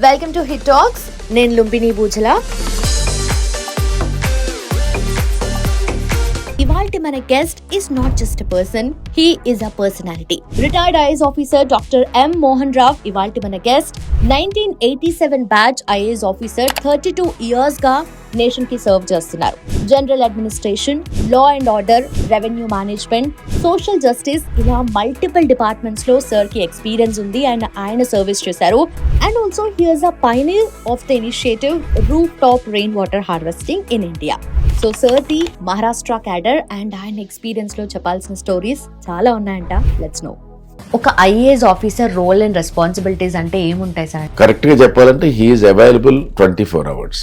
Welcome to hit talks. నేను లుంబిని బూచల. ఇవాల్టి మన guest is not just a person, he is a personality. Retired IAS officer Dr. M. Mohan Rao ఇవాల్టి మన guest. 1987 batch IAS officer 32 years గా nation కి serve చేస్తున్నారు. General administration, law and order, revenue management, social justice ఇలా multiple departments లో sir కి experience ఉంది and ఆయన సర్వీస్ చేశారు. And also he is a pioneer of the initiative roof top rain water harvesting in India. So sir the Maharashtra cadre and ఆయన experience లో చెప్పాల్సిన stories చాలా ఉన్నాయంట. Let's know. ఒక IAS officer role and responsibilities అంటే ఏముంటాయి sir? Correct గా చెప్పాలంటే హీ ఈజ్ అవైలబుల్ 24 hours.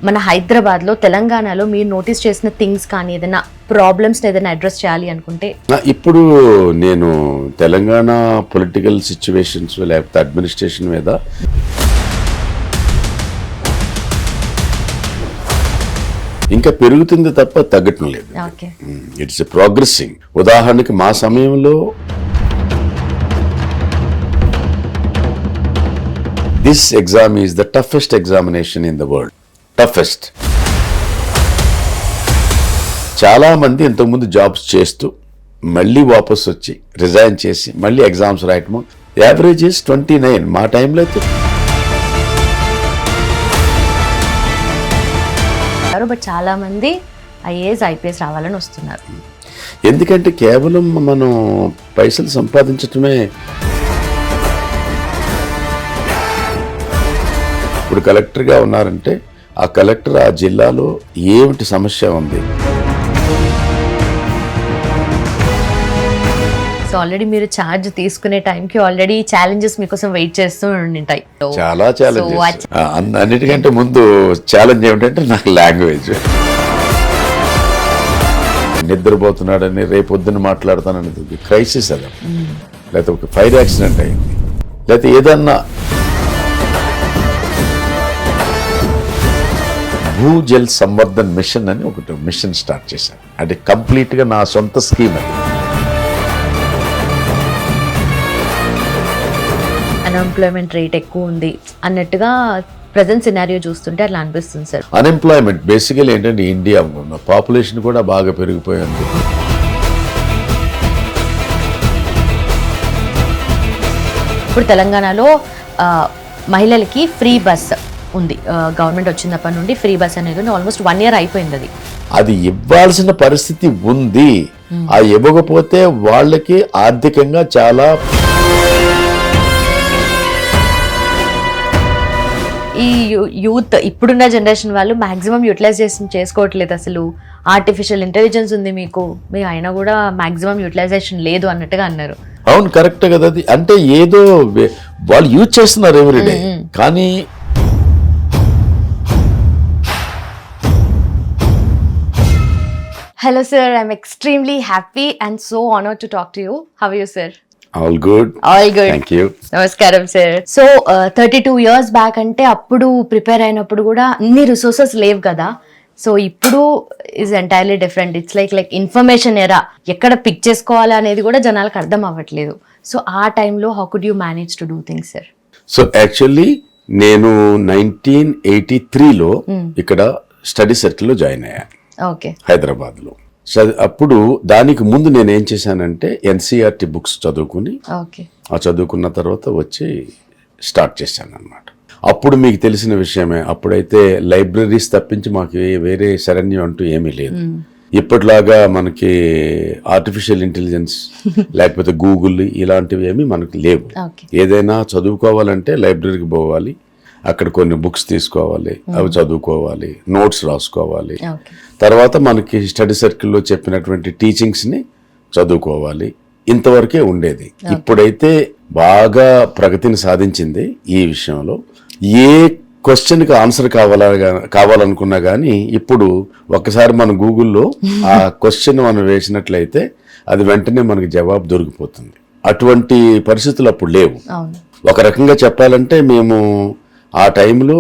మన హైదరాబాద్ లో, తెలంగాణలో మీరు నోటీస్ చేసిన థింగ్స్ కానీ ఏదైనా ప్రాబ్లమ్స్ ఏదైనా అడ్రస్ చేయాలి అనుకుంటే? ఇప్పుడు నేను తెలంగాణ పొలిటికల్ సిచ్యువేషన్స్ లేకపోతే అడ్మినిస్ట్రేషన్ మీద ఇంకా పెరుగుతుంది తప్ప తగ్గటం లేదు. It's progressing. ఉదాహరణకి మా సమయంలో this exam is the toughest examination in the world. Toughest. చాలా మంది ఇంతకుముందు జాబ్స్ చేస్తూ మళ్ళీ వాపస్ వచ్చి రిజైన్ చేసి మళ్ళీ ఎగ్జామ్స్ రాయటము. Average is 29. మా టైంలో అయితే బట్ చాలా మంది ఐఏఎస్ ఐపీఎస్ రావాలని వస్తున్నారు. ఎందుకంటే కేవలం మనం పైసలు సంపాదించటమే. ఇప్పుడు కలెక్టర్గా ఉన్నారంటే ఆ కలెక్టర్ ఆ జిల్లాలో ఏమిటి సమస్య ఉంది. సో ఆల్రెడీ మీరు ఛార్జ్ తీసుకునే టైంకి ఆల్రెడీ ఛాలెంజెస్ మీకోసం వెయిట్ చేస్తూ ఉంటాయి. చాలా ఛాలెంజెస్. అన్నిటికంటే ముందు ఛాలెంజ్ ఏమిటంటే నాకు లాంగ్వేజ్. నిద్రపోతున్నాడని రేపొద్దున మాట్లాడతాననేది క్రైసిస్. అది లేకపోతే ఒక ఫైర్ యాక్సిడెంట్ అయింది, లేకపోతే ఏదన్నా భూజల్ సంవర్ధన్ మిషన్ అని ఒకటి మిషన్ స్టార్ట్ చేశాను. అది కంప్లీట్ గా నా సొంత స్కీమ్. అది అన్ఎంప్లాయ్మెంట్ రేట్ ఎక్కువ ఉంది అన్నట్టుగా ప్రెజెంట్ సినారియో చూస్తుంటే అట్లా అనిపిస్తుంది సార్. అన్ఎంప్లాయ్మెంట్ బేసికలీ ఏంటంటే ఇండియా పాపులేషన్ కూడా బాగా పెరిగిపోయింది. ఇప్పుడు తెలంగాణలో మహిళలకి ఫ్రీ బస్ ఉంది. గవర్నమెంట్ వచ్చినప్పటి నుండి ఫ్రీ బస్ అనేది ఆల్మోస్ట్ 1 year అయిపోయింది. అది ఇవ్వాల్సిన పరిస్థితి ఉంది. ఆ ఇవ్వకపోతే వాళ్ళకి ఆర్థికంగా చాలా ఈ యూత్ ఇప్పుడున్న జనరేషన్ వాళ్ళు మాక్సిమం యూటిలైజేషన్ చేసుకోవట్లేదు. అసలు ఆర్టిఫిషియల్ ఇంటెలిజెన్స్ ఉంది మీకు అయినా కూడా మాక్సిమం యూటిలైజేషన్ లేదు అన్నట్టుగా అన్నారు. అవును, కరెక్ట్ కదా. అది అంటే ఏదో వాళ్ళు యూజ్ చేస్తున్నారు ఎవ్రీడే. కానీ Hello sir, I'm extremely happy and so honored to talk to you. How are you sir? All good. All good. Thank you. Namaskaram sir. So 32 years back అంటే అప్పుడు ప్రిపేర్ అయినప్పుడు కూడా అన్ని రిసోర్సెస్ లేవు కదా. So ఇప్పుడు is entirely different. It's like information ఎరా. ఎక్కడ పిక్ చేసుకోవాలి అనేది కూడా జనాలకు అర్థం అవ్వట్లేదు. సో ఆ టైంలో how could you manage to do things sir? So actually నేను 1983లో ఇక్కడ స్టడీ సర్కిల్లో జాయిన్ అయ్యాను. ఓకే. హైదరాబాద్లో. అప్పుడు దానికి ముందు నేను ఏం చేశానంటే ఎన్సీఆర్టీ బుక్స్ చదువుకుని, ఆ చదువుకున్న తర్వాత వచ్చి స్టార్ట్ చేశాను అనమాట. అప్పుడు మీకు తెలిసిన విషయమే, అప్పుడైతే లైబ్రరీస్ తప్పించి మాకు వేరే శరణ్యం అంటూ ఏమీ లేదు. ఇప్పటిలాగా మనకి ఆర్టిఫిషియల్ ఇంటెలిజెన్స్ లేకపోతే గూగుల్ ఇలాంటివి ఏమీ మనకి లేవు. ఏదైనా చదువుకోవాలంటే లైబ్రరీకి పోవాలి, అక్కడ కొన్ని బుక్స్ తీసుకోవాలి, అవి చదువుకోవాలి, నోట్స్ రాసుకోవాలి, తర్వాత మనకి స్టడీ సర్కిల్లో చెప్పినటువంటి టీచింగ్స్ని చదువుకోవాలి. ఇంతవరకే ఉండేది. ఇప్పుడైతే బాగా ప్రగతిని సాధించింది ఈ విషయంలో. ఏ క్వశ్చన్కి ఆన్సర్ కావాలనుకున్నా కానీ ఇప్పుడు ఒక్కసారి మన గూగుల్లో ఆ క్వశ్చన్ మనం వేసినట్లయితే అది వెంటనే మనకి జవాబు దొరికిపోతుంది. అటువంటి పరిస్థితులు అప్పుడు లేవు. ఒక రకంగా చెప్పాలంటే మేము ఆ టైంలో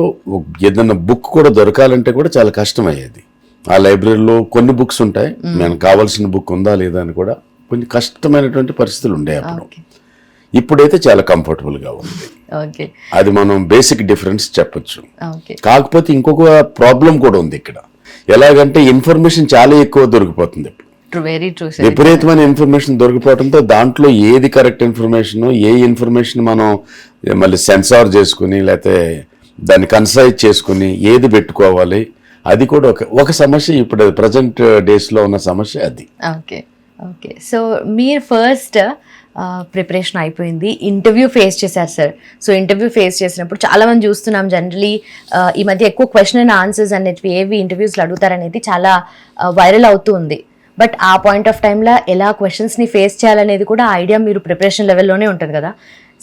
ఏదైనా బుక్ కూడా దొరకాలంటే కూడా చాలా కష్టమయ్యేది. ఆ లైబ్రరీలో కొన్ని బుక్స్ ఉంటాయి, మనకు కావాల్సిన బుక్ ఉందా లేదా అని కూడా కొంచెం కష్టమైనటువంటి పరిస్థితులు ఉండే అప్పుడు. ఇప్పుడైతే చాలా కంఫర్టబుల్గా ఉంది. ఓకే, అది మనం బేసిక్ డిఫరెన్స్ చెప్పొచ్చు. ఓకే, కాకపోతే ఇంకొక ప్రాబ్లం కూడా ఉంది ఇక్కడ. ఎలాగంటే ఇన్ఫర్మేషన్ చాలా ఎక్కువ దొరికిపోతుంది. Very true. విపరీతమైన ఇన్ఫర్మేషన్ దొరికిపోవడంతో దాంట్లో ఏది కరెక్ట్ ఇన్ఫర్మేషన్, ఏ ఇన్ఫర్మేషన్ మనం మళ్ళీ సెన్సార్ చేసుకుని లేకపోతే దాన్ని కన్సైజ్ చేసుకుని ఏది పెట్టుకోవాలి, అది కూడా ఒక సమస్య. ఇప్పుడు ప్రజెంట్ డేస్లో ఉన్న సమస్య అది. Okay, okay. సో మీరు ఫస్ట్ ప్రిపరేషన్ అయిపోయింది, ఇంటర్వ్యూ ఫేస్ చేశారు సార్. సో ఇంటర్వ్యూ ఫేస్ చేసినప్పుడు చాలా మంది చూస్తున్నాం జనరలీ ఈ మధ్య ఎక్కువ క్వశ్చన్ అండ్ ఆన్సర్స్ అనేటివి ఏవి ఇంటర్వ్యూస్లో అడుగుతారనేది చాలా వైరల్ అవుతూ ఉంది. బట్ ఆ పాయింట్ ఆఫ్ టైంలో ఎలా క్వశ్చన్స్ని ఫేస్ చేయాలనేది కూడా ఐడియా మీరు ప్రిపరేషన్ లెవెల్లోనే ఉంటుంది కదా.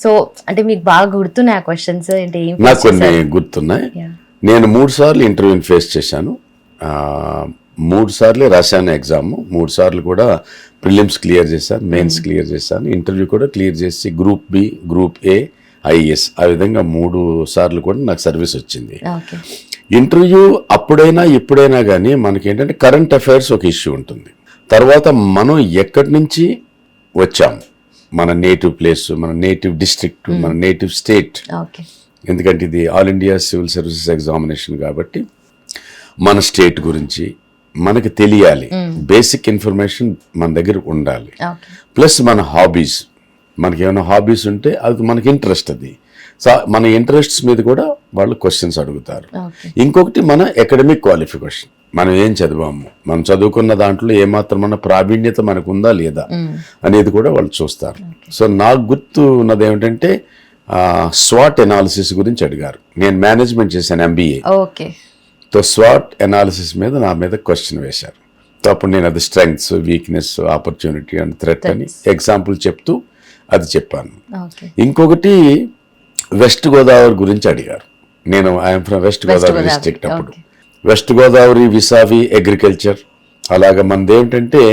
సో అంటే మీకు బాగా గుర్తున్నాయి ఆ క్వశ్చన్స్ అంటే? నాకు కొన్ని గుర్తున్నాయి. నేను 3 సార్లు ఇంటర్వ్యూని ఫేస్ చేశాను. 3 సార్లు రాశాను ఎగ్జామ్. 3 సార్లు కూడా ప్రిలిమ్స్ క్లియర్ చేశాను, మెయిన్స్ క్లియర్ చేశాను, ఇంటర్వ్యూ కూడా క్లియర్ చేసి group B, group A, IAS ఆ విధంగా 3 సార్లు కూడా నాకు సర్వీస్ వచ్చింది. ఇంటర్వ్యూ అప్పుడైనా ఇప్పుడైనా కానీ మనకి ఏంటంటే కరెంట్ అఫైర్స్ ఒక ఇష్యూ ఉంటుంది. తర్వాత మనం ఎక్కడి నుంచి వచ్చాం, మన నేటివ్ ప్లేస్, మన నేటివ్ డిస్ట్రిక్ట్, మన నేటివ్ స్టేట్. ఎందుకంటే ఇది all India civil services examination కాబట్టి మన స్టేట్ గురించి మనకి తెలియాలి. బేసిక్ ఇన్ఫర్మేషన్ మన దగ్గర ఉండాలి. ప్లస్ మన హాబీస్, మనకి ఏమైనా హాబీస్ ఉంటే అది మనకి ఇంట్రెస్ట్. అది మన ఇంట్రెస్ట్స్ మీద కూడా వాళ్ళు క్వశ్చన్స్ అడుగుతారు. ఇంకొకటి మన అకాడమిక్ క్వాలిఫికేషన్, మనం ఏం చదివాము, మనం చదువుకున్న దాంట్లో ఏమాత్రమైన ప్రావీణ్యత మనకు ఉందా లేదా అనేది కూడా వాళ్ళు చూస్తారు. సో నాకు గుర్తు ఉన్నది ఏమిటంటే స్వాట్ ఎనాలిసిస్ గురించి అడిగారు. నేను మేనేజ్మెంట్ చేశాను, MBA. సో స్వాట్ ఎనాలిసిస్ మీద నా మీద క్వశ్చన్ వేశారు. సో అప్పుడు నేను అది strengths, weakness, opportunity and threat అని ఎగ్జాంపుల్ చెప్తూ అది చెప్పాను. ఇంకొకటి వెస్ట్ గోదావరి గురించి అడిగారు. నేను I'm from west Godavari district. అప్పుడు వెస్ట్ గోదావరి విసావి అగ్రికల్చర్, అలాగా మనది ఏమిటంటే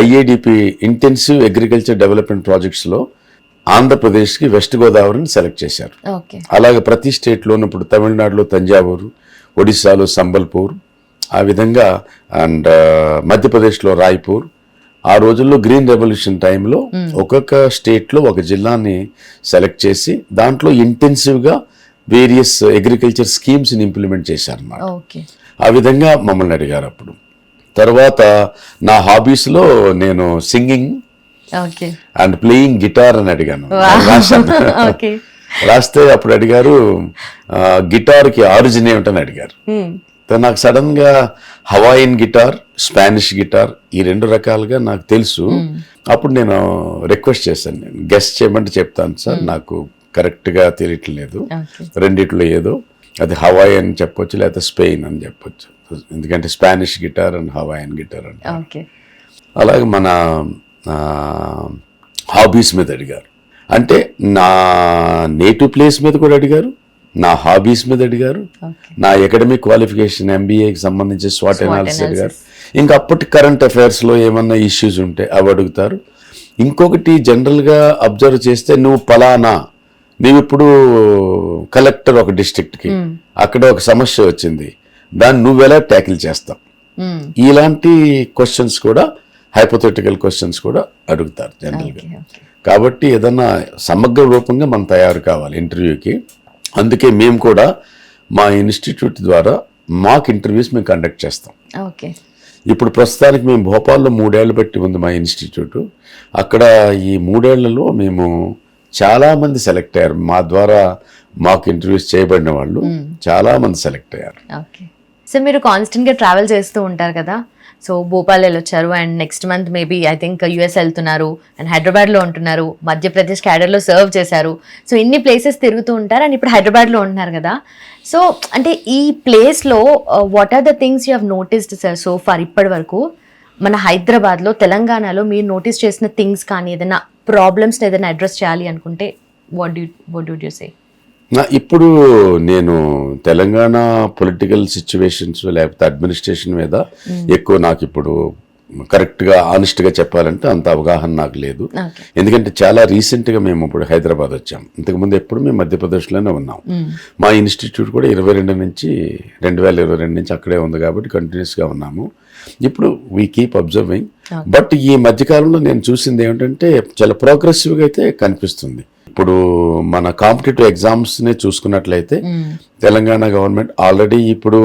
IADP ఇంటెన్సివ్ అగ్రికల్చర్ డెవలప్మెంట్ ప్రాజెక్ట్స్లో ఆంధ్రప్రదేశ్కి వెస్ట్ గోదావరిని సెలెక్ట్ చేశారు. అలాగే ప్రతి స్టేట్లోనూ ఇప్పుడు తమిళనాడులో తంజావూరు, ఒడిశాలో సంబల్పూర్, ఆ విధంగా అండ్ మధ్యప్రదేశ్లో రాయ్పూర్. ఆ రోజుల్లో గ్రీన్ రెవల్యూషన్ టైంలో ఒక్కొక్క స్టేట్లో ఒక జిల్లాని సెలెక్ట్ చేసి దాంట్లో ఇంటెన్సివ్గా వేరియస్ అగ్రికల్చర్ స్కీమ్స్ని ఇంప్లిమెంట్ చేశారన్నమాట. ఆ విధంగా మమ్మల్ని అడిగారు అప్పుడు. తర్వాత నా హాబీస్లో నేను సింగింగ్ అండ్ ప్లేయింగ్ గిటార్ అని అడిగాను. రాస్తే అప్పుడు అడిగారు గిటార్కి ఆరిజిన్ ఏమిటని అడిగారు. నాకు సడన్ గా హవాయిన్ గిటార్, స్పానిష్ గిటార్ ఈ 2 రకాలుగా నాకు తెలుసు. అప్పుడు నేను రిక్వెస్ట్ చేశాను, నేను గెస్ట్ చేయమంటే చెప్తాను సార్, నాకు కరెక్ట్ గా తెలియట్లేదు, రెండిట్లో ఏదో అది హవాయిన్ చెప్పొచ్చు లేకపోతే స్పెయిన్ అని చెప్పొచ్చు. ఎందుకంటే Spanish guitar and Hawaiian guitar అంటే. అలాగే మన హాబీస్ మీద అడిగారు. అంటే నా నేటివ్ ప్లేస్ మీద కూడా అడిగారు, నా హాబీస్ మీద అడిగారు, నా అకాడమిక్ క్వాలిఫికేషన్ MBAకి సంబంధించి స్వాట్ ఎనాలిసిస్ అడిగారు. ఇంకా అప్పటి కరెంట్ అఫైర్స్లో ఏమన్నా ఇష్యూస్ ఉంటే అవి అడుగుతారు. ఇంకొకటి జనరల్గా అబ్జర్వ్ చేస్తే నువ్వు పలానా, నీవు ఇప్పుడు కలెక్టర్ ఒక డిస్ట్రిక్ట్కి, అక్కడ ఒక సమస్య వచ్చింది, దాన్ని నువ్వు ఎలా ట్యాకిల్ చేస్తావు, ఇలాంటి క్వశ్చన్స్ కూడా, హైపోథెటికల్ క్వశ్చన్స్ కూడా అడుగుతారు జనరల్గా. కాబట్టి ఏదన్నా సమగ్ర రూపంగా మనం తయారు కావాలి ఇంటర్వ్యూకి. అందుకే మేము కూడా మా ఇన్స్టిట్యూట్ ద్వారా మాక్ ఇంటర్వ్యూస్ మేము కండక్ట్ చేస్తాం. ఇప్పుడు ప్రస్తుతానికి మేము భోపాల్లో 3 ఏళ్ళు బట్టి ఉంది మా ఇన్స్టిట్యూట్. అక్కడ ఈ 3 ఏళ్లలో మేము చాలామంది సెలెక్ట్ అయ్యారు. మా ద్వారా మాక్ ఇంటర్వ్యూస్ చేయబడిన వాళ్ళు చాలామంది సెలెక్ట్ అయ్యారు. సో మీరు కాన్స్టెంట్గా ట్రావెల్ చేస్తూ ఉంటారు కదా. సో భోపాల్ వెళ్ళొచ్చారు and next month maybe I think US వెళ్తున్నారు అండ్ హైదరాబాద్లో ఉంటున్నారు, మధ్యప్రదేశ్ క్యాడర్లో సర్వ్ చేశారు. సో ఇన్ని ప్లేసెస్ తిరుగుతూ ఉంటారు అండ్ ఇప్పుడు హైదరాబాద్లో ఉంటున్నారు కదా. సో అంటే ఈ ప్లేస్లో what are the things you have noticed sir so far ఇప్పటి వరకు మన హైదరాబాద్లో, తెలంగాణలో మీరు నోటీస్ చేసిన థింగ్స్ కానీ ఏదైనా ప్రాబ్లమ్స్ని ఏదైనా అడ్రస్ చేయాలి అనుకుంటే వాట్ డు యూ సే? ఇప్పుడు నేను తెలంగాణ పొలిటికల్ సిచ్యువేషన్స్ లేకపోతే అడ్మినిస్ట్రేషన్ మీద ఎక్కువ నాకు ఇప్పుడు కరెక్ట్గా ఆనెస్ట్గా చెప్పాలంటే అంత అవగాహన నాకు లేదు. ఎందుకంటే చాలా రీసెంట్గా మేము ఇప్పుడు హైదరాబాద్ వచ్చాం. ఇంతకుముందు ఎప్పుడు మేము మధ్యప్రదేశ్లోనే ఉన్నాం. మా ఇన్స్టిట్యూట్ కూడా 2022 నుంచి అక్కడే ఉంది కాబట్టి కంటిన్యూస్గా ఉన్నాము. ఇప్పుడు వీ కీప్ అబ్జర్వింగ్. బట్ ఈ మధ్యకాలంలో నేను చూసింది ఏమిటంటే చాలా ప్రోగ్రెసివ్గా అయితే కనిపిస్తుంది. ఇప్పుడు మన కాంపిటేటివ్ ఎగ్జామ్స్ని చూసుకున్నట్లయితే తెలంగాణ గవర్నమెంట్ ఆల్రెడీ ఇప్పుడు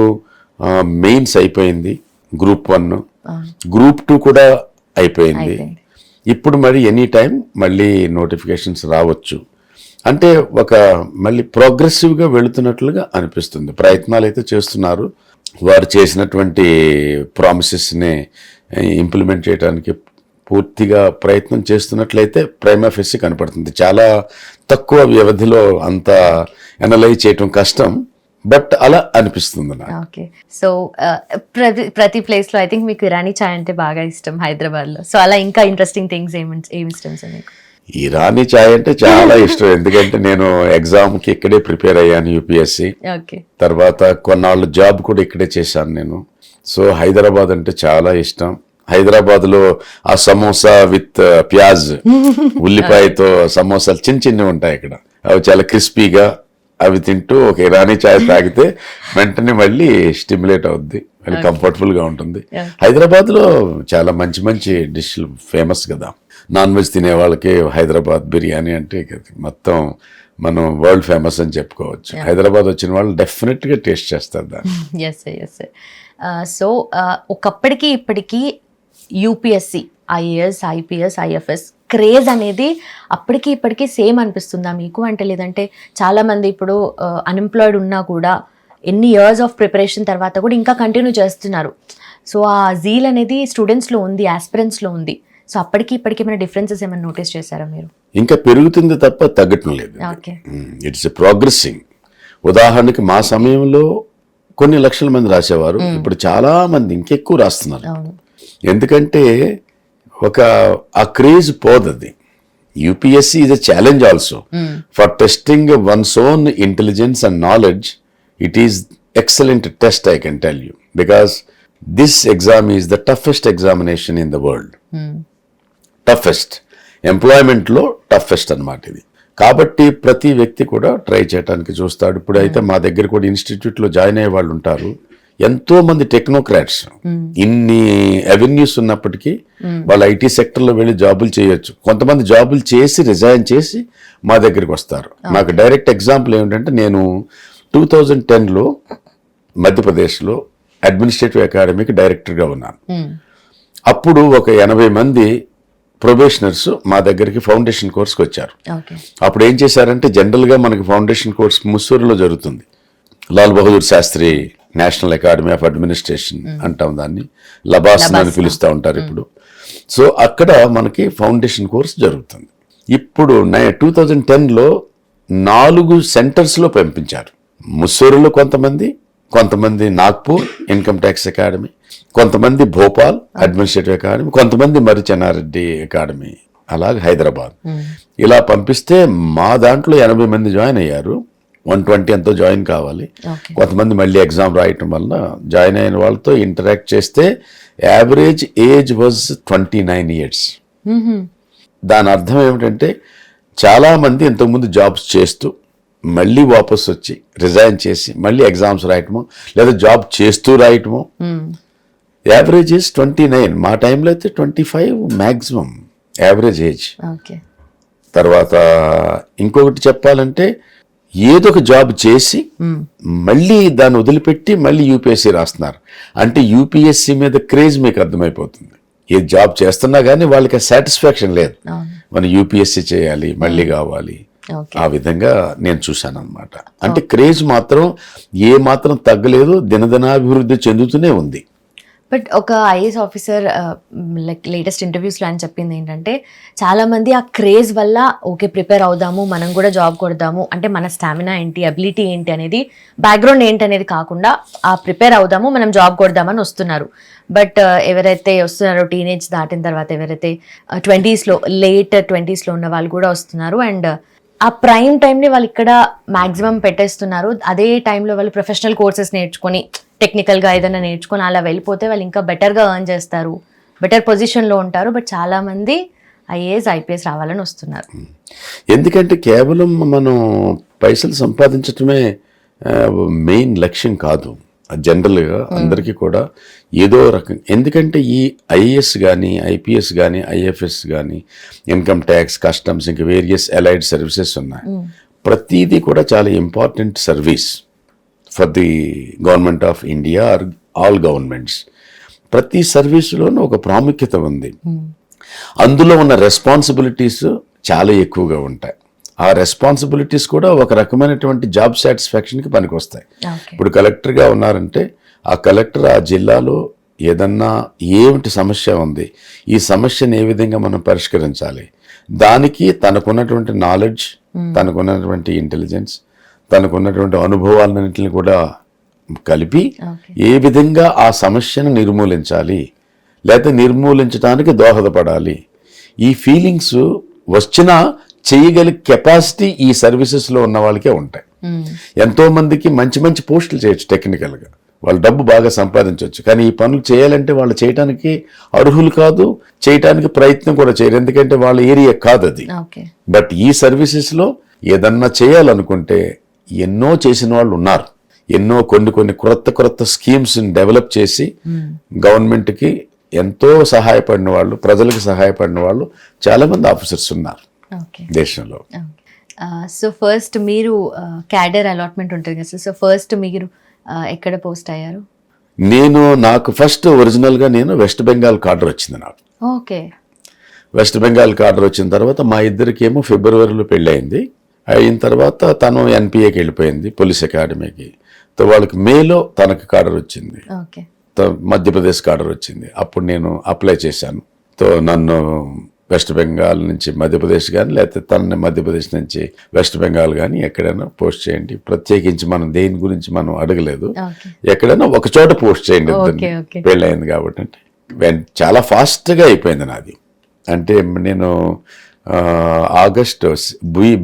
మెయిన్స్ అయిపోయింది, గ్రూప్ 1, గ్రూప్ 2 కూడా అయిపోయింది. ఇప్పుడు మరి ఎనీ టైం మళ్ళీ నోటిఫికేషన్స్ రావచ్చు. అంటే ఒక మళ్ళీ ప్రోగ్రెసివ్గా వెళుతున్నట్లుగా అనిపిస్తుంది. ప్రయత్నాలు అయితే చేస్తున్నారు. వారు చేసినటువంటి ప్రామిసెస్ని ఇంప్లిమెంట్ చేయడానికి పూర్తిగా ప్రయత్నం చేస్తున్నట్లయితే ప్రైమా ఫేసి కనపడుతుంది. చాలా తక్కువ వ్యవధిలో అంత అనలైజ్ చేయటం కష్టం, బట్ అలా అనిపిస్తుంది నాకు. ఓకే, సో ప్రతి ప్లేస్ లో ఐ థింక్ మీకు ఇరానీ చాయ్ అంటే బాగా ఇష్టం హైదరాబాద్ లో. సో అలా ఇంకా ఇంట్రెస్టింగ్ థింగ్స్ ఏమి ఇష్టం సార్ మీకు? ఇరానీ చాయ్ అంటే చాలా ఇష్టం. ఎందుకంటే నేను ఎగ్జామ్కి ఇక్కడే ప్రిపేర్ అయ్యాను, యూపీఎస్సి. తర్వాత కొన్నాళ్ళు జాబ్ కూడా ఇక్కడే చేశాను నేను. సో హైదరాబాద్ అంటే చాలా ఇష్టం. హైదరాబాద్లో ఆ సమోసా విత్ ప్యాజ్, ఉల్లిపాయతో సమోసాలు చిన్న చిన్నవి ఉంటాయి ఇక్కడ. అవి చాలా క్రిస్పీగా అవి తింటూ ఒక ఇరానీ చాయ్ తాగితే వెంటనే మళ్ళీ స్టిమ్యులేట్ అవుద్ది, మళ్ళీ కంఫర్టబుల్గా ఉంటుంది. హైదరాబాద్లో చాలా మంచి మంచి డిష్లు ఫేమస్ కదా. నాన్ వెజ్ తినే వాళ్ళకి హైదరాబాద్ బిర్యానీ అంటే మొత్తం మనం వరల్డ్ ఫేమస్ అని చెప్పుకోవచ్చు. హైదరాబాద్ వచ్చిన వాళ్ళు డెఫినెట్గా టేస్ట్ చేస్తారు దాన్ని. ఎస్. సో ఒకప్పటికి ఇప్పటికీ UPSC, IAS, IPS, IFS craze అనేది అప్పటికి ఇప్పటికీ సేమ్ అనిపిస్తుందా మీకు? అంటే లేదంటే చాలామంది ఇప్పుడు అన్ఎంప్లాయిడ్ ఉన్నా కూడా ఎన్ని ఇయర్స్ ఆఫ్ ప్రిపరేషన్ తర్వాత కూడా ఇంకా కంటిన్యూ చేస్తున్నారు. సో ఆ జీల్ అనేది స్టూడెంట్స్లో ఉంది, ఆస్పిరెంట్స్లో ఉంది. సో అప్పటికి ఇప్పటికి ఏమైనా డిఫరెన్సెస్ ఏమైనా నోటీస్ చేశారా మీరు? ఇంకా పెరుగుతుంది తప్ప తగ్గటం లేదు. It's progressing. ఉదాహరణకి మా సమయంలో కొన్ని లక్షల మంది రాసేవారు, ఇప్పుడు చాలా మంది ఇంకెక్కువ రాస్తున్నారు. ఎందుకంటే ఆ క్రేజ్ పోదది. UPSC is a challenge also for testing one's own intelligence and knowledge. It is excellent test, I can tell you, because this exam is the toughest examination in the world. Toughest, ఎంప్లాయ్మెంట్లో toughest అన్నమాట ఇది. కాబట్టి ప్రతి వ్యక్తి కూడా try చేయడానికి చూస్తాడు. ఇప్పుడు అయితే మా దగ్గర కూడా ఇన్స్టిట్యూట్లో జాయిన్ అయ్యే వాళ్ళు ఉంటారు, ఎంతో మంది టెక్నోక్రాట్స్. ఇన్ని అవెన్యూస్ ఉన్నప్పటికీ వాళ్ళు ఐటీ సెక్టర్లో వెళ్ళి జాబులు చేయొచ్చు. కొంతమంది జాబులు చేసి రిజైన్ చేసి మా దగ్గరికి వస్తారు. నాకు డైరెక్ట్ ఎగ్జాంపుల్ ఏమిటంటే, నేను 2010లో మధ్యప్రదేశ్లో అడ్మినిస్ట్రేటివ్ అకాడమీకి డైరెక్టర్గా ఉన్నాను. అప్పుడు ఒక 80 మంది ప్రొబేషనర్స్ మా దగ్గరికి ఫౌండేషన్ కోర్స్కి వచ్చారు. అప్పుడు ఏం చేశారంటే, జనరల్గా మనకి ఫౌండేషన్ కోర్స్ ముస్సూరులో జరుగుతుంది. Lal Bahadur Shastri National Academy of Administration అంటాం దాన్ని, లబాసన్ అని పిలుస్తూ ఉంటారు ఇప్పుడు. సో అక్కడ మనకి ఫౌండేషన్ కోర్స్ జరుగుతుంది. ఇప్పుడు 2010లో 4 సెంటర్స్లో పంపించారు. ముస్సూరులో కొంతమంది నాగ్పూర్ ఇన్కమ్ ట్యాక్స్ అకాడమీ, కొంతమంది భోపాల్ అడ్మినిస్ట్రేటివ్ అకాడమీ, కొంతమంది మరి చెన్నారెడ్డి అకాడమీ, అలాగే హైదరాబాద్. ఇలా పంపిస్తే మా దాంట్లో 80 మంది జాయిన్ అయ్యారు. 120 ఎంతో జాయిన్ కావాలి. కొంతమంది మళ్ళీ ఎగ్జామ్ రాయటం వలన జాయిన్ అయిన వాళ్ళతో ఇంటరాక్ట్ చేస్తే యావరేజ్ ఏజ్ వాజ్ 29 years. దాని అర్థం ఏమిటంటే, చాలామంది ఇంతకుముందు జాబ్స్ చేస్తూ మళ్ళీ వాపస్ వచ్చి రిజైన్ చేసి మళ్ళీ ఎగ్జామ్స్ రాయటము, లేదా జాబ్ చేస్తూ రాయటము. Average age 29. మా టైంలో అయితే 25 మ్యాక్సిమం యావరేజ్ ఏజ్. తర్వాత ఇంకొకటి చెప్పాలంటే, ఏదో ఒక జాబ్ చేసి మళ్ళీ దాన్ని వదిలిపెట్టి మళ్ళీ యూపీఎస్సీ రాస్తున్నారు. అంటే యూపీఎస్సీ మీద క్రేజ్ మీకు అర్థమైపోతుంది. ఏ జాబ్ చేస్తున్నా కానీ వాళ్ళకి సాటిస్ఫాక్షన్ లేదు, మనం యూపీఎస్సీ చేయాలి, మళ్ళీ కావాలి. ఆ విధంగా నేను చూశాను అనమాట. అంటే క్రేజ్ మాత్రం ఏ మాత్రం తగ్గలేదు, దినదినాభివృద్ధి చెందుతూనే ఉంది. బట్ ఒక ఐఏఎస్ ఆఫీసర్ లైక్ లేటెస్ట్ ఇంటర్వ్యూస్లో అని చెప్పింది ఏంటంటే, చాలామంది ఆ క్రేజ్ వల్ల ఓకే ప్రిపేర్ అవుదాము, మనం కూడా జాబ్ కొడదాము, అంటే మన స్టామినా ఏంటి, అబిలిటీ ఏంటి అనేది, బ్యాక్గ్రౌండ్ ఏంటి అనేది కాకుండా ఆ ప్రిపేర్ అవుదాము, మనం జాబ్ కొడదామని వస్తున్నారు. బట్ ఎవరైతే వస్తున్నారో టీనేజ్ దాటిన తర్వాత, ఎవరైతే 20sలో లేట్ 20sలో ఉన్న వాళ్ళు కూడా వస్తున్నారు. అండ్ ఆ ప్రైమ్ టైంని వాళ్ళు ఇక్కడ మ్యాక్సిమం పెట్టేస్తున్నారు. అదే టైంలో వాళ్ళు ప్రొఫెషనల్ కోర్సెస్ నేర్చుకొని, టెక్నికల్గా ఏదైనా నేర్చుకొని అలా వెళ్ళిపోతే వాళ్ళు ఇంకా బెటర్గా ఎర్న్ చేస్తారు, బెటర్ పొజిషన్లో ఉంటారు. బట్ చాలామంది ఐఏఎస్, ఐపీఎస్ రావాలని వస్తున్నారు. ఎందుకంటే కేవలం మనం పైసలు సంపాదించటమే మెయిన్ లక్ష్యం కాదు. జనరల్గా అందరికీ కూడా ఏదో రకం, ఎందుకంటే ఈ ఐఏఎస్ కానీ ఐపీఎస్ కానీ ఐఎఫ్ఎస్ కానీ ఇన్కమ్ ట్యాక్స్, కస్టమ్స్, ఇంకా వేరియస్ అలైడ్ సర్వీసెస్ ఉన్నాయి. ప్రతిదీ కూడా చాలా important service for the government of India or all governments. ప్రతి సర్వీసులోనూ ఒక ప్రాముఖ్యత ఉంది. అందులో ఉన్న రెస్పాన్సిబిలిటీస్ చాలా ఎక్కువగా ఉంటాయి. ఆ రెస్పాన్సిబిలిటీస్ కూడా ఒక రకమైనటువంటి జాబ్ సాటిస్ఫాక్షన్కి పనికొస్తాయి. ఇప్పుడు కలెక్టర్గా ఉన్నారంటే ఆ కలెక్టర్ ఆ జిల్లాలో ఏదన్నా ఏమిటి సమస్య ఉంది, ఈ సమస్యను ఏ విధంగా మనం పరిష్కరించాలి, దానికి తనకున్నటువంటి నాలెడ్జ్, తనకున్నటువంటి ఇంటెలిజెన్స్, తనకున్నటువంటి అనుభవాలన్నింటిని కూడా కలిపి ఏ విధంగా ఆ సమస్యను నిర్మూలించాలి లేదా నిర్మూలించడానికి దోహదపడాలి, ఈ ఫీలింగ్స్ వచ్చినా చేయగల కెపాసిటీ ఈ సర్వీసెస్లో ఉన్న వాళ్ళకే ఉంటాయి. ఎంతో మందికి మంచి మంచి పోస్టులు చేయొచ్చు, టెక్నికల్గా వాళ్ళు డబ్బు బాగా సంపాదించవచ్చు, కానీ ఈ పనులు చేయాలంటే వాళ్ళు చేయడానికి అర్హులు కాదు, చేయడానికి ప్రయత్నం కూడా చేయరు, ఎందుకంటే వాళ్ళ ఏరియా కాదు అది. బట్ ఈ సర్వీసెస్లో ఏదన్నా చేయాలనుకుంటే ఎన్నో చేసిన వాళ్ళు ఉన్నారు. ఎన్నో కొన్ని క్రొత్త స్కీమ్స్ని డెవలప్ చేసి గవర్నమెంట్కి ఎంతో సహాయపడిన వాళ్ళు, ప్రజలకు సహాయపడిన వాళ్ళు చాలా మంది ఆఫీసర్స్ ఉన్నారు దేశంలో. సో ఫస్ట్ మీరు క్యాడర్ అలాట్మెంట్ ఉంటుంది కదా, సో ఫస్ట్ మీరు ఎక్కడ పోస్ట్ అయ్యారు? నాకు ఫస్ట్ ఒరిజినల్గా వెస్ట్ బెంగాల్ కార్డర్ వచ్చింది నాకు. ఓకే. వెస్ట్ బెంగాల్ కార్డర్ వచ్చిన తర్వాత మా ఇద్దరికేమో ఫిబ్రవరిలో పెళ్ళయింది. అయిన తర్వాత తను ఎన్పిఏకి వెళ్ళిపోయింది, పోలీస్ అకాడమీకి. వాళ్ళకి మేలో తనకు కార్డర్ వచ్చింది, మధ్యప్రదేశ్ కార్డర్ వచ్చింది. అప్పుడు నేను అప్లై చేశాను. నన్ను వెస్ట్ బెంగాల్ నుంచి మధ్యప్రదేశ్ కానీ లేకపోతే తనని మధ్యప్రదేశ్ నుంచి వెస్ట్ బెంగాల్ కానీ ఎక్కడైనా పోస్ట్ చేయండి, ప్రత్యేకించి మనం దేని గురించి మనం అడగలేదు, ఎక్కడైనా ఒక చోట పోస్ట్ చేయండి, పెళ్ళయింది కాబట్టి. అంటే చాలా ఫాస్ట్గా అయిపోయింది నాది. అంటే నేను ఆగస్టు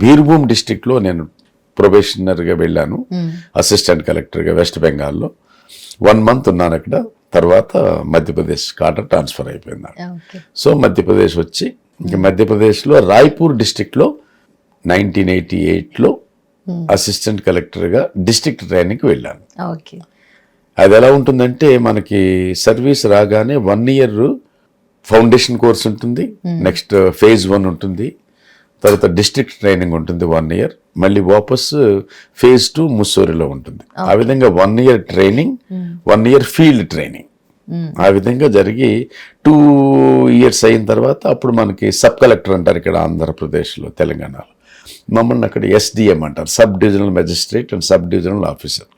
బీర్భూమ్ డిస్ట్రిక్ట్లో నేను ప్రొబేషనర్గా వెళ్ళాను, అసిస్టెంట్ కలెక్టర్గా వెస్ట్ బెంగాల్లో 1 month ఉన్నాను అక్కడ. తర్వాత మధ్యప్రదేశ్ కార్డర్ ట్రాన్స్ఫర్ అయిపోయింది. సో మధ్యప్రదేశ్ వచ్చి ఇంక మధ్యప్రదేశ్లో రాయ్పూర్ డిస్ట్రిక్ట్లో 1988లో అసిస్టెంట్ కలెక్టర్గా డిస్ట్రిక్ట్ ట్రైనింగ్కి వెళ్ళాను. అది ఎలా ఉంటుందంటే మనకి సర్వీస్ రాగానే 1 year ఫౌండేషన్ కోర్స్ ఉంటుంది, నెక్స్ట్ phase 1 ఉంటుంది, తర్వాత డిస్ట్రిక్ట్ ట్రైనింగ్ ఉంటుంది 1 year, మళ్ళీ వాపస్ phase 2 ముస్సోరిలో ఉంటుంది. ఆ విధంగా 1 year training, 1 year field training, ఆ విధంగా జరిగి 2 years అయిన తర్వాత అప్పుడు మనకి సబ్ కలెక్టర్ అంటారు ఇక్కడ ఆంధ్రప్రదేశ్లో, తెలంగాణలో. మమ్మల్ని అక్కడ SDM అంటారు, sub divisional magistrate and sub divisional officer.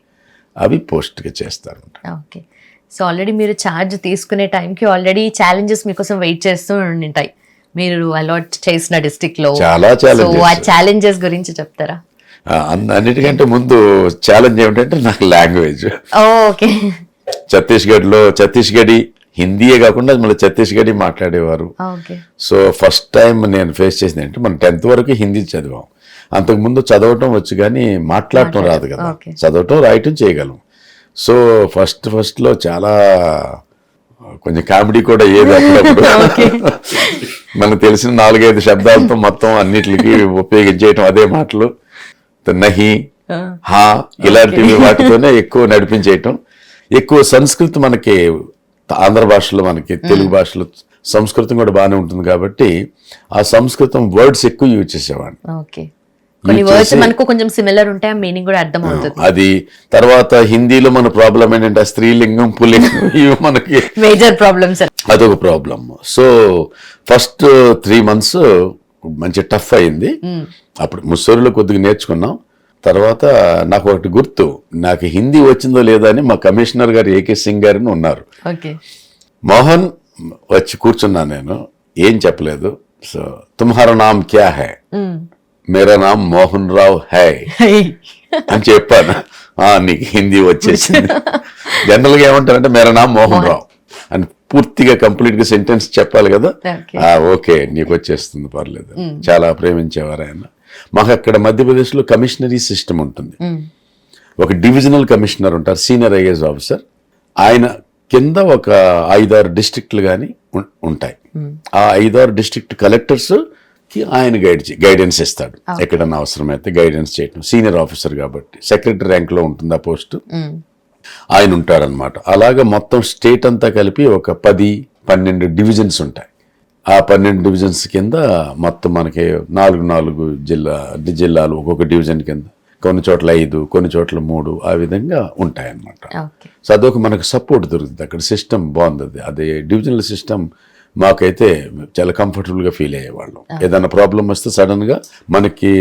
అవి పోస్ట్గా చేస్తారు. ఓకే. సో ఆల్రెడీ మీరు ఛార్జ్ తీసుకునే టైంకి ఆల్రెడీ ఛాలెంజెస్ మీకోసం వెయిట్ చేస్తూ ఉంటాయి మీరు అలాట్ చేసిన డిస్ట్రిక్ట్ లో. చాలా ఛాలెంజెస్ గురించి చెప్తారా? అన్నిటికంటే ముందు ఛాలెంజ్ ఏమిటంటే నాకు లాంగ్వేజ్. ఓకే. ఛత్తీస్గఢీ హిందీయే కాకుండా మళ్ళీ ఛత్తీస్గఢీ మాట్లాడేవారు. సో ఫస్ట్ టైం నేను ఫేస్ చేసింది ఏంటంటే మనం 10th వరకు హిందీ చదివాం, అంతకుముందు చదవటం వచ్చు కానీ మాట్లాడటం రాదు కదా, చదవటం రాయటం చేయగలం. సో ఫస్ట్లో చాలా కొంచెం కామెడీ కూడా ఏది అప్పుడప్పుడు మనకు తెలిసిన 4-5 శబ్దాలతో మొత్తం అన్నిటికి ఉపయోగించేయటం, అదే మాటలు నహి, హా ఇలాంటివి వాటితోనే ఎక్కువ నడిపించేయటం. ఎక్కువ సంస్కృతం మనకి ఆంధ్ర భాషలో, మనకి తెలుగు భాషలో సంస్కృతం కూడా బాగానే ఉంటుంది కాబట్టి ఆ సంస్కృతం వర్డ్స్ ఎక్కువ యూజ్ చేసేవాడిని. కొన్ని వర్డ్స్ మనకు కొంచెం సిమిలర్ ఉంటాయి, ఆ మీనింగ్ కూడా అర్థం అవుతుంది. అది తర్వాత హిందీలో మన ప్రాబ్లం ఏంటంటే స్త్రీలింగం పుల్లింగం ఇవి మనకి మేజర్ ప్రాబ్లమ్స్, అదొక ప్రాబ్లం. సో ఫస్ట్ 3 months మంచి టఫ్ అయింది. అప్పుడు ముస్సోరిలో కొద్దిగా నేర్చుకున్నాం. తర్వాత నాకు ఒకటి గుర్తు, నాకు హిందీ వచ్చిందో లేదో అని మా కమిషనర్ గారు ఏకే సింగ్ గారిని ఉన్నారు. మోహన్ వచ్చి కూర్చున్నా, నేను ఏం చెప్పలేదు. సో తుమ్హారా నామ్ క్యా హై? మేరా నామ్ మోహన్ రావు హై అని చెప్పాను. నీకు హిందీ వచ్చేసింది. జనరల్గా ఏమంటారంటే మేరా నామ్ మోహన్ రావు అని పూర్తిగా కంప్లీట్ గా సెంటెన్స్ చెప్పాలి కదా. ఓకే నీకు వచ్చేస్తుంది, పర్లేదు. చాలా ప్రేమించేవారు ఆయన. మాకు అక్కడ మధ్యప్రదేశ్లో కమిషనరీ సిస్టమ్ ఉంటుంది. ఒక డివిజనల్ కమిషనర్ ఉంటారు, సీనియర్ ఐఏఎస్ ఆఫీసర్. ఆయన కింద ఒక 5-6 డిస్ట్రిక్ట్లు కానీ ఉంటాయి. ఆ 5-6 డిస్ట్రిక్ట్ కలెక్టర్స్ కి ఆయన గైడెన్స్ ఇస్తాడు, ఎక్కడన్నా అవసరమైతే గైడెన్స్ చేయటం. సీనియర్ ఆఫీసర్ కాబట్టి సెక్రటరీ ర్యాంక్ లో ఉంటుంది ఆ పోస్టు. ఆయన ఉంటారనమాట. అలాగా మొత్తం స్టేట్ అంతా కలిపి ఒక 10-12 డివిజన్స్ ఉంటాయి. ఆ 12 డివిజన్స్ కింద మొత్తం మనకి 4 జిల్లాలు ఒక్కొక్క డివిజన్ కింద, కొన్ని చోట్ల 5, కొన్ని చోట్ల 3, ఆ విధంగా ఉంటాయన్నమాట. సో అదొక మనకు సపోర్ట్ దొరుకుతుంది అక్కడ. సిస్టమ్ బాగుంది. అది డివిజనల్ సిస్టమ్ మాకైతే చాలా కంఫర్టబుల్గా ఫీల్ అయ్యేవాళ్ళం. ఏదైనా ప్రాబ్లం వస్తే సడన్గా మనకి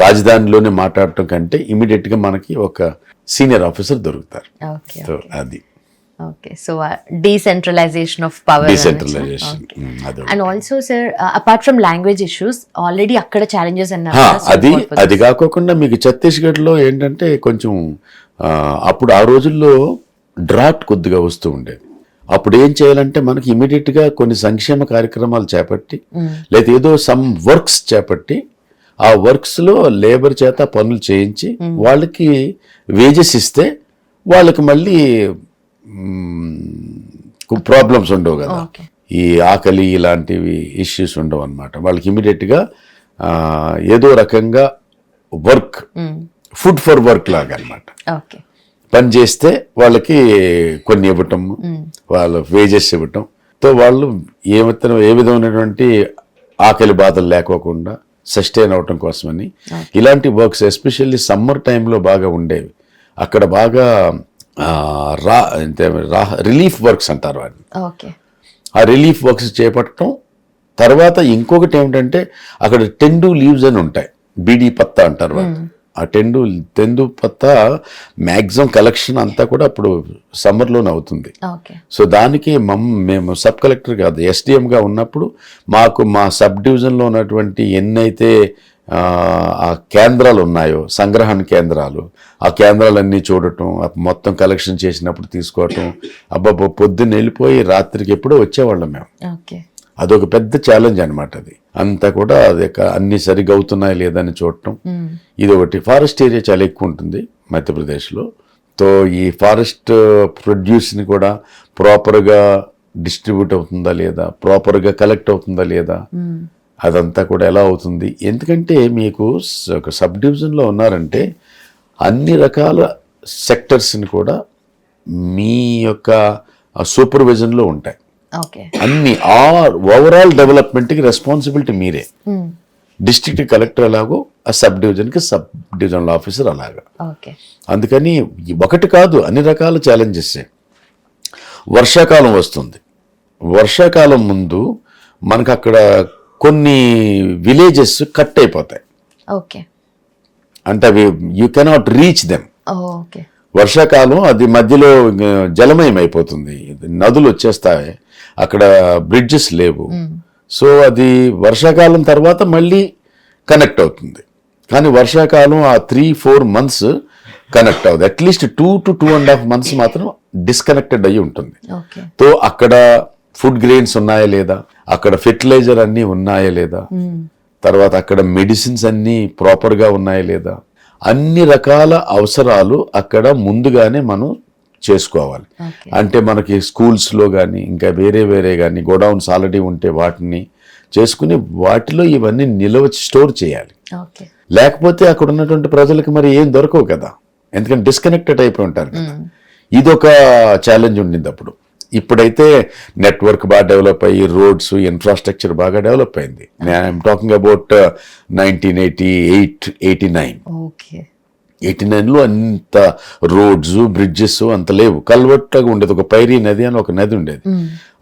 రాజధానిలోనే మాట్లాడటం కంటే ఇమీడియట్గా మనకి ఒక సీనియర్ ఆఫీసర్ దొరుకుతారు. సో అది okay. So decentralisation of power. Decentralisation. And also sir, apart from language issues, already అక్కడ ఛాలెంజెస్ అన్నారు. అది కాకోకుండా మీకు ఛత్తీస్గఢ్లో ఏంటంటే కొంచెం అప్పుడు ఆ రోజుల్లో డ్రాట్ కొద్దిగా వస్తూ ఉండేది. అప్పుడు ఏం చేయాలంటే మనకి ఇమీడియట్గా కొన్ని సంక్షేమ కార్యక్రమాలు చేపట్టి, లేదా ఏదో సమ్ వర్క్స్ చేపట్టి, ఆ వర్క్స్లో లేబర్ చేత పనులు చేయించి వాళ్ళకి వేజెస్ ఇస్తే వాళ్ళకి మళ్ళీ ప్రాబ్లమ్స్ ఉండవు కదా. ఈ ఆకలి ఇలాంటివి ఇష్యూస్ ఉండవు అనమాట. వాళ్ళకి ఇమీడియట్గా ఏదో రకంగా వర్క్, ఫుడ్ ఫర్ వర్క్ లాగా అనమాట. పని చేస్తే వాళ్ళకి కొన్ని ఇవ్వటం, వాళ్ళ వేజెస్ ఇవ్వటం, తో వాళ్ళు ఏ విధమైనటువంటి ఆకలి బాధలు లేకోకుండా సస్టైన్ అవటం కోసమని ఇలాంటి వర్క్స్ ఎస్పెషల్లీ సమ్మర్ టైంలో బాగా ఉండేవి. అక్కడ బాగా రిలీఫ్ వర్క్స్ అంటారు వాటిని. ఆ రిలీఫ్ వర్క్స్ చేపట్టడం. తర్వాత ఇంకొకటి ఏమిటంటే అక్కడ టెండు లీవ్స్ అని ఉంటాయి, బీడీ పత్తా అంటారు వాళ్ళు. ఆ తెందు పత్తా మ్యాక్సిమం కలెక్షన్ అంతా కూడా అప్పుడు సమ్మర్లోనే అవుతుంది. సో దానికి మేము సబ్ కలెక్టర్ కాదు, ఎస్డిఎంగా ఉన్నప్పుడు మాకు మా సబ్ డివిజన్లో ఉన్నటువంటి ఎన్నైతే ఆ కేంద్రాలు ఉన్నాయో, సంగ్రహణ కేంద్రాలు, ఆ కేంద్రాలన్నీ చూడటం, మొత్తం కలెక్షన్ చేసినప్పుడు తీసుకోవటం. అబ్బాబ్బా పొద్దున్న వెళ్ళిపోయి రాత్రికి ఎప్పుడో వచ్చేవాళ్ళం మేము. అదొక పెద్ద ఛాలెంజ్ అనమాట. అది అంతా కూడా అది అన్ని సరిగా అవుతున్నాయి లేదని చూడటం. ఇది ఒకటి. ఫారెస్ట్ ఏరియా చాలా ఎక్కువ ఉంటుంది మధ్యప్రదేశ్లో. తో ఈ ఫారెస్ట్ ప్రొడ్యూస్ని కూడా ప్రాపర్గా డిస్ట్రిబ్యూట్ అవుతుందా లేదా, ప్రాపర్గా కలెక్ట్ అవుతుందా లేదా, అదంతా కూడా ఎలా అవుతుంది. ఎందుకంటే మీకు ఒక సబ్ డివిజన్లో ఉన్నారంటే అన్ని రకాల సెక్టర్స్ని కూడా మీ యొక్క సూపర్విజన్లో ఉంటాయి. అన్ని ఓవరాల్ డెవలప్మెంట్కి రెస్పాన్సిబిలిటీ మీరే. డిస్ట్రిక్ట్ కలెక్టర్ అలాగో, ఆ సబ్ డివిజన్కి సబ్ డివిజనల్ ఆఫీసర్ అలాగా. అందుకని ఒకటి కాదు, అన్ని రకాల ఛాలెంజెస్. వర్షాకాలం వస్తుంది. వర్షాకాలం ముందు మనకు అక్కడ కొన్ని విలేజెస్ కట్ అయిపోతాయి. అంటే అవి యూ కెనాట్ రీచ్ దెమ్. వర్షాకాలం అది మధ్యలో జలమయం అయిపోతుంది, నదులు వచ్చేస్తాయి, అక్కడ బ్రిడ్జెస్ లేవు. సో అది వర్షాకాలం తర్వాత మళ్ళీ కనెక్ట్ అవుతుంది. కానీ వర్షాకాలం ఆ 3-4 months కనెక్ట్ అవుతుంది. అట్లీస్ట్ 2 to 2.5 months మాత్రం డిస్కనెక్టెడ్ అయ్యి ఉంటుంది. సో అక్కడ ఫుడ్ గ్రెయిన్స్ ఉన్నాయా లేదా, అక్కడ ఫెర్టిలైజర్ అన్నీ ఉన్నాయా లేదా, తర్వాత అక్కడ మెడిసిన్స్ అన్నీ ప్రాపర్గా ఉన్నాయా లేదా, అన్ని రకాల అవసరాలు అక్కడ ముందుగానే మనం చేసుకోవాలి. అంటే మనకి స్కూల్స్లో కానీ ఇంకా వేరే కానీ గోడౌన్స్ ఆల్రెడీ ఉంటే వాటిని చేసుకుని వాటిలో ఇవన్నీ స్టోర్ చేయాలి. లేకపోతే అక్కడ ఉన్నటువంటి ప్రజలకు మరి ఏం దొరకవు కదా, ఎందుకంటే డిస్కనెక్టెడ్ అయిపోయి ఉంటారు కదా. ఇదొక ఛాలెంజ్ ఉండింది అప్పుడు. ఇప్పుడైతే నెట్వర్క్ బాగా డెవలప్ అయ్యి రోడ్స్, ఇన్ఫ్రాస్ట్రక్చర్ బాగా డెవలప్ అయింది. I'm talking about 1988-89. 89లో అంత రోడ్స్, బ్రిడ్జెస్ అంత లేవు. కల్వర్ట్లాగా ఉండేది, ఒక పైరీ నది అని ఒక నది ఉండేది.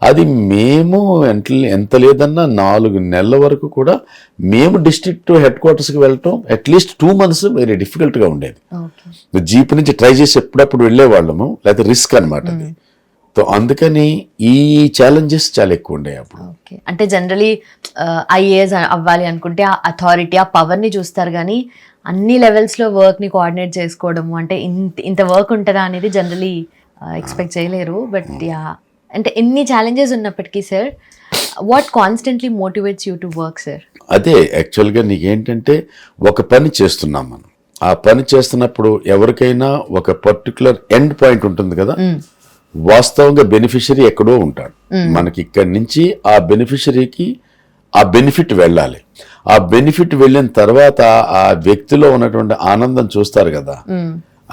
అది మేము ఎంత లేదన్నా 4 నెలల వరకు కూడా మేము డిస్ట్రిక్ట్ హెడ్ క్వార్టర్స్కి వెళ్ళటం అట్లీస్ట్ 2 months వెరీ డిఫికల్ట్గా ఉండేది. జీప్ నుంచి ట్రై చేసి ఎప్పుడప్పుడు వెళ్ళేవాళ్ళము, లేకపోతే రిస్క్ అనమాట అది. సో అందుకని ఈ ఛాలెంజెస్ చాలా ఎక్కువ ఉండే అప్పుడు. అంటే జనరలీ ఐఏఎస్ అవ్వాలి అనుకుంటే ఆ అథారిటీ, ఆ పవర్ని చూస్తారు, కానీ అన్ని లెవెల్స్లో వర్క్ని కోఆర్డినేట్ చేసుకోవడము అంటే ఇంత వర్క్ ఉంటుందా అనేది జనరలీ ఎక్స్పెక్ట్ చేయలేరు. బట్ యా, అంటే ఎన్ని ఛాలెంజెస్ ఉన్నప్పటికీ sir, what constantly motivates you to work sir? అదే యాక్చువల్గా నీకేంటంటే ఒక పని చేస్తున్నాం మనం. ఆ పని చేస్తున్నప్పుడు ఎవరికైనా ఒక పర్టికులర్ ఎండ్ పాయింట్ ఉంటుంది కదా. వాస్తవంగా బెనిఫిషరీ ఎక్కడో ఉంటాడు. మనకి ఇక్కడి నుంచి ఆ బెనిఫిషరీకి ఆ బెనిఫిట్ వెళ్ళాలి. ఆ బెనిఫిట్ వెళ్ళిన తర్వాత ఆ వ్యక్తిలో ఉన్నటువంటి ఆనందం చూస్తారు కదా,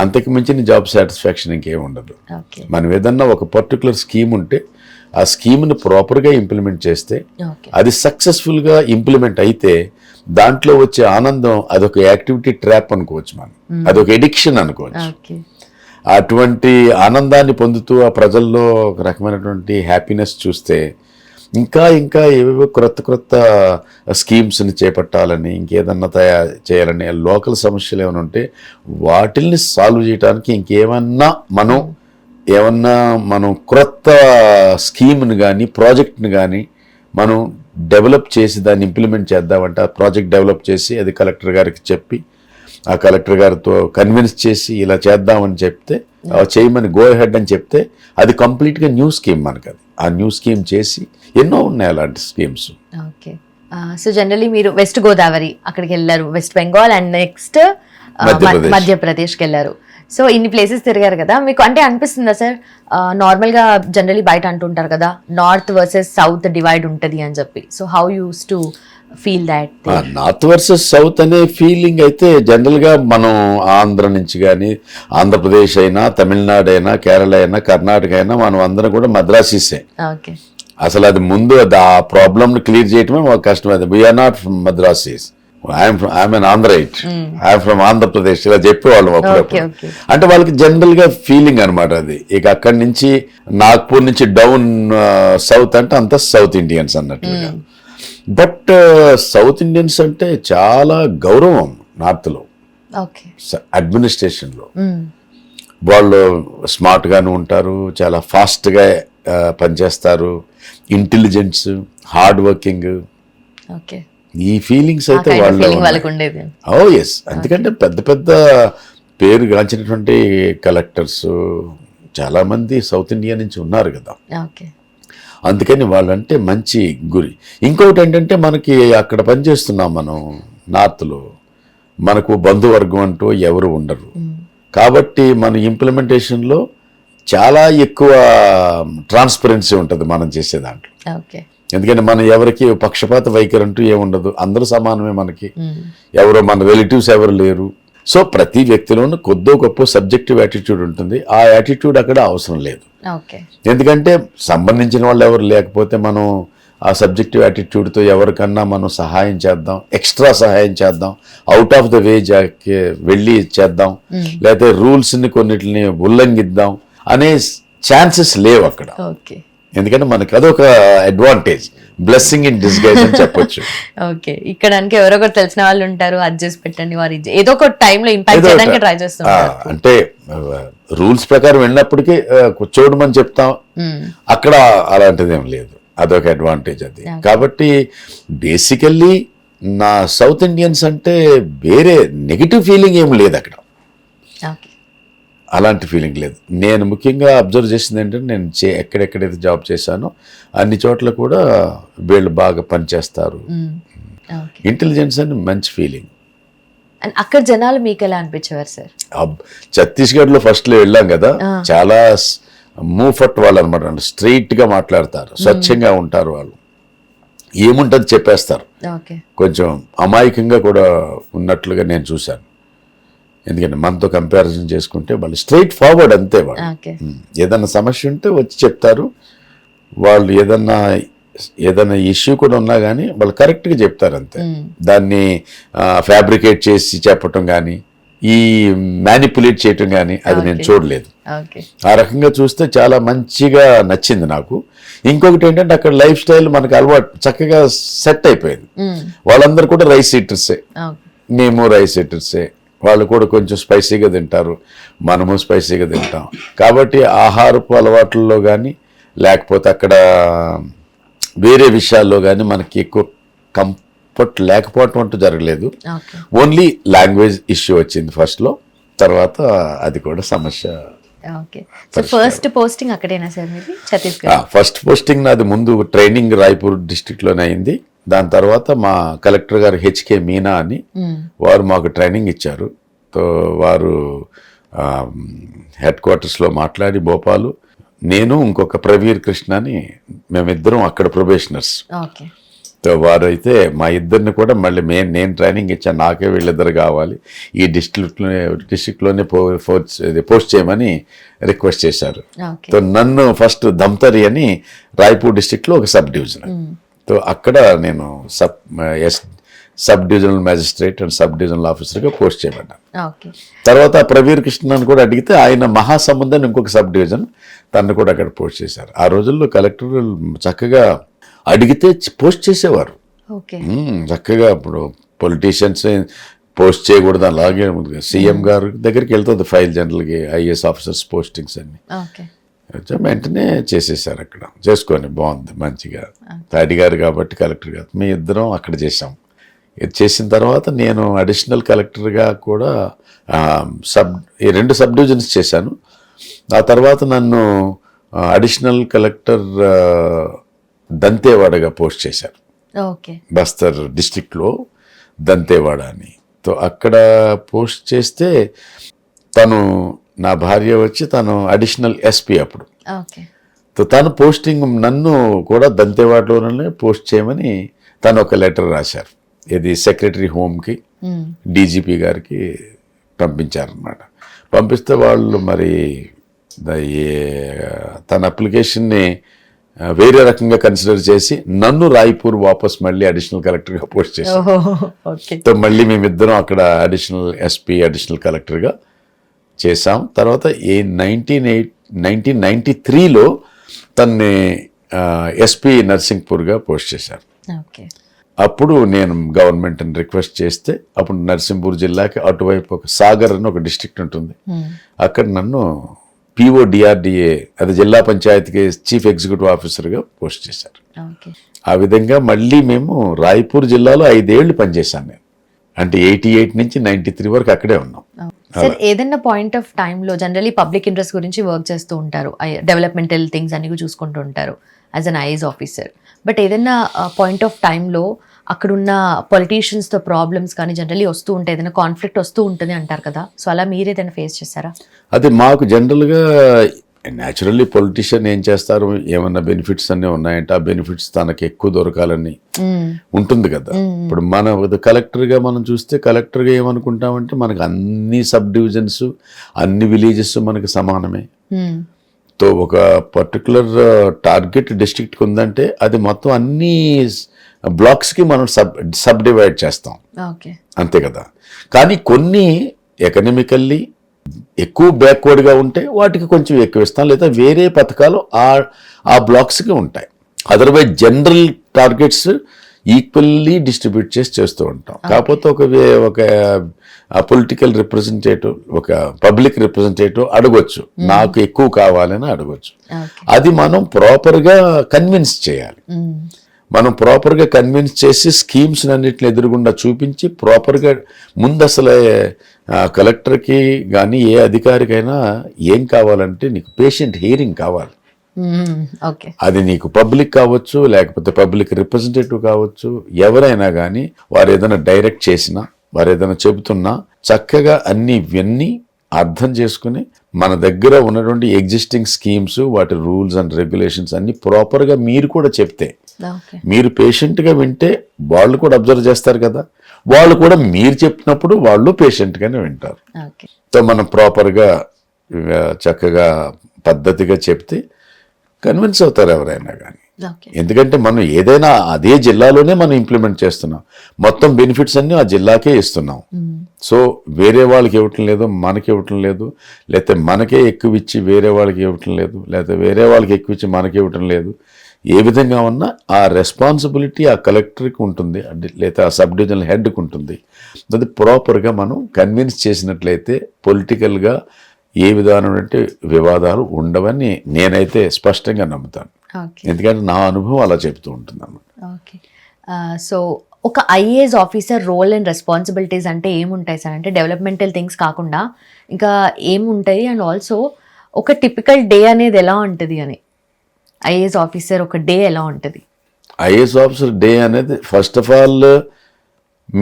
అంతకు మించిన జాబ్ సాటిస్ఫాక్షన్ ఇంకేం ఉండదు. ఓకే మనం ఏదన్నా ఒక పర్టికులర్ స్కీమ్ ఉంటే ఆ స్కీమ్ని ప్రాపర్గా ఇంప్లిమెంట్ చేస్తే ఓకే అది సక్సెస్ఫుల్గా ఇంప్లిమెంట్ అయితే దాంట్లో వచ్చే ఆనందం అదొక యాక్టివిటీ ట్రాప్ అనుకోవచ్చు, మనం అదొక ఎడిక్షన్ అనుకోవచ్చు. ఓకే అటువంటి ఆనందాన్ని పొందుతూ ఆ ప్రజల్లో ఒక రకమైనటువంటి హ్యాపీనెస్ చూస్తే ఇంకా ఇంకా ఏవేవో క్రొత్త స్కీమ్స్ని చేపట్టాలని, ఇంకేదన్నా చేయాలని, లోకల్ సమస్యలు ఏమైనా ఉంటే వాటిల్ని సాల్వ్ చేయడానికి ఇంకేమన్నా మనం క్రొత్త స్కీమ్ని కానీ ప్రాజెక్ట్ని కానీ మనం డెవలప్ చేసి దాన్ని ఇంప్లిమెంట్ చేద్దామంటే ఆ ప్రాజెక్ట్ డెవలప్ చేసి అది కలెక్టర్ గారికి చెప్పి ఆ కలెక్టర్ గారితో కన్విన్స్ చేసి ఇలా చేద్దామని చెప్తే చేయమని గో హెడ్ అని చెప్తే అది కంప్లీట్గా న్యూ స్కీమ్ మనకు. అది ఆ న్యూ స్కీమ్ చేసి ఎన్నో ఉన్నాయి అలాంటి స్కీమ్స్. ఓకే సో జనరలీ మీరు వెస్ట్ గోదావరి అక్కడికి వెళ్ళారు, వెస్ట్ బెంగాల్ అండ్ నెక్స్ట్ మధ్యప్రదేశ్కి వెళ్ళారు. సో ఇన్ని ప్లేసెస్ తిరిగారు కదా, మీకు అంటే అనిపిస్తుందా సార్, నార్మల్గా జనరలీ బయట అంటుంటారు కదా నార్త్ వర్సెస్ సౌత్ డివైడ్ ఉంటుంది అని చెప్పి, so how use to feel that? North versus south అనే ఫీలింగ్ అయితే జనరల్గా మనం ఆంధ్ర నుంచి కానీ, ఆంధ్రప్రదేశ్ అయినా, తమిళనాడు అయినా, కేరళ అయినా, కర్ణాటక అయినా మనం అందరం కూడా మద్రాసీసే. ఓకే అసలు అది ముందు ఆ ప్రాబ్లమ్ని క్లియర్ చేయటమే మాకు కష్టమైంది. We are not from Madrasis, I'm an Andhraite, I'm from Andhra Pradesh ఇలా చెప్పేవాళ్ళం అప్పుడప్పుడు. అంటే వాళ్ళకి జనరల్ గా ఫీలింగ్ అనమాట అది. ఇక అక్కడి నుంచి నాగ్పూర్ నుంచి డౌన్ సౌత్ అంటే అంతా సౌత్ ఇండియన్స్ అన్నట్లుగా. బట్ సౌత్ ఇండియన్స్ అంటే చాలా గౌరవం నార్త్ లో, అడ్మినిస్ట్రేషన్ లో. వాళ్ళు స్మార్ట్ గాను ఉంటారు, చాలా ఫాస్ట్ గా పనిచేస్తారు, ఇంటెలిజెన్స్, హార్డ్ వర్కింగ్. ఓకే ఈ ఫీలింగ్స్ అయితే వాళ్ళకు ఉండేది. ఓ ఎస్, ఎందుకంటే పెద్ద పెద్ద పేరు గాంచినటువంటి కలెక్టర్స్ చాలా మంది సౌత్ ఇండియా నుంచి ఉన్నారు కదా. అందుకని వాళ్ళంటే మంచి గురి. ఇంకొకటి ఏంటంటే మనకి అక్కడ పనిచేస్తున్నాం మనం నార్త్లో, మనకు బంధువర్గం అంటూ ఎవరు ఉండరు కాబట్టి మన ఇంప్లిమెంటేషన్లో చాలా ఎక్కువ ట్రాన్స్పరెన్సీ ఉంటుంది మనం చేసే దాంట్లో. ఎందుకంటే మనం ఎవరికి పక్షపాత వైఖరి అంటూ ఏముండదు, అందరూ సమానమే మనకి, ఎవరో మన రిలేటివ్స్ ఎవరు లేరు. సో ప్రతి వ్యక్తిలోనూ కొద్దో గొప్ప సబ్జెక్టివ్ యాటిట్యూడ్ ఉంటుంది. ఆ యాటిట్యూడ్ అక్కడ అవసరం లేదు, ఎందుకంటే సంబంధించిన వాళ్ళు ఎవరు లేకపోతే మనం ఆ సబ్జెక్టివ్ యాటిట్యూడ్తో ఎవరికన్నా మనం సహాయం చేద్దాం, ఎక్స్ట్రా సహాయం చేద్దాం, అవుట్ ఆఫ్ ద వే వెళ్ళి చేద్దాం, లేకపోతే రూల్స్ని కొన్నిటిని ఉల్లంఘిద్దాం అనే ఛాన్సెస్ లేవు అక్కడ. ఎందుకంటే మనకి అదొక అడ్వాంటేజ్, బ్లెస్సింగ్ ఇన్ డిస్గైజ్ అని చెప్పొచ్చు. ఓకే, ఇక్కడ ఎవరో ఒకరు తెలిసిన వాళ్ళు ఉంటారు, అడ్జస్ట్ పెట్టండి, వారి ఏదో ఒక టైంలో ఇంపాక్ట్ చేయడానికి ట్రై చేస్తున్నారు. అంటే రూల్స్ ప్రకారం వెళ్ళినప్పటికీ కూర్చోవడమని చెప్తాం, అక్కడ అలాంటిది ఏం లేదు, అదొక అడ్వాంటేజ్ అది. కాబట్టి బేసికల్లీ నా సౌత్ ఇండియన్స్ అంటే వేరే నెగిటివ్ ఫీలింగ్ ఏం లేదు అక్కడ, అలాంటి ఫీలింగ్ లేదు. నేను ముఖ్యంగా అబ్జర్వ్ చేసింది ఏంటంటే నేను ఎక్కడెక్కడైతే జాబ్ చేశానో అన్ని చోట్ల కూడా వీళ్ళు బాగా పనిచేస్తారు, ఇంటెలిజెన్స్ అని మంచి ఫీలింగ్. అక్కడ జనాలు మీకు ఎలా అనిపించేవారు సార్? ఛత్తీస్గఢ్లో ఫస్ట్లో వెళ్ళాం కదా, చాలా మూఫట్ వాళ్ళు అనమాట, స్ట్రైట్ గా మాట్లాడతారు, స్వచ్ఛంగా ఉంటారు, వాళ్ళు ఏముంటుంది చెప్పేస్తారు, కొంచెం అమాయకంగా కూడా ఉన్నట్లుగా నేను చూశాను. ఎందుకంటే మనతో కంపారిజన్ చేసుకుంటే వాళ్ళు స్ట్రైట్ ఫార్వర్డ్ అంతే. వాళ్ళు ఏదన్నా సమస్య ఉంటే వచ్చి చెప్తారు, వాళ్ళు ఏదన్నా ఇష్యూ కూడా ఉన్నా కానీ వాళ్ళు కరెక్ట్గా చెప్తారు అంతే. దాన్ని ఫ్యాబ్రికేట్ చేసి చెప్పటం కానీ, ఈ మ్యానిపులేట్ చేయటం కానీ అది నేను చూడలేదు. ఆ రకంగా చూస్తే చాలా మంచిగా నచ్చింది నాకు. ఇంకొకటి ఏంటంటే అక్కడ లైఫ్ స్టైల్ మనకు అలవాటు చక్కగా సెట్ అయిపోయింది. వాళ్ళందరూ కూడా రైస్ ఈటర్సే, మేము రైస్ ఈటర్సే. వాళ్ళు కూడా కొంచెం స్పైసీగా తింటారు, మనము స్పైసీగా తింటాం. కాబట్టి ఆహారపు అలవాట్లలో కానీ లేకపోతే అక్కడ వేరే విషయాల్లో కానీ మనకి ఎక్కువ కంఫర్ట్ లేకపోవటం అంటూ జరగలేదు. ఓన్లీ లాంగ్వేజ్ ఇష్యూ వచ్చింది ఫస్ట్లో, తర్వాత అది కూడా సమస్య. ఫస్ట్ పోస్టింగ్ అక్కడేనా సార్ మీది? ఛత్తీస్గఢ్ ఫస్ట్ పోస్టింగ్ నాది ముందు ట్రైనింగ్ రాయ్పూర్ డిస్ట్రిక్ట్లోనే అయింది. దాని తర్వాత మా కలెక్టర్ గారు హెచ్కే మీనా అని వారు మాకు ట్రైనింగ్ ఇచ్చారు. వారు హెడ్ క్వార్టర్స్లో మాట్లాడి భోపాలు, నేను ఇంకొక ప్రవీర్ కృష్ణ అని మేమిద్దరం అక్కడ ప్రొబేషనర్స్. వారైతే మా ఇద్దరిని కూడా మళ్ళీ నేను ట్రైనింగ్ ఇచ్చాను, నాకే వీళ్ళిద్దరు కావాలి, ఈ డిస్ట్రిక్ట్లోనే పోస్ట్ చేయమని రిక్వెస్ట్ చేశారు. సో నన్ను ఫస్ట్ ధమ్తరి అని రాయ్పూర్ డిస్ట్రిక్ట్లో ఒక సబ్ డివిజన్, సో అక్కడ నేను sub divisional magistrate and sub divisional ఆఫీసర్గా పోస్ట్ చేయబడ్డాను. తర్వాత ప్రవీర్ కృష్ణన్ కూడా అడిగితే ఆయన మహాసముద్రం ఇంకొక సబ్ డివిజన్, తను కూడా అక్కడ పోస్ట్ చేశారు. ఆ రోజుల్లో కలెక్టర్ చక్కగా అడిగితే పోస్ట్ చేసేవారు. చక్కగా ఇప్పుడు పొలిటీషియన్స్ పోస్ట్ చేయకూడదు, అలాగే సీఎం గారు దగ్గరికి వెళ్తుంది ఫైల్ జనరల్కి ఐఏఎస్ ఆఫీసర్స్ పోస్టింగ్స్ అన్ని, వెంటనే చేసేసారు. అక్కడ చేసుకొని బాగుంది మంచిగా అడిగారు కాబట్టి కలెక్టర్ గారు, మీ ఇద్దరం అక్కడ చేసాం. ఇది చేసిన తర్వాత నేను అడిషనల్ కలెక్టర్గా కూడా ఈ 2 సబ్ డివిజన్స్ చేశాను. ఆ తర్వాత నన్ను అడిషనల్ కలెక్టర్ దంతేవాడగా పోస్ట్ చేశారు. బస్తర్ డిస్ట్రిక్ట్లో దంతేవాడ అని. సో అక్కడ పోస్ట్ చేస్తే తను నా భార్య వచ్చి తను అడిషనల్ ఎస్పీ అప్పుడు. సో తను పోస్టింగ్ నన్ను కూడా దంతేవాడలోనే పోస్ట్ చేయమని తను ఒక లెటర్ రాశారు. ఇది సెక్రటరీ హోమ్కి డీజీపీ గారికి పంపించారనమాట. పంపిస్తే వాళ్ళు మరి తన అప్లికేషన్ని వేరే రకంగా కన్సిడర్ చేసి నన్ను రాయ్పూర్ వాపస్ మళ్ళీ అడిషనల్ కలెక్టర్గా పోస్ట్ చేశారు. సో మళ్ళీ మేమిద్దరం అక్కడ అడిషనల్ ఎస్పీ అడిషనల్ కలెక్టర్గా చేశాం. తర్వాత 1993లో తన్ని ఎస్పీ నర్సింగ్పూర్గా పోస్ట్ చేశారు. అప్పుడు నేను గవర్నమెంట్ని రిక్వెస్ట్ చేస్తే అప్పుడు నర్సింపూర్ జిల్లాకి అటువైపు ఒక సాగర్ అని ఒక డిస్ట్రిక్ట్ ఉంటుంది, అక్కడ నన్ను PODRDA అది జిల్లా పంచాయతీకి చీఫ్ ఎగ్జిక్యూటివ్ ఆఫీసర్గా పోస్ట్ చేశారు. ఆ విధంగా మళ్ళీ మేము రాయ్పూర్ జిల్లాలో 5 ఏళ్ళు పనిచేశాను నేను. అంటే 88 నుంచి 93 వరకు అక్కడే ఉన్నాం. సార్ ఏదైనా పాయింట్ ఆఫ్ టైంలో జనరలీ పబ్లిక్ ఇంట్రెస్ట్ గురించి వర్క్ చేస్తూ ఉంటారు, డెవలప్మెంటల్ థింగ్స్ అన్ని చూసుకుంటూ ఉంటారు as an IAS officer. But ఏదైనా పాయింట్ ఆఫ్ టైంలో అక్కడున్న పొలిటీషియన్స్తో ప్రాబ్లమ్స్ కానీ జనరలీ వస్తూ ఉంటాయి, ఏదైనా కాన్ఫ్లిక్ట్ వస్తూ ఉంటుంది అంటారు కదా, సో అలా మీరు ఏదైనా ఫేస్ చేశారా? అది మాకు జనరల్గా న్యాచురల్లీ పొలిటీషియన్ ఏం చేస్తారు, ఏమన్నా బెనిఫిట్స్ అన్నీ ఉన్నాయంటే ఆ బెనిఫిట్స్ తనకి ఎక్కువ దొరకాలని ఉంటుంది కదా. ఇప్పుడు మన కలెక్టర్గా మనం చూస్తే కలెక్టర్గా ఏమనుకుంటామంటే మనకు అన్ని సబ్ డివిజన్స్ అన్ని విలేజెస్ మనకి సమానమే. తో ఒక పర్టికులర్ టార్గెట్ డిస్ట్రిక్ట్కి ఉందంటే అది మొత్తం అన్ని బ్లాక్స్కి మనం సబ్ డివైడ్ చేస్తాం, అంతే కదా. కానీ కొన్ని ఎకనామికల్లీ ఎక్కువ బ్యాక్వర్డ్గా ఉంటే వాటికి కొంచెం ఎక్కువ ఇస్తాం, లేదా వేరే పథకాలు ఆ బ్లాక్స్కి ఉంటాయి. Otherwise general targets equally distribute చేస్తూ ఉంటాం. కాకపోతే ఒక పొలిటికల్ రిప్రజెంటేటివ్ ఒక పబ్లిక్ రిప్రజెంటేటివ్ అడగొచ్చు, నాకు ఎక్కువ కావాలని అడగొచ్చు. అది మనం ప్రాపర్గా కన్విన్స్ చేయాలి. మనం ప్రాపర్గా కన్విన్స్ చేసి స్కీమ్స్ అన్నిటిని ఎదురుగుండా చూపించి ప్రాపర్గా ముందు అసలు కలెక్టర్కి కానీ ఏ అధికారికైనా ఏం కావాలంటే నీకు పేషెంట్ హియరింగ్ కావాలి. అది నీకు పబ్లిక్ కావచ్చు, లేకపోతే పబ్లిక్ రిప్రజెంటేటివ్ కావచ్చు, ఎవరైనా కానీ వారు ఏదైనా డైరెక్ట్ చేసినా వారు ఏదైనా చెబుతున్నా చక్కగా అన్ని విన్ని అర్థం చేసుకుని మన దగ్గర ఉన్నటువంటి ఎగ్జిస్టింగ్ స్కీమ్స్ వాటి రూల్స్ అండ్ రెగ్యులేషన్స్ అన్ని ప్రాపర్గా మీరు కూడా చెప్తే, మీరు పేషెంట్గా వింటే వాళ్ళు కూడా అబ్జర్వ్ చేస్తారు కదా, వాళ్ళు కూడా మీరు చెప్పినప్పుడు వాళ్ళు పేషెంట్గానే వింటారు. సో మనం ప్రాపర్గా చక్కగా పద్ధతిగా చెప్తే కన్విన్స్ అవుతారు ఎవరైనా కానీ. ఎందుకంటే మనం ఏదైనా అదే జిల్లాలోనే మనం ఇంప్లిమెంట్ చేస్తున్నాం, మొత్తం బెనిఫిట్స్ అన్ని ఆ జిల్లాకే ఇస్తున్నాం. సో వేరే వాళ్ళకి ఇవ్వటం లేదు, మనకి ఇవ్వటం లేదు, లేకపోతే మనకే ఎక్కువ ఇచ్చి వేరే వాళ్ళకి ఇవ్వటం లేదు, లేకపోతే వేరే వాళ్ళకి ఎక్కువ ఇచ్చి మనకి ఇవ్వటం లేదు. ఏ విధంగా ఉన్నా ఆ రెస్పాన్సిబిలిటీ ఆ కలెక్టర్కి ఉంటుంది, లేదా ఆ సబ్ డివిజనల్ హెడ్కి ఉంటుంది. అది ప్రాపర్గా మనం కన్విన్స్ చేసినట్లయితే పొలిటికల్గా ఏ విధానమైన వివాదాలు ఉండవని నేనైతే స్పష్టంగా నమ్ముతాను. ఎందుకంటే నా అనుభవం అలా చెప్తూ ఉంటుంది అన్నమాట. సో ఒక IAS officer role and responsibilities అంటే ఏముంటాయి సార్? అంటే డెవలప్మెంటల్ థింగ్స్ కాకుండా ఇంకా ఏముంటాయి? అండ్ ఆల్సో ఒక టిపికల్ డే అనేది ఎలా ఉంటుంది అని, ఐఏఎస్ ఆఫీసర్ ఒక డే ఎలా ఉంటుంది? ఐఏఎస్ ఆఫీసర్ డే అనేది ఫస్ట్ ఆఫ్ ఆల్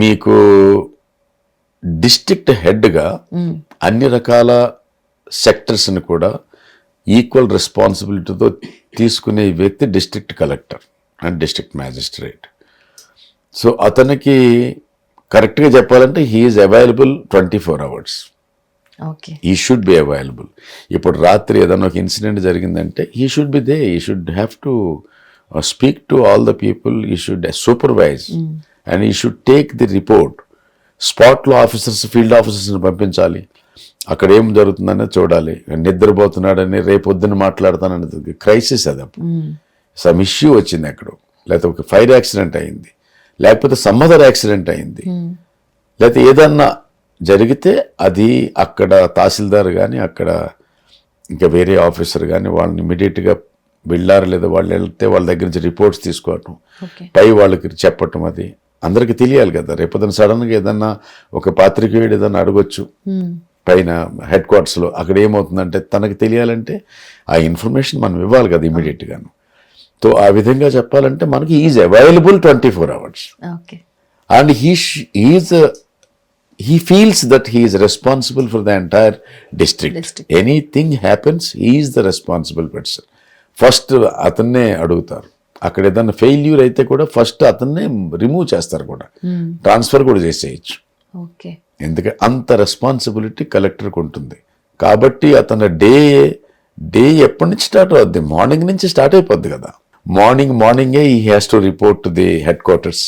మీకు డిస్ట్రిక్ట్ హెడ్గా అన్ని రకాల సెక్టర్స్ని కూడా ఈక్వల్ రెస్పాన్సిబిలిటీతో తీసుకునే వ్యక్తి district collector and district magistrate. So అతనికి కరెక్ట్గా చెప్పాలంటే హీఈస్ అవైలబుల్ 24 hours. ఓకే. ఈ షుడ్ బి అవైలబుల్. ఇప్పుడు రాత్రి ఏదైనా ఒక ఇన్సిడెంట్ జరిగిందంటే he should be they, he should have to speak to all the people, he should supervise and he should take the report. స్పాట్లో ఆఫీసర్స్, ఫీల్డ్ ఆఫీసర్స్ని పంపించాలి, అక్కడ ఏం జరుగుతుందనే చూడాలి. నిద్రపోతున్నాడని రేపొద్దున మాట్లాడతాననేది క్రైసిస్. అది అప్పుడు సమ్ ఇష్యూ వచ్చింది అక్కడ, లేకపోతే ఒక ఫైర్ యాక్సిడెంట్ అయింది, లేకపోతే సమ్ అదర్ యాక్సిడెంట్ అయింది, లేకపోతే ఏదన్నా జరిగితే అది అక్కడ తహసీల్దార్ కానీ అక్కడ ఇంకా వేరే ఆఫీసర్ కానీ వాళ్ళని ఇమీడియట్గా వెళ్ళారు, లేదా వాళ్ళు వెళ్తే వాళ్ళ దగ్గర నుంచి రిపోర్ట్స్ తీసుకోవటం, పై వాళ్ళకి చెప్పటం, అది అందరికీ తెలియాలి కదా. రేపొద్దున సడన్గా ఏదన్నా ఒక పాత్రికేయుడు ఏదన్నా అడగొచ్చు పైన హెడ్ క్వార్టర్స్లో, అక్కడ ఏమవుతుందంటే తనకు తెలియాలంటే ఆ ఇన్ఫర్మేషన్ మనం ఇవ్వాలి కదా ఇమీడియట్గాను. సో ఆ విధంగా చెప్పాలంటే మనకి is available 24 hours. And he feels that he is responsible for the entire district. Anything happens, he is the responsible person. First అతన్నే అడుగుతారు. అక్కడ ఏదైనా ఫెయిల్యూర్ అయితే కూడా ఫస్ట్ అతన్నే రిమూవ్ చేస్తారు, కూడా ట్రాన్స్ఫర్ కూడా చేసేయచ్చు. ఎందుకంటే అంత రెస్పాన్సిబిలిటీ కలెక్టర్కి ఉంటుంది. కాబట్టి అతని డే ఎప్పటి నుంచి స్టార్ట్ అవుద్ది? మార్నింగ్ నుంచి స్టార్ట్ అయిపోద్ది కదా. మార్నింగే ఈ has to report to the head quarters,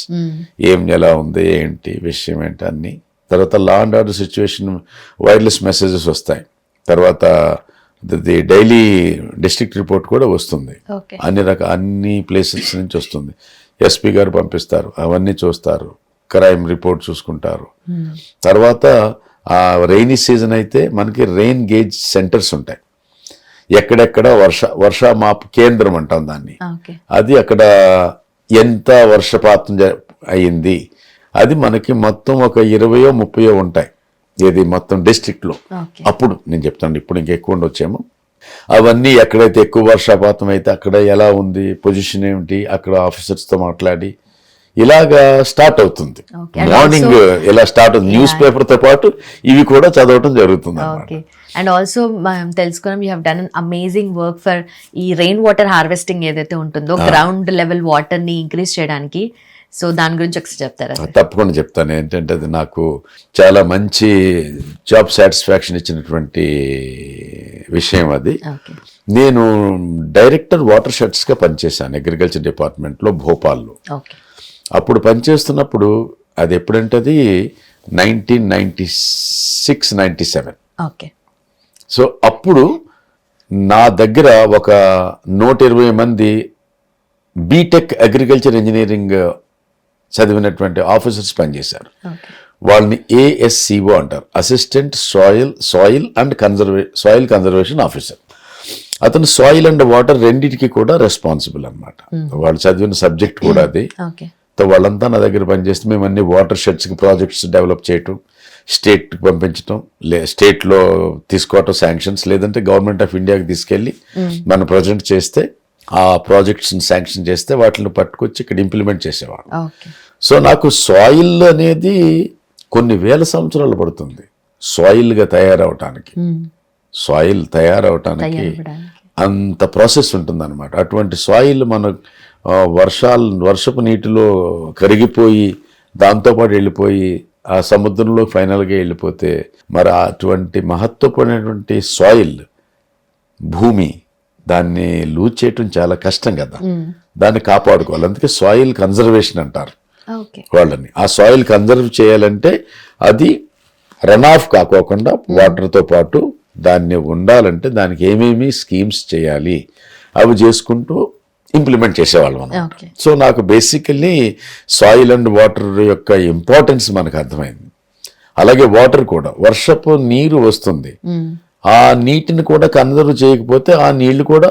ఏం ఎలా ఉంది, ఏంటి విషయం ఏంటి అన్ని. తర్వాత law and order situation wireless messages వస్తాయి. తర్వాత ది డైలీ డిస్ట్రిక్ట్ రిపోర్ట్ కూడా వస్తుంది, అన్ని ప్లేసెస్ నుంచి వస్తుంది. ఎస్పీ గారు పంపిస్తారు, అవన్నీ చూస్తారు, క్రైమ్ రిపోర్ట్ చూసుకుంటారు. తర్వాత ఆ రెయినీ సీజన్ అయితే మనకి రెయిన్ గేజ్ సెంటర్స్ ఉంటాయి. ఎక్కడెక్కడ వర్షమాప కేంద్రం అంటాం దాన్ని. అది అక్కడ ఎంత వర్షపాతం అయ్యింది, అది మనకి మొత్తం ఒక 20-30 ఉంటాయి, ఏది మొత్తం డిస్ట్రిక్ట్లో. అప్పుడు నేను చెప్తాను, ఇప్పుడు ఇంకెక్కువ ఉండొచ్చేమో. అవన్నీ ఎక్కడైతే ఎక్కువ వర్షపాతం అయితే అక్కడ ఎలా ఉంది, పొజిషన్ ఏమిటి, అక్కడ ఆఫీసర్స్తో మాట్లాడి ఇలాగా స్టార్ట్ అవుతుంది. మార్నింగ్ ఇలా స్టార్ట్ అవుతుంది. న్యూస్ పేపర్తో పాటు ఇవి కూడా చదవటం జరుగుతుంది. అండ్ ఆల్సో మనం తెలుసుకున్నాం, you have done an amazing work for ఈ రెయిన్ వాటర్ హార్వెస్టింగ్ ఏదైతే ఉంటుందో, గ్రౌండ్ లెవెల్ వాటర్ ని ఇంక్రీజ్ చేయడానికి. సో దాని గురించి ఒకసారి చెప్తారా? తప్పకుండా చెప్తాను. ఏంటంటే అది నాకు చాలా మంచి జాబ్ సాటిస్ఫాక్షన్ ఇచ్చినటువంటి విషయం. అది నేను డైరెక్టర్ వాటర్ షెడ్స్గా పనిచేశాను అగ్రికల్చర్ డిపార్ట్మెంట్లో భోపాల్లో. అప్పుడు పనిచేస్తున్నప్పుడు అది ఎప్పుడంటే అది 1996-97. సో అప్పుడు నా దగ్గర ఒక 120 మంది బీటెక్ అగ్రికల్చర్ ఇంజనీరింగ్ చదివినటువంటి ఆఫీసర్స్ పనిచేశారు. వాళ్ళని ASCO అంటారు, అసిస్టెంట్ సాయిల్ కన్జర్వేషన్ ఆఫీసర్. అతను సాయిల్ అండ్ వాటర్ రెండింటికి కూడా రెస్పాన్సిబుల్ అన్నమాట. వాళ్ళు చదివిన సబ్జెక్ట్ కూడా అది. సో వాళ్ళంతా నా దగ్గర పనిచేస్తే మేము అన్ని వాటర్ షెడ్స్కి ప్రాజెక్ట్స్ డెవలప్ చేయటం, స్టేట్కి పంపించటం, స్టేట్లో తీసుకోవటం శాంక్షన్స్, లేదంటే గవర్నమెంట్ ఆఫ్ ఇండియాకి తీసుకెళ్ళి మనం ప్రజెంట్ చేస్తే ఆ ప్రాజెక్ట్స్ని శాంక్షన్ చేస్తే వాటిని పట్టుకొచ్చి ఇక్కడ ఇంప్లిమెంట్ చేసేవాడు. సో నాకు సాయిల్ అనేది కొన్ని వేల సంవత్సరాలు పడుతుంది సాయిల్గా తయారవటానికి. సాయిల్ తయారవటానికి అంత ప్రాసెస్ ఉంటుందన్నమాట. అటువంటి సాయిల్ మన వర్షపు నీటిలో కరిగిపోయి దాంతోపాటు వెళ్ళిపోయి ఆ సముద్రంలో ఫైనల్గా వెళ్ళిపోతే మరి అటువంటి మహత్వపడినటువంటి సాయిల్ భూమి, దాన్ని లూజ్ చేయటం చాలా కష్టం కదా. దాన్ని కాపాడుకోవాలి. అందుకే సాయిల్ కన్జర్వేషన్ అంటారు వాళ్ళని. ఆ సాయిల్ కన్జర్వ్ చేయాలంటే అది రన్ ఆఫ్ కాకోకుండా వాటర్తో పాటు దాన్ని ఉండాలంటే దానికి ఏమేమి స్కీమ్స్ చేయాలి అవి చేసుకుంటూ ఇంప్లిమెంట్ చేసేవాళ్ళం అన్నమాట. సో నాకు బేసికల్లీ సాయిల్ అండ్ వాటర్ యొక్క ఇంపార్టెన్స్ మనకు అర్థమైంది. అలాగే వాటర్ కూడా, వర్షపు నీరు వస్తుంది, ఆ నీటిని కూడా కన్జర్వ్ చేయకపోతే ఆ నీళ్లు కూడా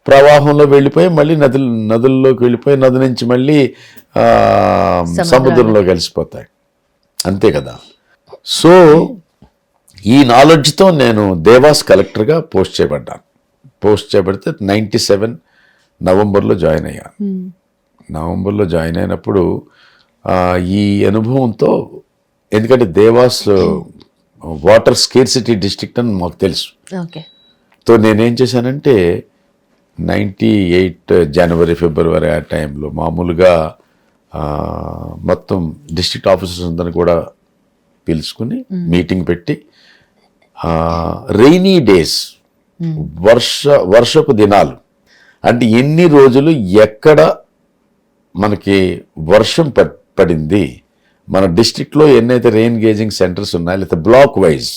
ప్రవాహంలో వెళ్ళిపోయి మళ్ళీ నదుల్లోకి వెళ్ళిపోయి నది నుంచి మళ్ళీ సముద్రంలో కలిసిపోతాయి, అంతే కదా. సో ఈ నాలెడ్జ్తో నేను దేవాస్ కలెక్టర్గా పోస్ట్ చేయబడితే 97 నవంబర్లో జాయిన్ అయ్యాను. నవంబర్లో జాయిన్ అయినప్పుడు ఈ అనుభవంతో, ఎందుకంటే దేవాస్ వాటర్ స్కేర్సిటీ డిస్ట్రిక్ట్ అని మాకు తెలుసు. సో నేనేం చేశానంటే 98 జనవరి ఫిబ్రవరి ఆ టైంలో మామూలుగా మొత్తం డిస్ట్రిక్ట్ ఆఫీసర్స్ అందరిని కూడా పిలుచుకుని మీటింగ్ పెట్టి రెయినీ డేస్ వర్షపు దినాలు అంటే ఎన్ని రోజులు ఎక్కడ మనకి వర్షం పడింది, మన డిస్ట్రిక్ట్లో ఎన్నైతే రెయిన్ గేజింగ్ సెంటర్స్ ఉన్నాయో లేకపోతే బ్లాక్ వైజ్,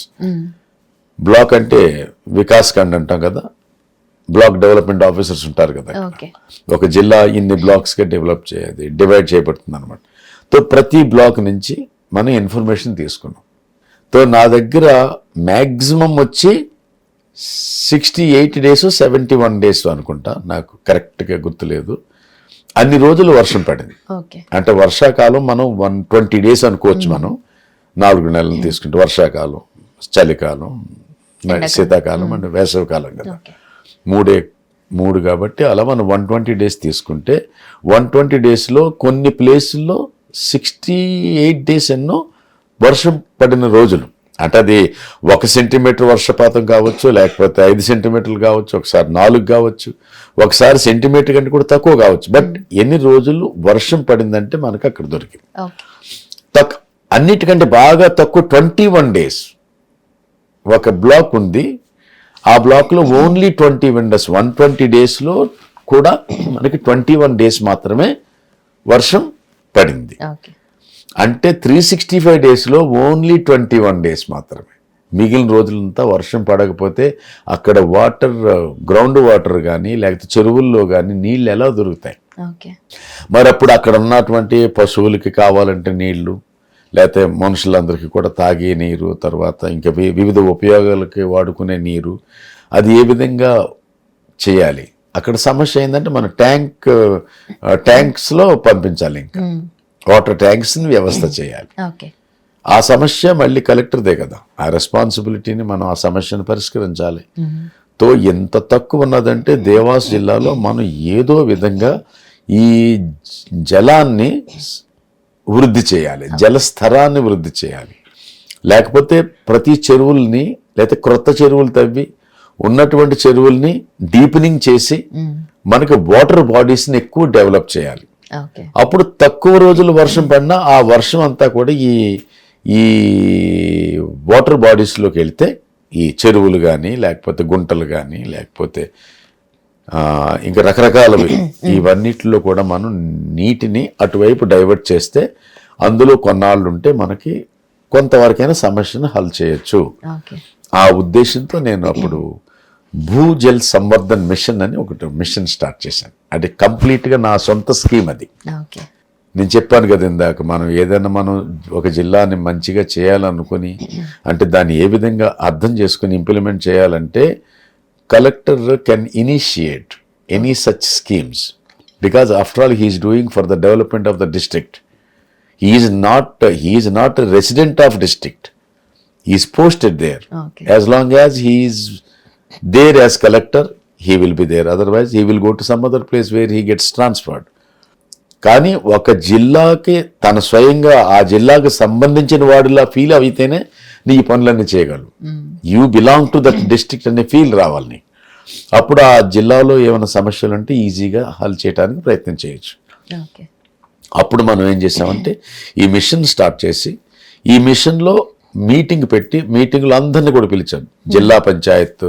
బ్లాక్ అంటే వికాస్ ఖండ్ అంటాం కదా, బ్లాక్ డెవలప్మెంట్ ఆఫీసర్స్ ఉంటారు కదా, ఒక జిల్లా ఇన్ని బ్లాక్స్గా డివైడ్ చేయబడుతుంది అనమాట. తో ప్రతి బ్లాక్ నుంచి మనం ఇన్ఫర్మేషన్ తీసుకున్నాం. తో నా దగ్గర మ్యాక్సిమం వచ్చి 68 days 71 days అనుకుంటా, నాకు కరెక్ట్గా గుర్తులేదు, అన్ని రోజులు వర్షం పడింది. అంటే వర్షాకాలం మనం 120 days అనుకోవచ్చు, మనం 4 నెలలు తీసుకుంటే వర్షాకాలం, చలికాలం, శీతాకాలం అండ్ వేసవికాలం కదా, మూడు కాబట్టి అలా మనం 120 days తీసుకుంటే 120 daysలో కొన్ని ప్లేసుల్లో 68 days ఎన్నో వర్షం పడిన రోజులు. అంటే అది 1 సెంటీమీటర్ వర్షపాతం కావచ్చు, లేకపోతే 5 సెంటీమీటర్లు కావచ్చు, ఒకసారి 4 కావచ్చు, ఒకసారి సెంటీమీటర్ కంటే కూడా తక్కువ కావచ్చు. బట్ ఎన్ని రోజులు వర్షం పడిందంటే మనకు అక్కడ దొరికింది. అన్నిటికంటే బాగా తక్కువ 21 days ఒక బ్లాక్ ఉంది. ఆ బ్లాక్లో ఓన్లీ 21 days, 120 daysలో కూడా మనకి 21 days మాత్రమే వర్షం పడింది. అంటే 365 daysలో ఓన్లీ 21 days మాత్రమే. మిగిలిన రోజులంతా వర్షం పడకపోతే అక్కడ వాటర్, గ్రౌండ్ వాటర్ కానీ లేకపోతే చెరువుల్లో కానీ నీళ్ళు ఎలా దొరుకుతాయి? మరి అప్పుడు అక్కడ ఉన్నటువంటి పశువులకి కావాలంటే నీళ్లు, లేకపోతే మనుషులందరికీ కూడా తాగే నీరు, తర్వాత ఇంకా వివిధ ఉపయోగాలకి వాడుకునే నీరు, అది ఏ విధంగా చేయాలి? అక్కడ సమస్య ఏంటంటే మన ట్యాంక్స్లో పంపించాలి, ఇంకా వాటర్ ట్యాంక్స్ని వ్యవస్థ చేయాలి. ఆ సమస్య మళ్ళీ కలెక్టర్దే కదా, ఆ రెస్పాన్సిబిలిటీని మనం ఆ సమస్యను పరిష్కరించాలి. తో ఎంత తక్కువ ఉన్నదంటే దేవాస్ జిల్లాలో మనం ఏదో విధంగా ఈ జలాన్ని వృద్ధి చేయాలి, జలస్థరాన్ని వృద్ధి చేయాలి. లేకపోతే ప్రతి చెరువుల్ని లేకపోతే క్రొత్త చెరువులు తవ్వి ఉన్నటువంటి చెరువుల్ని డీపెనింగ్ చేసి మనకి వాటర్ బాడీస్ని ఎక్కువ డెవలప్ చేయాలి. అప్పుడు తక్కువ రోజులు వర్షం పడినా ఆ వర్షం అంతా కూడా ఈ వాటర్ బాడీస్లోకి వెళ్తే ఈ చెరువులు కానీ లేకపోతే గుంటలు కానీ లేకపోతే ఇంకా రకరకాలవి ఇవన్నిటిలో కూడా మనం నీటిని అటువైపు డైవర్ట్ చేస్తే అందులో కొన్నాళ్ళు ఉంటే మనకి కొంతవరకైనా సమస్యను హల్ చేయొచ్చు. ఆ ఉద్దేశంతో నేను అప్పుడు భూజల్ సంవర్ధన్ మిషన్ అని ఒకటి మిషన్ స్టార్ట్ చేశాను. అది కంప్లీట్గా నా సొంత స్కీమ్. అది నేను చెప్పాను కదా ఇందాక, మనం ఏదైనా మనం ఒక జిల్లాని మంచిగా చేయాలనుకుని అంటే దాన్ని ఏ విధంగా అర్థం చేసుకుని ఇంప్లిమెంట్ చేయాలంటే collector can initiate any such schemes because after all he is doing for the development of the district. He is not a resident of district. He is posted there. As long as he is there as collector, he will be there. Otherwise, he will go to some other place where he gets transferred. కానీ ఒక జిల్లాకి తన స్వయంగా ఆ జిల్లాకు సంబంధించిన వాడిలా feel అయితేనే నీ పనులన్నీ చేయగలవు. You belong to that district అనే ఫీల్ రావాలి. అప్పుడు ఆ జిల్లాలో ఏమైనా సమస్యలు ఉంటే ఈజీగా హల్ చేయడానికి ప్రయత్నం చేయొచ్చు. అప్పుడు మనం ఏం చేసామంటే ఈ మిషన్ స్టార్ట్ చేసి ఈ మిషన్లో మీటింగ్ పెట్టి మీటింగ్లో అందరినీ కూడా పిలిచాం. జిల్లా పంచాయత్,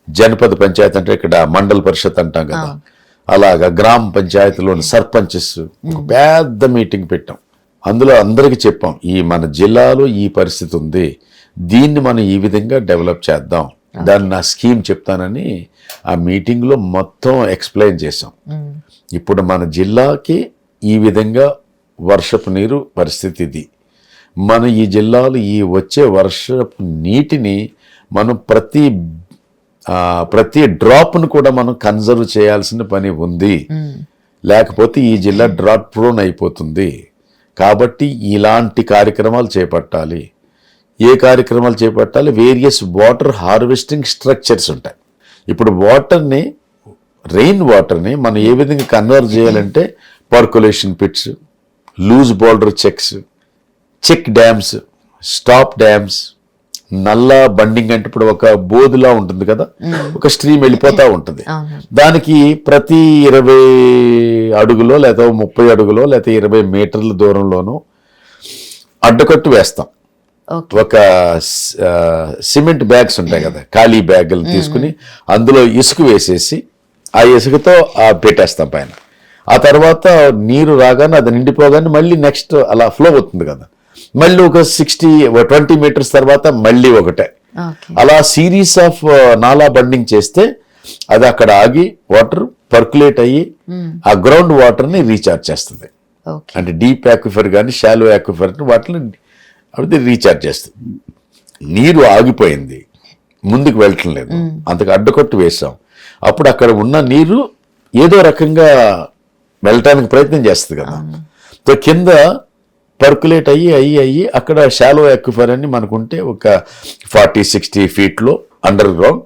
జనపద పంచాయత్ అంటే ఇక్కడ మండల పరిషత్ అంటాం కదా, అలాగా గ్రామ పంచాయతీలోని సర్పంచెస్ ఒక పెద్ద మీటింగ్ పెట్టాం. అందులో అందరికీ చెప్పాం ఈ మన జిల్లాలో ఈ పరిస్థితి ఉంది, దీన్ని మనం ఈ విధంగా డెవలప్ చేద్దాం, దాన్ని నా స్కీమ్ చెప్తానని ఆ మీటింగ్లో మొత్తం ఎక్స్ప్లెయిన్ చేసాం. ఇప్పుడు మన జిల్లాకి ఈ విధంగా వర్షపు నీరు పరిస్థితి ఇది. మన ఈ జిల్లాలో ఈ వచ్చే వర్షపు నీటిని మనం ప్రతి డ్రాప్ను కూడా మనం కన్జర్వ్ చేయాల్సిన పని ఉంది, లేకపోతే ఈ జిల్లా డ్రాట్ ప్రోన్ అయిపోతుంది. కాబట్టి ఇలాంటి కార్యక్రమాలు చేపట్టాలి. ఏ కార్యక్రమాలు చేపట్టాలి? వేరియస్ వాటర్ హార్వెస్టింగ్ స్ట్రక్చర్స్ ఉంటాయి. ఇప్పుడు వాటర్ని, రెయిన్ వాటర్ని మనం ఏ విధంగా కన్వర్ట్ చేయాలంటే percolation pits, loose boulder check dams, stop dams, నల్ల బండింగ్ అంటే ఇప్పుడు ఒక బోధులా ఉంటుంది కదా, ఒక స్ట్రీమ్ వెళ్ళిపోతా ఉంటుంది. దానికి ప్రతి 20 అడుగులో లేదా 30 అడుగులో లేదా 20 మీటర్ల దూరంలోనూ అడ్డకట్టు వేస్తాం. ఒక సిమెంట్ బ్యాగ్స్ ఉంటాయి కదా, ఖాళీ బ్యాగులు తీసుకుని అందులో ఇసుక వేసేసి ఆ ఇసుకతో పెట్టేస్తాం పైన. ఆ తర్వాత నీరు రాగానే అది నిండిపోగానే మళ్ళీ నెక్స్ట్ అలా ఫ్లో అవుతుంది కదా, మళ్ళీ ఒక 20 మీటర్స్ తర్వాత మళ్ళీ ఒకటే, అలా సిరీస్ ఆఫ్ నాలా బండింగ్ చేస్తే అది అక్కడ ఆగి వాటర్ పర్కులేట్ అయ్యి ఆ గ్రౌండ్ వాటర్ ని రీఛార్జ్ చేస్తుంది. అంటే డీప్ యాక్విఫర్ కానీ షాలో యాక్విఫర్ వాటిని అది రీఛార్జ్ చేస్తుంది. నీరు ఆగిపోయింది, ముందుకు వెళ్ళటం లేదు, అంతకు అడ్డుకట్టు వేసాం. అప్పుడు అక్కడ ఉన్న నీరు ఏదో రకంగా వెళ్ళటానికి ప్రయత్నం చేస్తుంది కదా. సో కింద పర్కులేట్ అయ్యి అక్కడ షాలో యాక్విఫర్ అని మనకుంటే ఒక 40-60 ఫీట్లో అండర్ గ్రౌండ్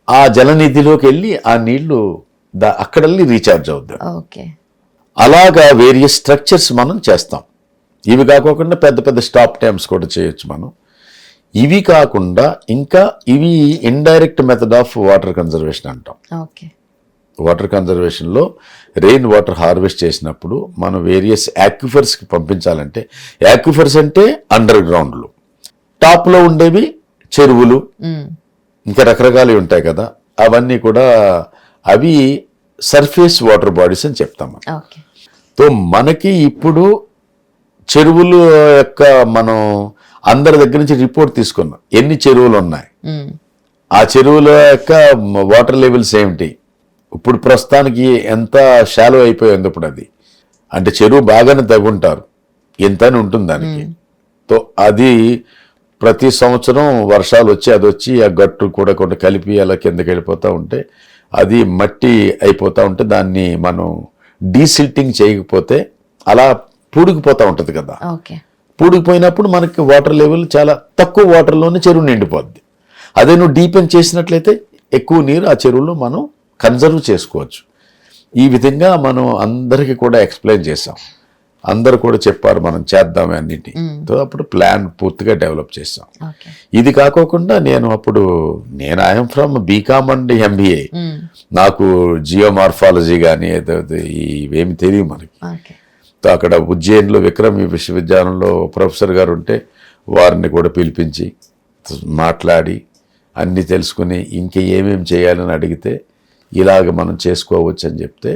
ఆ జలనిధిలోకి వెళ్ళి ఆ నీళ్లు అక్కడ రీఛార్జ్ అవుద్ది. అలాగా వేరియస్ స్ట్రక్చర్స్ మనం చేస్తాం. ఇవి కాకుండా పెద్ద పెద్ద స్టాప్ డ్యామ్స్ కూడా చేయొచ్చు మనం. ఇవి కాకుండా ఇంకా ఇవి indirect method of water conservation అంటాం. వాటర్ కన్జర్వేషన్లో రెయిన్ వాటర్ హార్వెస్ట్ చేసినప్పుడు మనం వేరియస్ యాక్విఫర్స్కి పంపించాలంటే, యాక్విఫర్స్ అంటే అండర్ గ్రౌండ్లు, టాప్లో ఉండేవి చెరువులు, ఇంకా రకరకాలు ఉంటాయి కదా, అవన్నీ కూడా అవి సర్ఫేస్ వాటర్ బాడీస్ అని చెప్తాం. సో మనకి ఇప్పుడు చెరువులు యొక్క మనం అందరి దగ్గర నుంచి రిపోర్ట్ తీసుకున్నాం, ఎన్ని చెరువులు ఉన్నాయి, ఆ చెరువుల యొక్క వాటర్ లెవెల్స్ ఏమిటి, ఇప్పుడు ప్రస్తుతానికి ఎంత షాలో అయిపోయింది ఇప్పుడు అది. అంటే చెరువు బాగానే తగ్గుంటారు, ఎంత అని ఉంటుంది దానికి. సో అది ప్రతి సంవత్సరం వర్షాలు వచ్చి అది వచ్చి ఆ గట్టు కూడా కొన్ని కలిపి అలా కిందకి వెళ్ళిపోతూ ఉంటే అది మట్టి అయిపోతూ ఉంటే దాన్ని మనం డీసిల్టింగ్ చేయకపోతే అలా పూడికిపోతూ ఉంటుంది కదా. పూడికిపోయినప్పుడు మనకి వాటర్ లెవెల్ చాలా తక్కువ వాటర్లోనే చెరువు నిండిపోద్ది. అదే నువ్వు డీపెన్ చేసినట్లయితే ఎక్కువ నీరు ఆ చెరువులో మనం కన్జర్వ్ చేసుకోవచ్చు. ఈ విధంగా మనం అందరికీ కూడా ఎక్స్ప్లెయిన్ చేసాం, అందరు కూడా చెప్పారు మనం చేద్దామే అన్నిటి. అప్పుడు ప్లాన్ పూర్తిగా డెవలప్ చేసాం. ఇది కాకోకుండా నేను I'm from BCom and MBA, నాకు జియోమార్ఫాలజీ కానీ ఇవేమి తెలియదు మనకి. అక్కడ ఉజ్జయిన్లో విక్రమ్ విశ్వవిద్యాలయంలో ప్రొఫెసర్ గారు ఉంటే వారిని కూడా పిలిపించి మాట్లాడి అన్నీ తెలుసుకుని ఇంకా ఏమేమి చేయాలని అడిగితే ఇలాగ మనం చేసుకోవచ్చు అని చెప్తే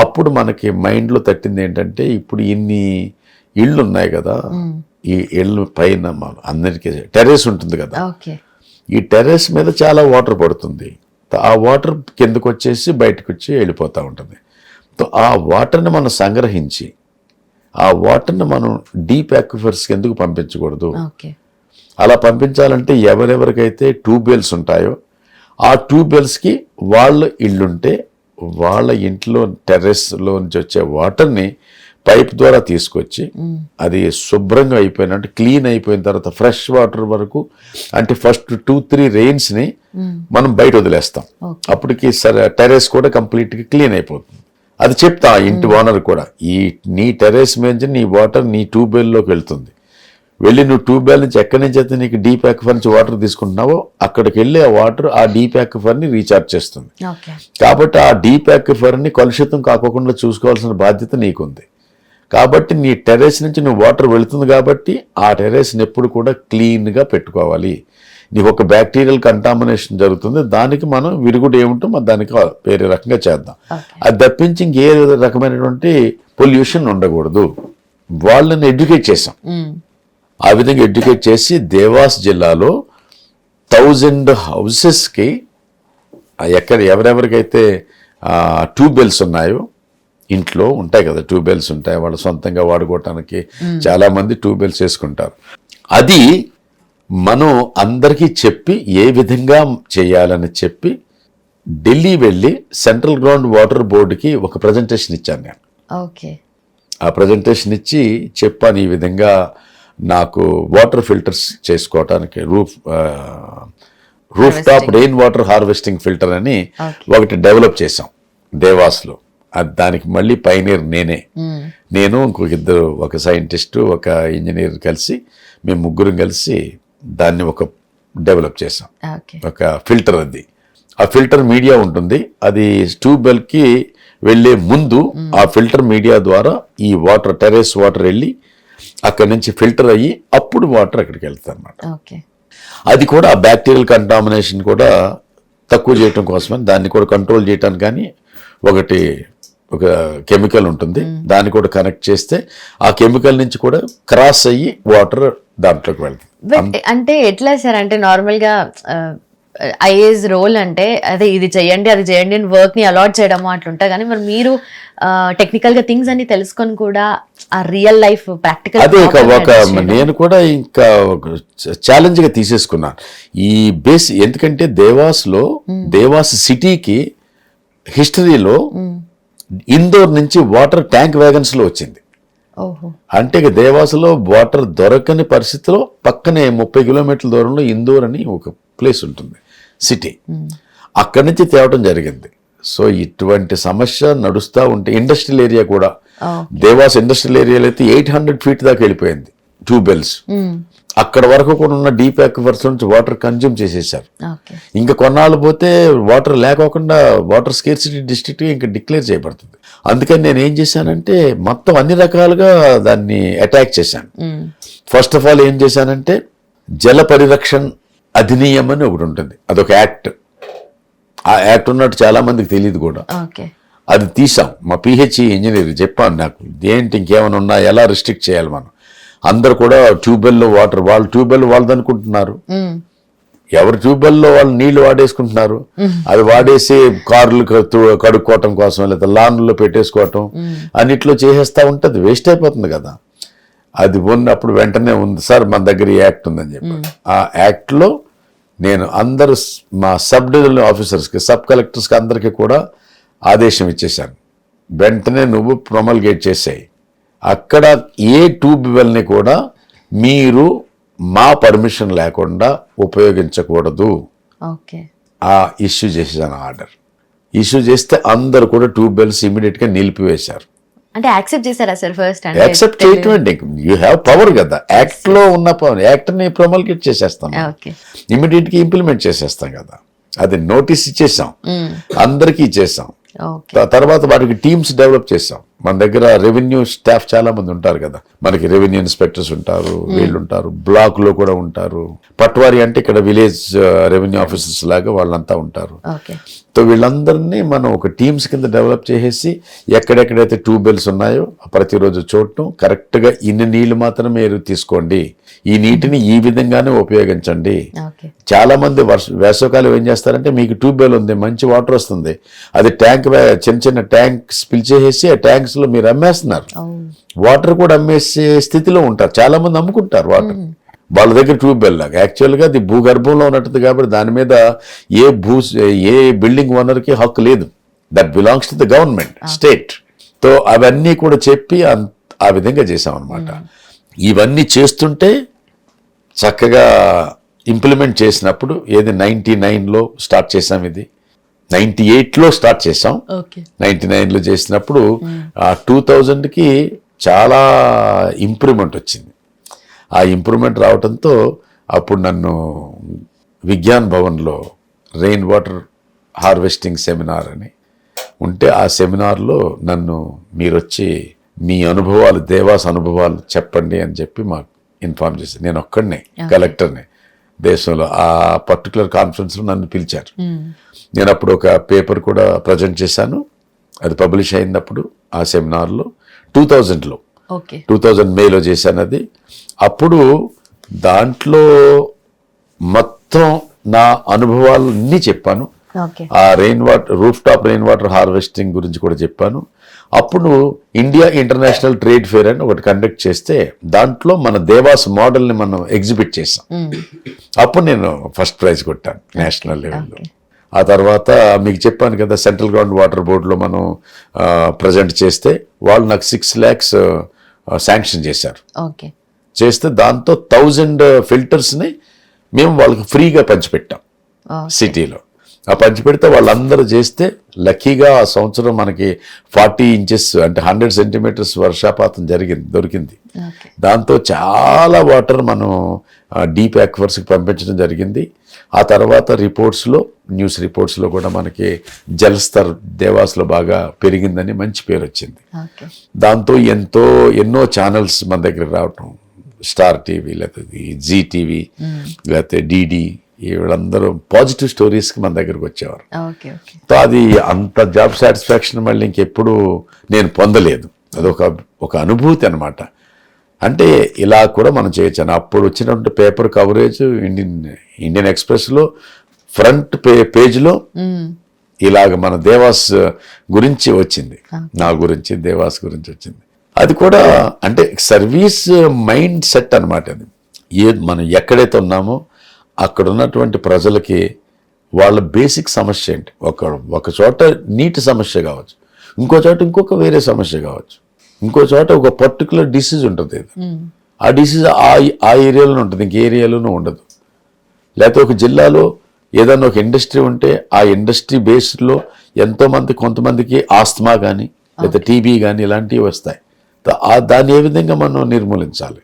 అప్పుడు మనకి మైండ్లో తట్టింది ఏంటంటే, ఇప్పుడు ఇన్ని ఇళ్ళు ఉన్నాయి కదా, ఈ ఇళ్ళు పైన అందరికీ టెర్రస్ ఉంటుంది కదా, ఈ టెర్రస్ మీద చాలా వాటర్ పడుతుంది. ఆ వాటర్ కిందకు వచ్చేసి బయటకు వచ్చి వెళ్ళిపోతూ ఉంటుంది. ఆ వాటర్ని మనం సంగ్రహించి ఆ వాటర్ని మనం డీప్ యాక్విఫర్స్కి ఎందుకు పంపించకూడదు? అలా పంపించాలంటే ఎవరెవరికైతే ట్యూబ్వెల్స్ ఉంటాయో ఆ ట్యూబ్వెల్స్కి వాళ్ళ ఇళ్ళుంటే వాళ్ళ ఇంట్లో టెర్రస్లో నుంచి వచ్చే వాటర్ని పైప్ ద్వారా తీసుకొచ్చి అది శుభ్రంగా అయిపోయినట్టు క్లీన్ అయిపోయిన తర్వాత ఫ్రెష్ వాటర్ వరకు, అంటే ఫస్ట్ 2-3 రెయిన్స్ని మనం బయట వదిలేస్తాం. అప్పటికి టెర్రస్ కూడా కంప్లీట్గా క్లీన్ అయిపోతుంది. అది చెప్తా ఇంటి ఓనర్ కూడా, నీ టెర్రస్ మీద నీ వాటర్ నీ ట్యూబ్వెల్లోకి వెళ్తుంది, వెళ్ళి నువ్వు ట్యూబ్వెల్ నుంచి ఎక్కడి నుంచి అయితే నీకు డీప్ యాక్విఫర్ నుంచి వాటర్ తీసుకుంటున్నావో అక్కడికి వెళ్ళి ఆ వాటర్ ఆ డీప్ యాక్విఫర్ని రీఛార్జ్ చేస్తుంది. కాబట్టి ఆ డీప్ యాక్విఫర్ని కలుషితం కాకుండా చూసుకోవాల్సిన బాధ్యత నీకుంది. కాబట్టి నీ టెర్రస్ నుంచి నువ్వు వాటర్ వెళుతుంది కాబట్టి ఆ టెర్రస్ని ఎప్పుడు కూడా క్లీన్గా పెట్టుకోవాలి. నీకు ఒక బ్యాక్టీరియల్ కంటామినేషన్ జరుగుతుంది, దానికి మనం విరుగుడు ఏముంటో మనం దానికి వేరే రకంగా చేద్దాం. అది తప్పించి ఇంకే రకమైనటువంటి పొల్యూషన్ ఉండకూడదు. వాళ్ళని ఎడ్యుకేట్ చేసాం. ఆ విధంగా ఎడ్యుకేట్ చేసి దేవాస్ జిల్లాలో 1000 హౌసెస్కి ఎవరెవరికైతే ట్యూబ్వెల్స్ ఉన్నాయో, ఇంట్లో ఉంటాయి కదా ట్యూబ్వెల్స్ ఉంటాయి, వాళ్ళు సొంతంగా వాడుకోవటానికి చాలా మంది ట్యూబ్వెల్స్ చేసుకుంటారు. అది మనం అందరికీ చెప్పి ఏ విధంగా చేయాలని చెప్పి ఢిల్లీ వెళ్ళి సెంట్రల్ గ్రౌండ్ వాటర్ బోర్డుకి ఒక ప్రజెంటేషన్ ఇచ్చాను నేను. ఆ ప్రజెంటేషన్ ఇచ్చి చెప్పాను, ఈ విధంగా నాకు వాటర్ ఫిల్టర్స్ చేసుకోవటానికి roof top rain water harvesting filter అని ఒకటి డెవలప్ చేసాం దేవాస్లో. దానికి మళ్ళీ పైనీర్ నేను ఇంకొక ఇద్దరు, ఒక సైంటిస్టు ఒక ఇంజనీర్ కలిసి మేము ముగ్గురం కలిసి దాన్ని ఒక డెవలప్ చేసాం. ఓకే. ఒక ఫిల్టర్ అది, ఆ ఫిల్టర్ మీడియా ఉంటుంది, అది ట్యూబ్వెల్కి వెళ్ళే ముందు ఆ ఫిల్టర్ మీడియా ద్వారా ఈ వాటర్, టెర్రస్ వాటర్ వెళ్ళి అక్కడి నుంచి ఫిల్టర్ అయ్యి అప్పుడు వాటర్ అక్కడికి వెళ్తాయి అన్నమాట. ఓకే. అది కూడా ఆ బ్యాక్టీరియల్ కంటామినేషన్ కూడా తక్కువ చేయటం కోసమని దాన్ని కూడా కంట్రోల్ చేయటానికి కానీ ఒక కెమికల్ ఉంటుంది, దాన్ని కూడా కనెక్ట్ చేస్తే ఆ కెమికల్ నుంచి కూడా క్రాస్ అయ్యి వాటర్ దాంట్లోకి వెళ్తుంది. అంటే ఎట్లా సార్, అంటే నార్మల్గా ఐఏఎస్ రోల్ అంటే అదే ఇది చేయండి అది చేయండి అని వర్క్ ని అలాట్ చేయడము అట్లుంటా, కానీ మరి మీరు టెక్నికల్ గా థింగ్స్ అన్ని తెలుసుకొని కూడా ఆ రియల్ లైఫ్ ప్రాక్టికల్ అదే నేను కూడా ఇంకా ఛాలెంజ్ గా తీసేసుకున్నాను ఈ బేస్. ఎందుకంటే దేవాస్ సిటీకి హిస్టరీలో ఇందోర్ నుంచి వాటర్ ట్యాంక్ వ్యాగన్స్ లో వచ్చింది. అంటే దేవాసులో వాటర్ దొరకని పరిస్థితిలో పక్కనే 30 కిలోమీటర్ల దూరంలో ఇందోర్ అని ఒక ప్లేస్ ఉంటుంది, సిటీ, అక్కడి నుంచి తేవటం జరిగింది. సో ఇటువంటి సమస్య నడుస్తూ ఉంటే ఇండస్ట్రియల్ ఏరియా కూడా, దేవాస్ ఇండస్ట్రియల్ ఏరియాలో అయితే 800 feet దాకా వెళ్ళిపోయింది ట్యూబెల్స్. అక్కడ వరకు కూడా ఉన్న డీప్ అక్విఫర్స్ నుంచి వాటర్ కన్జ్యూమ్ చేసేసారు. ఇంకా కొన్నాళ్ళు పోతే వాటర్ లేకోకుండా వాటర్ స్కేర్సిటీ డిస్ట్రిక్ట్ ఇంకా డిక్లేర్ చేయబడుతుంది. అందుకని నేను ఏం చేశానంటే మొత్తం అన్ని రకాలుగా దాన్ని అటాక్ చేశాను. ఫస్ట్ ఆఫ్ ఆల్ ఏం చేశానంటే జల పరిరక్షణ అధినియం అని ఒకటి ఉంటుంది, అదొక యాక్ట్. ఆ యాక్ట్ ఉన్నట్టు చాలా మందికి తెలియదు కూడా. అది తీసాం, మా పిహెచ్ఈ ఇంజనీర్ చెప్పాను నాకు ఏంటి ఇంకేమైనా ఉన్నా, ఎలా రిస్ట్రిక్ట్ చేయాలి మనం. అందరు కూడా ట్యూబెల్లో వాటర్, వాళ్ళు ట్యూబెల్ వాళ్ళది అనుకుంటున్నారు, ఎవరు ట్యూబెల్లో వాళ్ళు నీళ్లు వాడేసుకుంటున్నారు. అది వాడేసి కార్లు కడుక్కోవటం కోసం లేదా లాన్లో పెట్టేసుకోవటం అన్నిట్లో చేసేస్తా ఉంటుంది, వేస్ట్ అయిపోతుంది కదా. అది ఉన్నప్పుడు వెంటనే ఉంది సార్ మన దగ్గర ఈ యాక్ట్ ఉందని చెప్పి ఆ యాక్ట్లో నేను అందరు మా సబ్ డివిజనల్ ఆఫీసర్స్కి, సబ్ కలెక్టర్స్కి అందరికీ కూడా ఆదేశం ఇచ్చేశాను, వెంటనే నువ్వు ప్రొమల్గేట్ చేసాయి. అక్కడ ఏ ట్యూబ్వెల్ని కూడా మీరు మా పర్మిషన్ లేకుండా ఉపయోగించకూడదు. ఆ ఇష్యూ చేసేసాను, ఆర్డర్ ఇష్యూ చేస్తే అందరు కూడా ట్యూబ్వెల్స్ ఇమీడియట్గా నిలిపివేశారు. అంటే యాక్సెప్ట్ చేశారా సార్? ఫస్ట్ యాక్సెప్ట్ చేయటం, యూ హ్యావ్ పవర్ కదా, యాక్ట్ లో ఉన్న పవర్, యాక్ట్ ని ప్రొమల్గేట్ చేసేస్తాం, ఇమీడియట్ గా ఇంప్లిమెంట్ చేసేస్తాం కదా. అది నోటీస్ ఇచ్చేసాం, అందరికీ ఇచ్చేసాం. తర్వాత వాటికి టీమ్స్ డెవలప్ చేసాం. మన దగ్గర రెవెన్యూ స్టాఫ్ చాలా మంది ఉంటారు కదా, మనకి రెవెన్యూ ఇన్స్పెక్టర్స్ ఉంటారు, వీళ్ళు ఉంటారు, బ్లాక్ లో కూడా ఉంటారు, పట్వారీ అంటే ఇక్కడ విలేజ్ రెవెన్యూ ఆఫీసర్స్ లాగా వాళ్ళంతా ఉంటారు. సో వీళ్ళందరినీ మనం ఒక టీమ్స్ కింద డెవలప్ చేసేసి ఎక్కడెక్కడైతే ట్యూబెల్స్ ఉన్నాయో ప్రతిరోజు చూడటం, కరెక్ట్గా ఇన్ని నీళ్లు మాత్రమే మీరు తీసుకోండి, ఈ నీటిని ఈ విధంగానే ఉపయోగించండి. చాలా మంది వేసవకాలం ఏం చేస్తారంటే మీకు ట్యూబెల్ ఉంది, మంచి వాటర్ వస్తుంది, అది ట్యాంక్ చిన్న చిన్న ట్యాంక్స్ పిలిచేసి ఆ ట్యాంక్స్ లో మీరు అమ్మేస్తున్నారు, వాటర్ కూడా అమ్మేసే స్థితిలో ఉంటారు. చాలా మంది అమ్ముకుంటారు వాటర్ వాళ్ళ దగ్గర ట్యూబెల్ లాగా. యాక్చువల్గా అది భూగర్భంలో ఉన్నట్టు కాబట్టి దాని మీద ఏ బిల్డింగ్ ఓనర్కి హక్కు లేదు, that belongs to the government, state. So అవన్నీ కూడా చెప్పి ఆ విధంగా చేసాం అనమాట. ఇవన్నీ చేస్తుంటే చక్కగా ఇంప్లిమెంట్ చేసినప్పుడు, ఏది 99లో స్టార్ట్ చేసాం, ఇది 98లో స్టార్ట్ చేసాం, 99లో చేసినప్పుడు 2000కి చాలా ఇంప్రూవ్మెంట్ వచ్చింది. ఆ ఇంప్రూవ్మెంట్ రావడంతో అప్పుడు నన్ను విజ్ఞాన్ భవన్లో రెయిన్ వాటర్ హార్వెస్టింగ్ సెమినార్ అని ఉంటే, ఆ సెమినార్లో నన్ను మీరు వచ్చి మీ అనుభవాలు, దేవాస్ అనుభవాలు చెప్పండి అని చెప్పి మాకు ఇన్ఫార్మ్ చేశారు. నేను ఒక్కడినే కలెక్టర్ని దేశంలో. ఆ పర్టికులర్ కాన్ఫరెన్స్లో నన్ను పిలిచారు. నేను అప్పుడు ఒక పేపర్ కూడా ప్రజెంట్ చేశాను, అది పబ్లిష్ అయినప్పుడు ఆ సెమినార్లో 2000లో 2000 మేలో చేశాను అది. అప్పుడు దాంట్లో మొత్తం నా అనుభవాలన్నీ చెప్పాను. ఆ roof top rain water harvesting గురించి కూడా చెప్పాను. అప్పుడు ఇండియా ఇంటర్నేషనల్ ట్రేడ్ ఫేర్ అని ఒకటి కండక్ట్ చేస్తే దాంట్లో మన దేవాస్ మోడల్ని మనం ఎగ్జిబిట్ చేసాం. అప్పుడు నేను ఫస్ట్ ప్రైజ్ కొట్టాను నేషనల్ లెవెల్లో. ఆ తర్వాత మీకు చెప్పాను కదా, సెంట్రల్ గ్రౌండ్ వాటర్ బోర్డులో మనం ప్రజెంట్ చేస్తే వాళ్ళు నాకు 6 lakhs శాంక్షన్ చేశారు. చేస్తే దాంతో 1000 ఫిల్టర్స్ని మేము వాళ్ళకి ఫ్రీగా పంచిపెట్టాం సిటీలో. ఆ పంచిపెడితే వాళ్ళందరూ చేస్తే లక్కీగా ఆ సంవత్సరం మనకి 40 ఇంచెస్ అంటే 100 సెంటీమీటర్స్ వర్షాపాతం దొరికింది. దాంతో చాలా వాటర్ మనం డీప్ యాక్వర్స్కి పంపించడం జరిగింది. ఆ తర్వాత న్యూస్ రిపోర్ట్స్లో కూడా మనకి జలస్తర్ దేవాస్లో బాగా పెరిగిందని మంచి పేరు వచ్చింది. దాంతో ఎన్నో ఛానల్స్ మన దగ్గర రావటం, స్టార్ టీవీ లేకపోతే జీ టీవీ లేకపోతే డిడి, వీళ్ళందరూ పాజిటివ్ స్టోరీస్కి మన దగ్గరకు వచ్చేవారు. సో అది అంత జాబ్ సాటిస్ఫాక్షన్ మళ్ళీ ఇంకెప్పుడు నేను పొందలేదు. అదొక అనుభూతి అనమాట. అంటే ఇలా కూడా మనం చేయొచ్చు. అప్పుడు వచ్చినటువంటి పేపర్ కవరేజ్ ఇండియన్ ఎక్స్ప్రెస్లో ఫ్రంట్ పేజ్లో ఇలాగ మన దేవాస్ గురించి వచ్చింది, నా గురించి దేవాస్ గురించి వచ్చింది. అది కూడా అంటే సర్వీస్ మైండ్ సెట్ అనమాట. అది మనం ఎక్కడైతే ఉన్నామో అక్కడ ఉన్నటువంటి ప్రజలకి వాళ్ళ బేసిక్ సమస్య ఏంటి, ఒక చోట నీటి సమస్య కావచ్చు, ఇంకో చోట ఇంకొక వేరే సమస్య కావచ్చు, ఇంకో చోట ఒక పర్టికులర్ డిసీజ్ ఉంటుంది. ఆ డిసీజ్ ఆ ఏరియాలోనే ఉంటుంది, ఇంక ఏరియాలోనూ ఉండదు. లేకపోతే ఒక జిల్లాలో ఏదన్నా ఒక ఇండస్ట్రీ ఉంటే ఆ ఇండస్ట్రీ బేస్డ్లో కొంతమందికి ఆస్తమా కానీ లేకపోతే టీబీ కానీ ఇలాంటివి వస్తాయి. దాన్ని ఏ విధంగా మనం నిర్మూలించాలి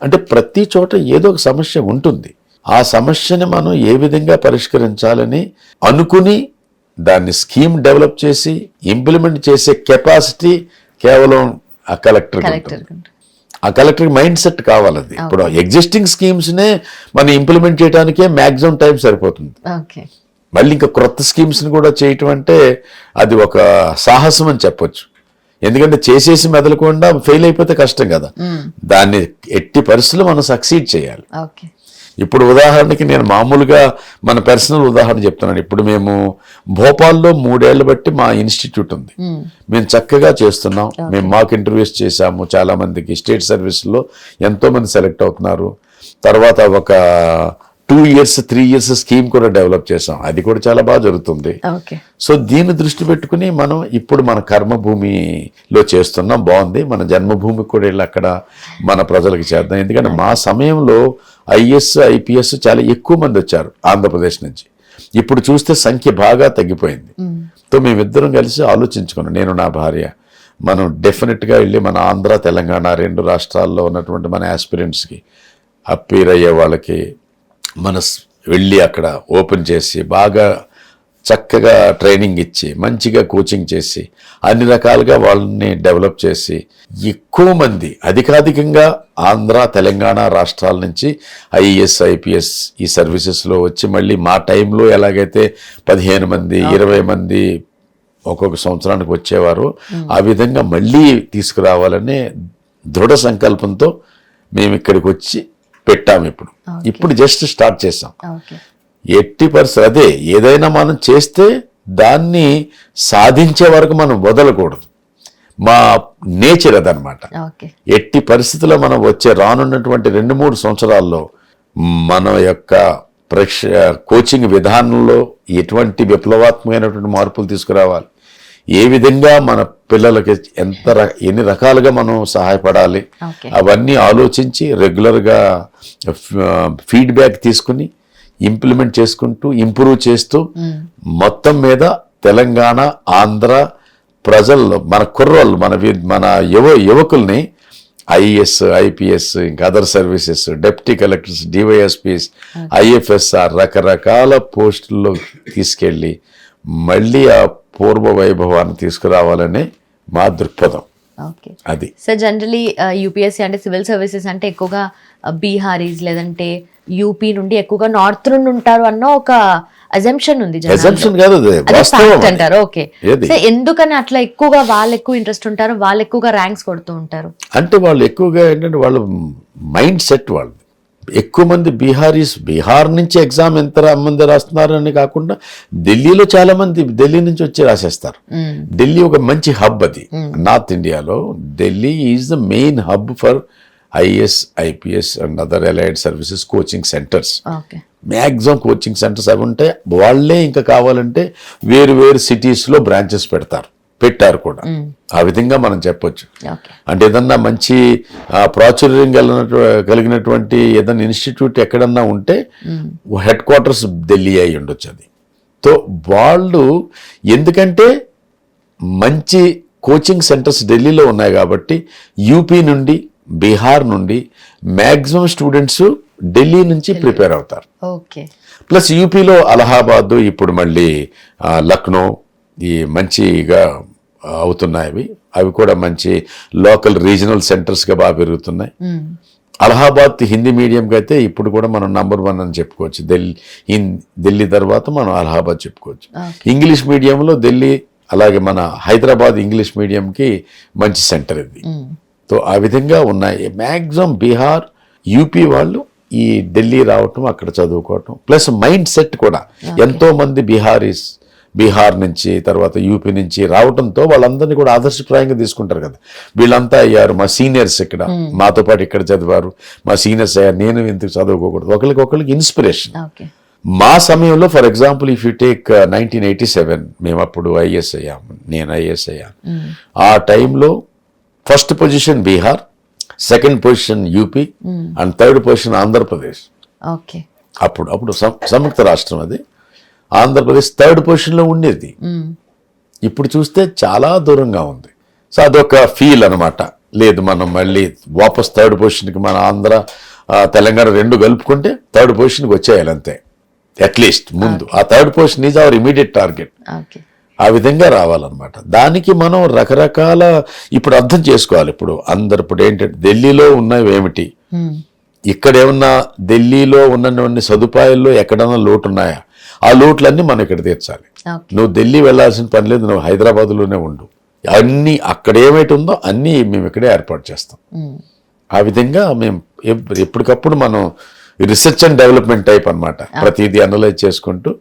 అంటే ప్రతి చోట ఏదో ఒక సమస్య ఉంటుంది. ఆ సమస్యని మనం ఏ విధంగా పరిష్కరించాలని అనుకుని దాన్ని స్కీమ్ డెవలప్ చేసి ఇంప్లిమెంట్ చేసే కెపాసిటీ కేవలం ఆ కలెక్టర్ మైండ్ సెట్ కావాలి. అది ఇప్పుడు ఎగ్జిస్టింగ్ స్కీమ్స్నే మనం ఇంప్లిమెంట్ చేయడానికే మ్యాక్సిమం టైం సరిపోతుంది. మళ్ళీ ఇంకా క్రొత్త స్కీమ్స్ని కూడా చేయటం అంటే అది ఒక సాహసం అని చెప్పొచ్చు. ఎందుకంటే చేసేసి మెదలకుండా ఫెయిల్ అయిపోతే కష్టం కదా. దాన్ని ఎట్టి పరిస్థితుల్లో మనం సక్సీడ్ చేయాలి. ఇప్పుడు ఉదాహరణకి నేను మామూలుగా మన పర్సనల్ ఉదాహరణ చెప్తున్నాను. ఇప్పుడు మేము భోపాల్లో 3 ఏళ్లు బట్టి మా ఇన్స్టిట్యూట్ ఉంది. మేము చక్కగా చేస్తున్నాం. మేము మాక్ ఇంటర్వ్యూస్ చేశాము చాలా మందికి. స్టేట్ సర్వీస్లో ఎంతో మంది సెలెక్ట్ అవుతున్నారు. తర్వాత ఒక 2 years 3 years స్కీమ్ కూడా డెవలప్ చేసాం. అది కూడా చాలా బాగా జరుగుతుంది. సో దీన్ని దృష్టి పెట్టుకుని మనం ఇప్పుడు మన కర్మభూమిలో చేస్తున్నాం. బాగుంది. మన జన్మభూమికి కూడా వెళ్ళి అక్కడ మన ప్రజలకు చేద్దాం. ఎందుకంటే మా సమయంలో ఐఏఎస్ ఐపీఎస్ చాలా ఎక్కువ మంది వచ్చారు ఆంధ్రప్రదేశ్ నుంచి. ఇప్పుడు చూస్తే సంఖ్య బాగా తగ్గిపోయింది. సో మేమిద్దరం కలిసి ఆలోచించుకున్నాం, నేను నా భార్య, మనం డెఫినెట్గా వెళ్ళి మన ఆంధ్ర తెలంగాణ 2 రాష్ట్రాల్లో ఉన్నటువంటి మన ఆస్పిరెంట్స్కి అప్పీర్ అయ్యే వాళ్ళకి మన వెళ్ళి అక్కడ ఓపెన్ చేసి బాగా చక్కగా ట్రైనింగ్ ఇచ్చి మంచిగా కోచింగ్ చేసి అన్ని రకాలుగా వాళ్ళని డెవలప్ చేసి ఎక్కువ మంది అధికాధికంగా ఆంధ్ర తెలంగాణ రాష్ట్రాల నుంచి ఐఏఎస్ ఐపీఎస్ ఈ సర్వీసెస్లో వచ్చి మళ్ళీ మా టైంలో ఎలాగైతే 15 మంది 20 మంది ఒక్కొక్క సంవత్సరానికి వచ్చేవారు ఆ విధంగా మళ్ళీ తీసుకురావాలనే దృఢ సంకల్పంతో మేము ఇక్కడికి వచ్చి పెట్టాము. ఇప్పుడు జస్ట్ స్టార్ట్ చేసాం. ఎట్టి పరిస్థితి అదే ఏదైనా మనం చేస్తే దాన్ని సాధించే వరకు మనం వదలకూడదు. మా నేచర్ అదనమాట. ఎట్టి పరిస్థితుల్లో మనం రానున్నటువంటి 2-3 సంవత్సరాల్లో మన యొక్క కోచింగ్ విధానంలో ఎటువంటి విప్లవాత్మకమైనటువంటి మార్పులు తీసుకురావాలి, ఏ విధంగా మన పిల్లలకి ఎన్ని రకాలుగా మనం సహాయపడాలి అవన్నీ ఆలోచించి రెగ్యులర్గా ఫీడ్బ్యాక్ తీసుకుని ఇంప్లిమెంట్ చేసుకుంటూ ఇంప్రూవ్ చేస్తూ మొత్తం మీద తెలంగాణ ఆంధ్ర ప్రజల్లో మన కుర్రోళ్ళు మన యువకుల్ని ఐఏఎస్ ఐపీఎస్ ఇంకా అదర్ సర్వీసెస్ డెప్యూటీ కలెక్టర్స్ డివైఎస్పీస్ ఐఎఫ్ఎస్ఆర్ రకరకాల పోస్టుల్లో తీసుకెళ్ళి మళ్ళీ ఆ పూర్వ వైభవాన్ని తీసుకురావాలనే మా దృక్పథం. అది సార్ జనరలీ యూపీఎస్సీ అంటే సివిల్ సర్వీసెస్ అంటే ఎక్కువగా బీహారీస్ లేదంటే యూపీ నుండి ఎక్కువగా నార్త్ నుండి ఉంటారు అన్న ఒక అజంప్షన్ ఉంది. అంటారు. ఓకే, ఎందుకని అట్లా ఎక్కువగా వాళ్ళు ఎక్కువ ఇంట్రెస్ట్ ఉంటారు, వాళ్ళు ఎక్కువగా ర్యాంక్స్ కొడుతూ ఉంటారు? అంటే వాళ్ళు ఎక్కువగా ఏంటంటే వాళ్ళ మైండ్ సెట్ వాళ్ళు ఎక్కువ మంది బీహార్ నుంచి ఎగ్జామ్ ఎంత మంది రాస్తున్నారు అని కాకుండా ఢిల్లీలో చాలా మంది ఢిల్లీ నుంచి వచ్చి రాసేస్తారు. ఢిల్లీ ఒక మంచి హబ్. అది నార్త్ ఇండియాలో Delhi is the main hub for IAS IPS and other allied services coaching centres. Maximum coaching centres అవి ఉంటాయి. వాళ్ళే ఇంకా కావాలంటే వేరు సిటీస్లో బ్రాంచెస్ పెట్టారు కూడా. ఆ విధంగా మనం చెప్పొచ్చు. అంటే ఏదన్నా మంచి ప్రాచుర్యం కలిగినటువంటి ఏదన్నా ఇన్స్టిట్యూట్ ఎక్కడన్నా ఉంటే హెడ్ క్వార్టర్స్ ఢిల్లీ అయి ఉండొచ్చు. అది తో వాళ్ళు ఎందుకంటే మంచి కోచింగ్ సెంటర్స్ ఢిల్లీలో ఉన్నాయి కాబట్టి యూపీ నుండి బీహార్ నుండి మ్యాక్సిమం స్టూడెంట్స్ ఢిల్లీ నుంచి ప్రిపేర్ అవుతారు. ఓకే. ప్లస్ యూపీలో అలహాబాద్, ఇప్పుడు మళ్ళీ లక్నో ఈ మంచిగా అవుతున్నాయి. అవి కూడా మంచి లోకల్ రీజనల్ సెంటర్స్గా బాగా పెరుగుతున్నాయి. అలహాబాద్ హిందీ మీడియంకి అయితే ఇప్పుడు కూడా మనం నంబర్ 1 అని చెప్పుకోవచ్చు. ఢిల్లీ తర్వాత మనం అలహాబాద్ చెప్పుకోవచ్చు. ఇంగ్లీష్ మీడియంలో ఢిల్లీ, అలాగే మన హైదరాబాద్ ఇంగ్లీష్ మీడియంకి మంచి సెంటర్ ఇది. సో ఆ విధంగా ఉన్నాయి. మ్యాక్సిమం బీహార్, యూపీ వాళ్ళు ఈ ఢిల్లీ రావటం, అక్కడ చదువుకోవటం, ప్లస్ మైండ్ సెట్ కూడా ఎంతో మంది బీహార్ నుంచి తర్వాత యూపీ నుంచి రావడంతో వాళ్ళందరినీ కూడా ఆదర్శప్రాయంగా తీసుకుంటారు కదా. వీళ్ళంతా అయ్యారు మా సీనియర్స్, ఇక్కడ మాతో పాటు ఇక్కడ చదివారు, మా సీనియర్స్ అయ్యారు, నేను ఎందుకు చదువుకోకూడదు, ఒకరికి ఇన్స్పిరేషన్. మా సమయంలో for example if you take 1987 మేము అప్పుడు ఐఏఎస్ అయ్యాము, నేను ఐఏఎస్ అయ్యాను. ఆ టైంలో first position Bihar, second position UP and third position Andhra Pradesh. అప్పుడు సంయుక్త రాష్ట్రం అది. ఆంధ్రప్రదేశ్ థర్డ్ పొజిషన్లో ఉండేది. ఇప్పుడు చూస్తే చాలా దూరంగా ఉంది. సో అదొక ఫీల్ అనమాట. లేదు, మనం మళ్ళీ వాపస్ థర్డ్ పొజిషన్కి, మన ఆంధ్ర తెలంగాణ రెండు కలుపుకుంటే థర్డ్ పొజిషన్కి వచ్చేయాలి అంతే. అట్లీస్ట్ ముందు ఆ third position is our immediate target. ఆ విధంగా రావాలన్నమాట. దానికి మనం రకరకాల ఇప్పుడు అర్థం చేసుకోవాలి. ఇప్పుడు ఏంటంటే ఢిల్లీలో ఉన్నవి ఏమిటి, ఇక్కడ ఏమన్నా ఢిల్లీలో ఉన్నటువంటి సదుపాయాల్లో ఎక్కడన్నా లోటు ఉన్నాయా, ఆ లోట్లన్నీ మనం ఇక్కడ తీర్చాలి. నువ్వు ఢిల్లీ వెళ్లాల్సిన పని లేదు, నువ్వు హైదరాబాద్లోనే ఉండు. అన్నీ అక్కడ ఏమైతే ఉందో అన్నీ మేము ఇక్కడే ఏర్పాటు చేస్తాం. ఆ విధంగా మేము ఎప్పటికప్పుడు మనం రీసెర్చ్ అండ్ డెవలప్మెంట్ టైప్ అనమాట. ప్రతిదీ అనలైజ్ చేసుకుంటూ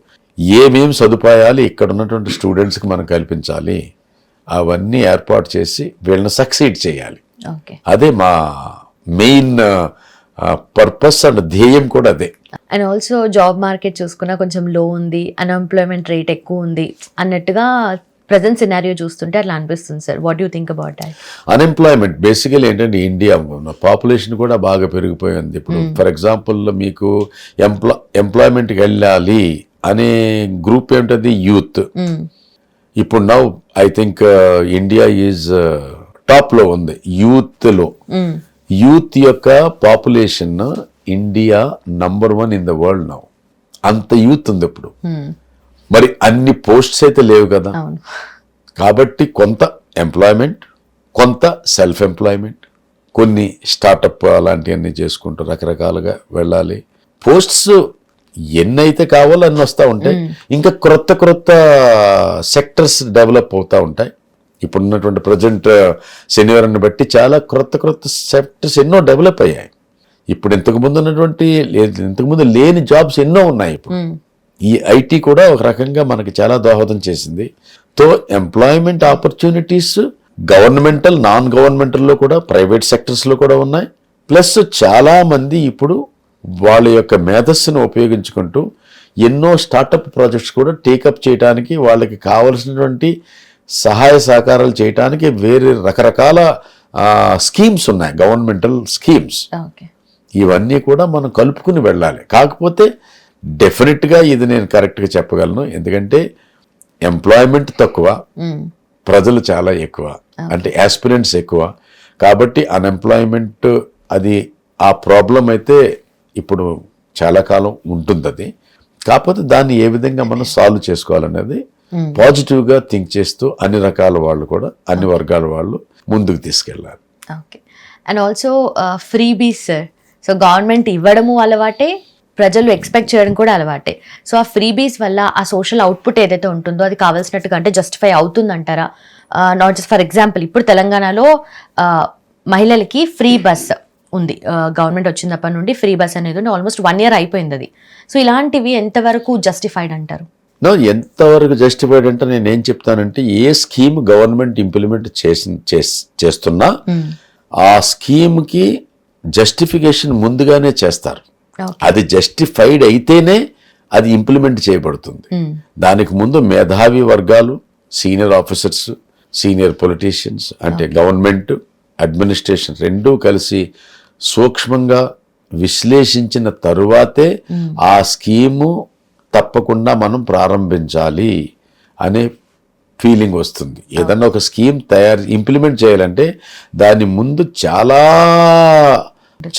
ఏమేం సదుపాయాలు ఇక్కడ ఉన్నటువంటి స్టూడెంట్స్కి మనం కల్పించాలి, అవన్నీ ఏర్పాటు చేసి వీళ్ళని సక్సీడ్ చేయాలి. అదే మా మెయిన్ పర్పస్ అండ్ ధ్యేయం కూడా అదే. అండ్ ఆల్సో జాబ్ మార్కెట్ చూసుకున్నా కొంచెం లో ఉంది, అన్ఎంప్లాయ్మెంట్ రేట్ ఎక్కువ ఉంది అన్నట్టుగా ప్రజెంట్ సినారియో చూస్తుంటే అట్లా అనిపిస్తుంది sir. What you think about that? Unemployment basically ఏంటంటే ఇండియా పాపులేషన్ కూడా బాగా పెరిగిపోయింది. ఇప్పుడు ఫర్ ఎగ్జాంపుల్ మీకు ఎంప్లాయ్మెంట్కి వెళ్ళాలి అనే గ్రూప్ ఏంటది యూత్. ఇప్పుడు now I think India is టాప్లో ఉంది యూత్లో. యూత్ యొక్క population India number 1 in the world now. అంత యూత్ ఉంది ఇప్పుడు. మరి అన్ని పోస్ట్స్ అయితే లేవు కదా. కాబట్టి కొంత ఎంప్లాయ్మెంట్, కొంత సెల్ఫ్ ఎంప్లాయ్మెంట్, కొన్ని స్టార్టప్ అలాంటివన్నీ చేసుకుంటూ రకరకాలుగా వెళ్ళాలి. పోస్ట్స్ ఎన్నైతే కావాలో అన్ని వస్తూ ఉంటాయి. ఇంకా క్రొత్త సెక్టర్స్ డెవలప్ అవుతూ ఉంటాయి. ఇప్పుడున్నటువంటి ప్రజెంట్ సెన్యూర్ని బట్టి చాలా క్రొత్త సెక్టర్స్ ఎన్నో డెవలప్ అయ్యాయి. ఇప్పుడు ఇంతకుముందు లేని జాబ్స్ ఎన్నో ఉన్నాయి. ఇప్పుడు ఈ ఐటీ కూడా ఒక రకంగా మనకి చాలా దోహదం చేసింది. తో ఎంప్లాయ్మెంట్ ఆపర్చునిటీస్ గవర్నమెంటల్, నాన్ గవర్నమెంటల్లో కూడా, ప్రైవేట్ సెక్టర్స్లో కూడా ఉన్నాయి. ప్లస్ చాలా మంది ఇప్పుడు వాళ్ళ యొక్క మేధస్సును ఉపయోగించుకుంటూ ఎన్నో స్టార్టప్ ప్రాజెక్ట్స్ కూడా టేకప్ చేయడానికి, వాళ్ళకి కావలసినటువంటి సహాయ సహకారాలు చేయడానికి వేరే రకరకాల స్కీమ్స్ ఉన్నాయి, గవర్నమెంటల్ స్కీమ్స్. ఇవన్నీ కూడా మనం కలుపుకుని వెళ్ళాలి. కాకపోతే డెఫినెట్గా ఇది నేను కరెక్ట్గా చెప్పగలను, ఎందుకంటే ఎంప్లాయ్మెంట్ తక్కువ, ప్రజలు చాలా ఎక్కువ, అంటే యాస్పిరెంట్స్ ఎక్కువ. కాబట్టి అన్ఎంప్లాయ్మెంట్ అది ఆ ప్రాబ్లం అయితే ఇప్పుడు చాలా కాలం ఉంటుంది. అది కాకపోతే దాన్ని ఏ విధంగా మనం సాల్వ్ చేసుకోవాలనేది పాజిటివ్గా థింక్ చేస్తూ అన్ని రకాల వాళ్ళు కూడా, అన్ని వర్గాల వాళ్ళు ముందుకు తీసుకెళ్ళాలి. Okay. And also freebies sir. So government ఇవ్వడము అలవాటే, ప్రజలు ఎక్స్పెక్ట్ చేయడం కూడా అలవాటే. సో ఆ ఫ్రీబీస్ వల్ల ఆ సోషల్ అవుట్పుట్ ఏదైతే ఉంటుందో అది కావాల్సినట్టుగా అంటే జస్టిఫై అవుతుందంటారా? నాట్ జస్ట్ ఫర్ ఎగ్జాంపుల్, ఇప్పుడు తెలంగాణలో మహిళలకి ఫ్రీ బస్ ఉంది. గవర్నమెంట్ వచ్చినప్పటి నుండి ఫ్రీ బస్ అనేది ఆల్మోస్ట్ 1 year అయిపోయింది అది. సో ఇలాంటివి ఎంతవరకు జస్టిఫైడ్ అంటారు? ఎంతవరకు జస్టిఫైడ్ అంటే నేను ఏం చెప్తానంటే, ఏ స్కీమ్ గవర్నమెంట్ ఇంప్లిమెంట్ చేస్తున్నా ఆ స్కీమ్కి జస్టిఫికేషన్ ముందుగానే చేస్తారు. అది జస్టిఫైడ్ అయితేనే అది ఇంప్లిమెంట్ చేయబడుతుంది. దానికి ముందు మేధావి వర్గాలు, సీనియర్ ఆఫీసర్స్, సీనియర్ పొలిటీషియన్స్, అంటే గవర్నమెంట్ అడ్మినిస్ట్రేషన్ రెండూ కలిసి సూక్ష్మంగా విశ్లేషించిన తరువాతే ఆ స్కీము తప్పకుండా మనం ప్రారంభించాలి అనే ఫీలింగ్ వస్తుంది. ఏదన్నా ఒక స్కీమ్ ఇంప్లిమెంట్ చేయాలంటే దాని ముందు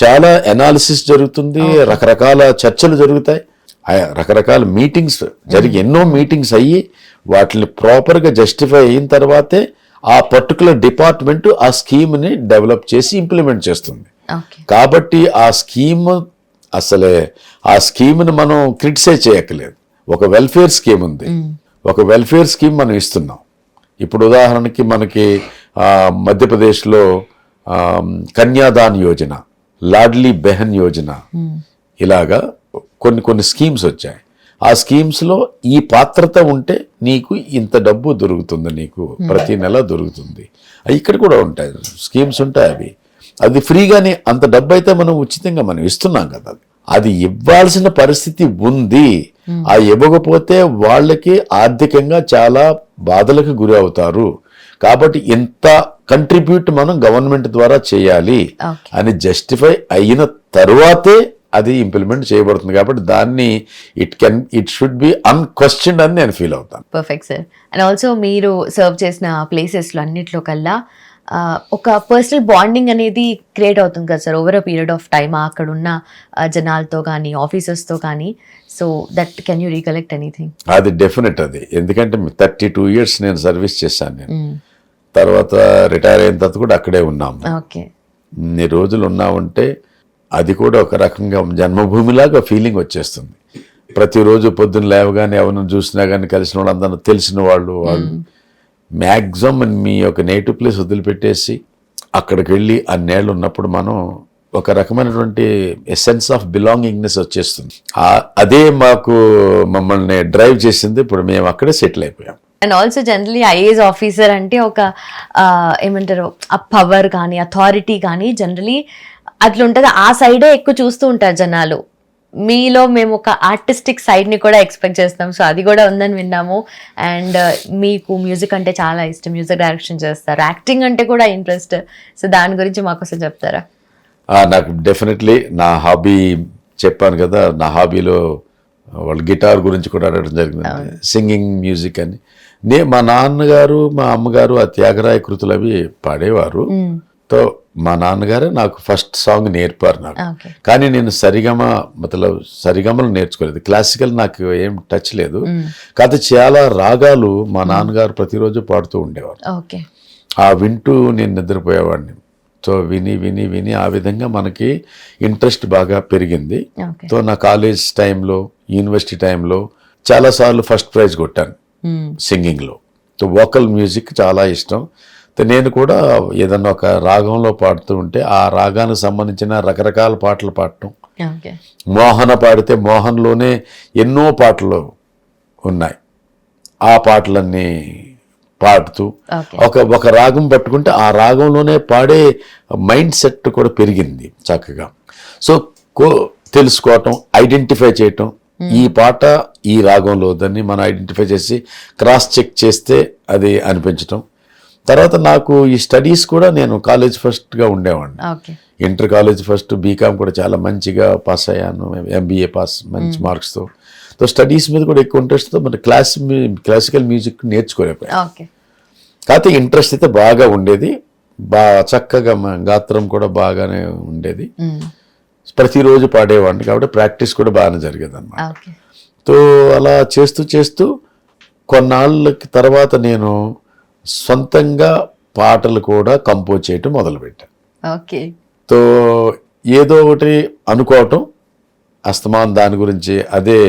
చాలా ఎనాలిసిస్ జరుగుతుంది, రకరకాల చర్చలు జరుగుతాయి, రకరకాల మీటింగ్స్ జరిగి ఎన్నో మీటింగ్స్ అయ్యి వాటిని ప్రాపర్గా జస్టిఫై అయిన తర్వాతే ఆ పర్టికులర్ డిపార్ట్మెంట్ ఆ స్కీమ్ని డెవలప్ చేసి ఇంప్లిమెంట్ చేస్తుంది. కాబట్టి ఆ స్కీమ్ని మనం క్రిటిసైజ్ చేయక్కర్లేదు. ఒక వెల్ఫేర్ స్కీమ్ ఉంది, ఒక వెల్ఫేర్ స్కీమ్ మనం ఇస్తున్నాం. ఇప్పుడు ఉదాహరణకి మనకి మధ్యప్రదేశ్లో కన్యాదాన్ యోజన, లాడ్లీ బెహన్ యోజన, ఇలాగా కొన్ని స్కీమ్స్ వచ్చాయి. ఆ స్కీమ్స్లో ఈ పాత్రత ఉంటే నీకు ఇంత డబ్బు దొరుకుతుంది, నీకు ప్రతి నెల దొరుకుతుంది. ఇక్కడ కూడా ఉంటాయి స్కీమ్స్ ఉంటాయి, అది ఫ్రీగానే అంత డబ్బు అయితే మనం ఉచితంగా మనం ఇస్తున్నాం కదా. అది ఇవ్వాల్సిన పరిస్థితి ఉంది. ఆ ఇవ్వకపోతే వాళ్ళకి ఆర్థికంగా చాలా బాధలకు గురి అవుతారు. కాబట్టి ఇంత కంట్రిబ్యూట్ మనం గవర్నమెంట్ ద్వారా చేయాలి అని జస్టిఫై అయిన తరువాతే అది ఇంప్లిమెంట్ చేయబడుతుంది. కాబట్టి దాన్ని ఇట్ షుడ్ బి అన్క్వశ్చన్డ్ అని నేను ఫీల్ అవుతాను. Perfect sir. అండ్ ఆల్సో మీరు సర్వ్ చేసిన ప్లేసెస్లో అన్నిట్లో కల్లా ఒక పర్సనల్ బాండింగ్ అనేది క్రియేట్ అవుతుంది కదా sir over a period of time అక్కడ ఉన్న జనాలతో కానీ ఆఫీసర్స్తో కానీ. So that can you recollect anything? అది డెఫినెట్. అది ఎందుకంటే 32 years నేను సర్వీస్ చేశాను. నేను తర్వాత రిటైర్ అయిన తర్వాత కూడా అక్కడే ఉన్నాము. ఓకే, ఇన్ని రోజులు ఉన్నామంటే అది కూడా ఒక రకంగా జన్మభూమిలాగా ఫీలింగ్ వచ్చేస్తుంది. ప్రతిరోజు పొద్దున్న లేవగానే ఎవరిని చూసినా కానీ కలిసిన వాళ్ళు అందరూ తెలిసిన వాళ్ళు మ్యాక్సిమం మీ యొక్క నేటివ్ ప్లేస్ వదిలిపెట్టేసి అక్కడికి వెళ్ళి అన్నేళ్ళు ఉన్నప్పుడు మనం ఒక రకమైనటువంటి సెన్స్ ఆఫ్ బిలాంగింగ్నెస్ వచ్చేస్తుంది. అదే మమ్మల్ని డ్రైవ్ చేసింది. ఇప్పుడు మేము అక్కడే సెటిల్ అయిపోయాం. And also generally IAS officer అంటే ఒక ఏమంటారు ఆ పవర్ కానీ అథారిటీ కానీ జనరలీ అట్లా ఉంటుంది. ఆ సైడే ఎక్కువ చూస్తూ ఉంటారు జనాలు. మీలో మేము ఒక ఆర్టిస్టిక్ సైడ్ని కూడా ఎక్స్పెక్ట్ చేస్తాం. సో అది కూడా ఉందని విన్నాము. అండ్ మీకు మ్యూజిక్ అంటే చాలా ఇష్టం, మ్యూజిక్ డైరెక్షన్ చేస్తారు, యాక్టింగ్ అంటే కూడా ఇంట్రెస్ట్. సో దాని గురించి మాకోసం చెప్తారా? నాకు డెఫినెట్లీ నా హాబీ చెప్పాను కదా, నా హాబీలో వాళ్ళు గిటార్ గురించి కూడా అడగడం జరిగింది, సింగింగ్ మ్యూజిక్ అని. మా నాన్నగారు మా అమ్మగారు ఆ త్యాగరాయ కృతులు అవి పాడేవారు. తో మా నాన్నగారే నాకు ఫస్ట్ సాంగ్ నేర్పారు నాకు. కానీ నేను సరిగమలు నేర్చుకోలేదు. క్లాసికల్ నాకు ఏం టచ్ లేదు. కాకపోతే చాలా రాగాలు మా నాన్నగారు ప్రతిరోజు పాడుతూ ఉండేవారు. ఆ వింటూ నేను నిద్రపోయేవాడిని. సో విని విని విని ఆ విధంగా మనకి ఇంట్రెస్ట్ బాగా పెరిగింది. సో నా కాలేజ్ టైంలో, యూనివర్సిటీ టైంలో చాలాసార్లు ఫస్ట్ ప్రైజ్ కొట్టాను సింగింగ్లో. సో వోకల్ మ్యూజిక్ చాలా ఇష్టం. నేను కూడా ఏదన్నా ఒక రాగంలో పాడుతూ ఉంటే ఆ రాగానికి సంబంధించిన రకరకాల పాటలు పాడటం. మోహన పాడితే మోహన్లోనే ఎన్నో పాటలు ఉన్నాయి. ఆ పాటలన్నీ పాడుతూ ఒక రాగం పట్టుకుంటే ఆ రాగంలోనే పాడే మైండ్ సెట్ కూడా పెరిగింది చక్కగా. సో తెలుసుకోవటం, ఐడెంటిఫై చేయటం, ఈ పాట ఈ రాగంలో దాన్ని మనం ఐడెంటిఫై చేసి క్రాస్ చెక్ చేస్తే అది అనిపించటం. తర్వాత నాకు ఈ స్టడీస్ కూడా నేను కాలేజ్ ఫస్ట్గా ఉండేవాడిని. ఇంటర్ కాలేజ్ ఫస్ట్, బీకామ్ కూడా చాలా మంచిగా పాస్ అయ్యాను, ఎంబీఏ పాస్ మంచి మార్క్స్తో. సో స్టడీస్ మీద కూడా ఎక్కువ ఇంట్రెస్ట్తో మరి క్లాసికల్ మ్యూజిక్ నేర్చుకోలేకపోయాను. కాకపోతే ఇంట్రెస్ట్ అయితే బాగా ఉండేది, చక్కగా గాత్రం కూడా బాగానే ఉండేది, ప్రతిరోజు పాడేవాడిని. కాబట్టి ప్రాక్టీస్ కూడా బాగానే జరిగేది అన్నమాట. సో అలా చేస్తూ చేస్తూ కొన్నాళ్ళకి తర్వాత నేను సొంతంగా పాటలు కూడా కంపోజ్ చేయటం మొదలుపెట్టాను. సో ఏదో ఒకటి అనుకోవటం, అస్తమాన్ దాని గురించి అదే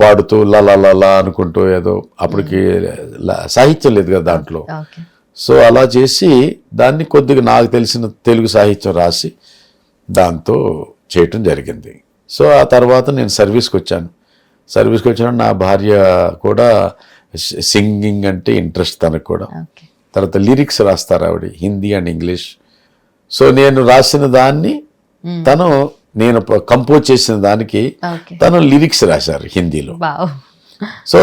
పాడుతూ లలా అనుకుంటూ ఏదో, అప్పటికి సాహిత్యం లేదు కదా దాంట్లో. సో అలా చేసి దాన్ని కొద్దిగా నాకు తెలిసిన తెలుగు సాహిత్యం రాసి దాంతో చేయటం జరిగింది. సో ఆ తర్వాత నేను సర్వీస్కి వచ్చాను. నా భార్య కూడా సింగింగ్ అంటే ఇంట్రెస్ట్ తనకు కూడా. తర్వాత లిరిక్స్ రాస్తారు ఆవిడ, హిందీ అండ్ ఇంగ్లీష్. సో నేను రాసిన దాన్ని నేను కంపోజ్ చేసిన దానికి తను లిరిక్స్ రాశారు హిందీలో. సో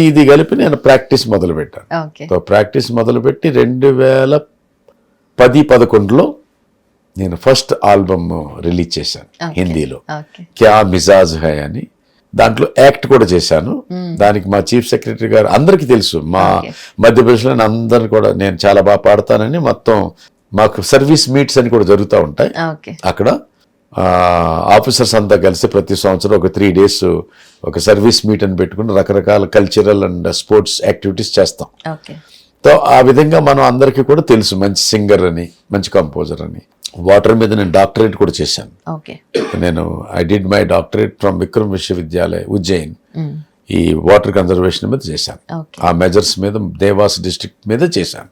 ఇది కలిపి నేను ప్రాక్టీస్ మొదలుపెట్టాను. సో ప్రాక్టీస్ మొదలుపెట్టి 2010-11లో నేను ఫస్ట్ ఆల్బమ్ రిలీజ్ చేశాను హిందీలో, క్యా మిజాజ్ హై అని. దాంట్లో యాక్ట్ కూడా చేశాను. దానికి మా చీఫ్ సెక్రటరీ గారు అందరికీ తెలుసు, మా మధ్యప్రదేశ్లో అందరు కూడా నేను చాలా బాగా పాడతానని. మొత్తం మాకు సర్వీస్ మీట్స్ అని కూడా జరుగుతూ ఉంటాయి అక్కడ. ఆఫీసర్స్ అంతా కలిసి ప్రతి సంవత్సరం ఒక 3 days ఒక సర్వీస్ మీట్ అని పెట్టుకుని రకరకాల కల్చరల్ అండ్ స్పోర్ట్స్ యాక్టివిటీస్ చేస్తాం. సో ఆ విధంగా మనం అందరికీ కూడా తెలుసు మంచి సింగర్ అని, మంచి కంపోజర్ అని. వాటర్ మీద నేను డాక్టరేట్ కూడా చేశాను. నేను I did my doctorate from Vikram విశ్వవిద్యాలయ ఉజ్జయిన్. ఈ వాటర్ కన్జర్వేషన్ మీద చేశాను. ఆ మెజర్స్ మీద దేవాస్ డిస్ట్రిక్ట్ మీద చేశాను.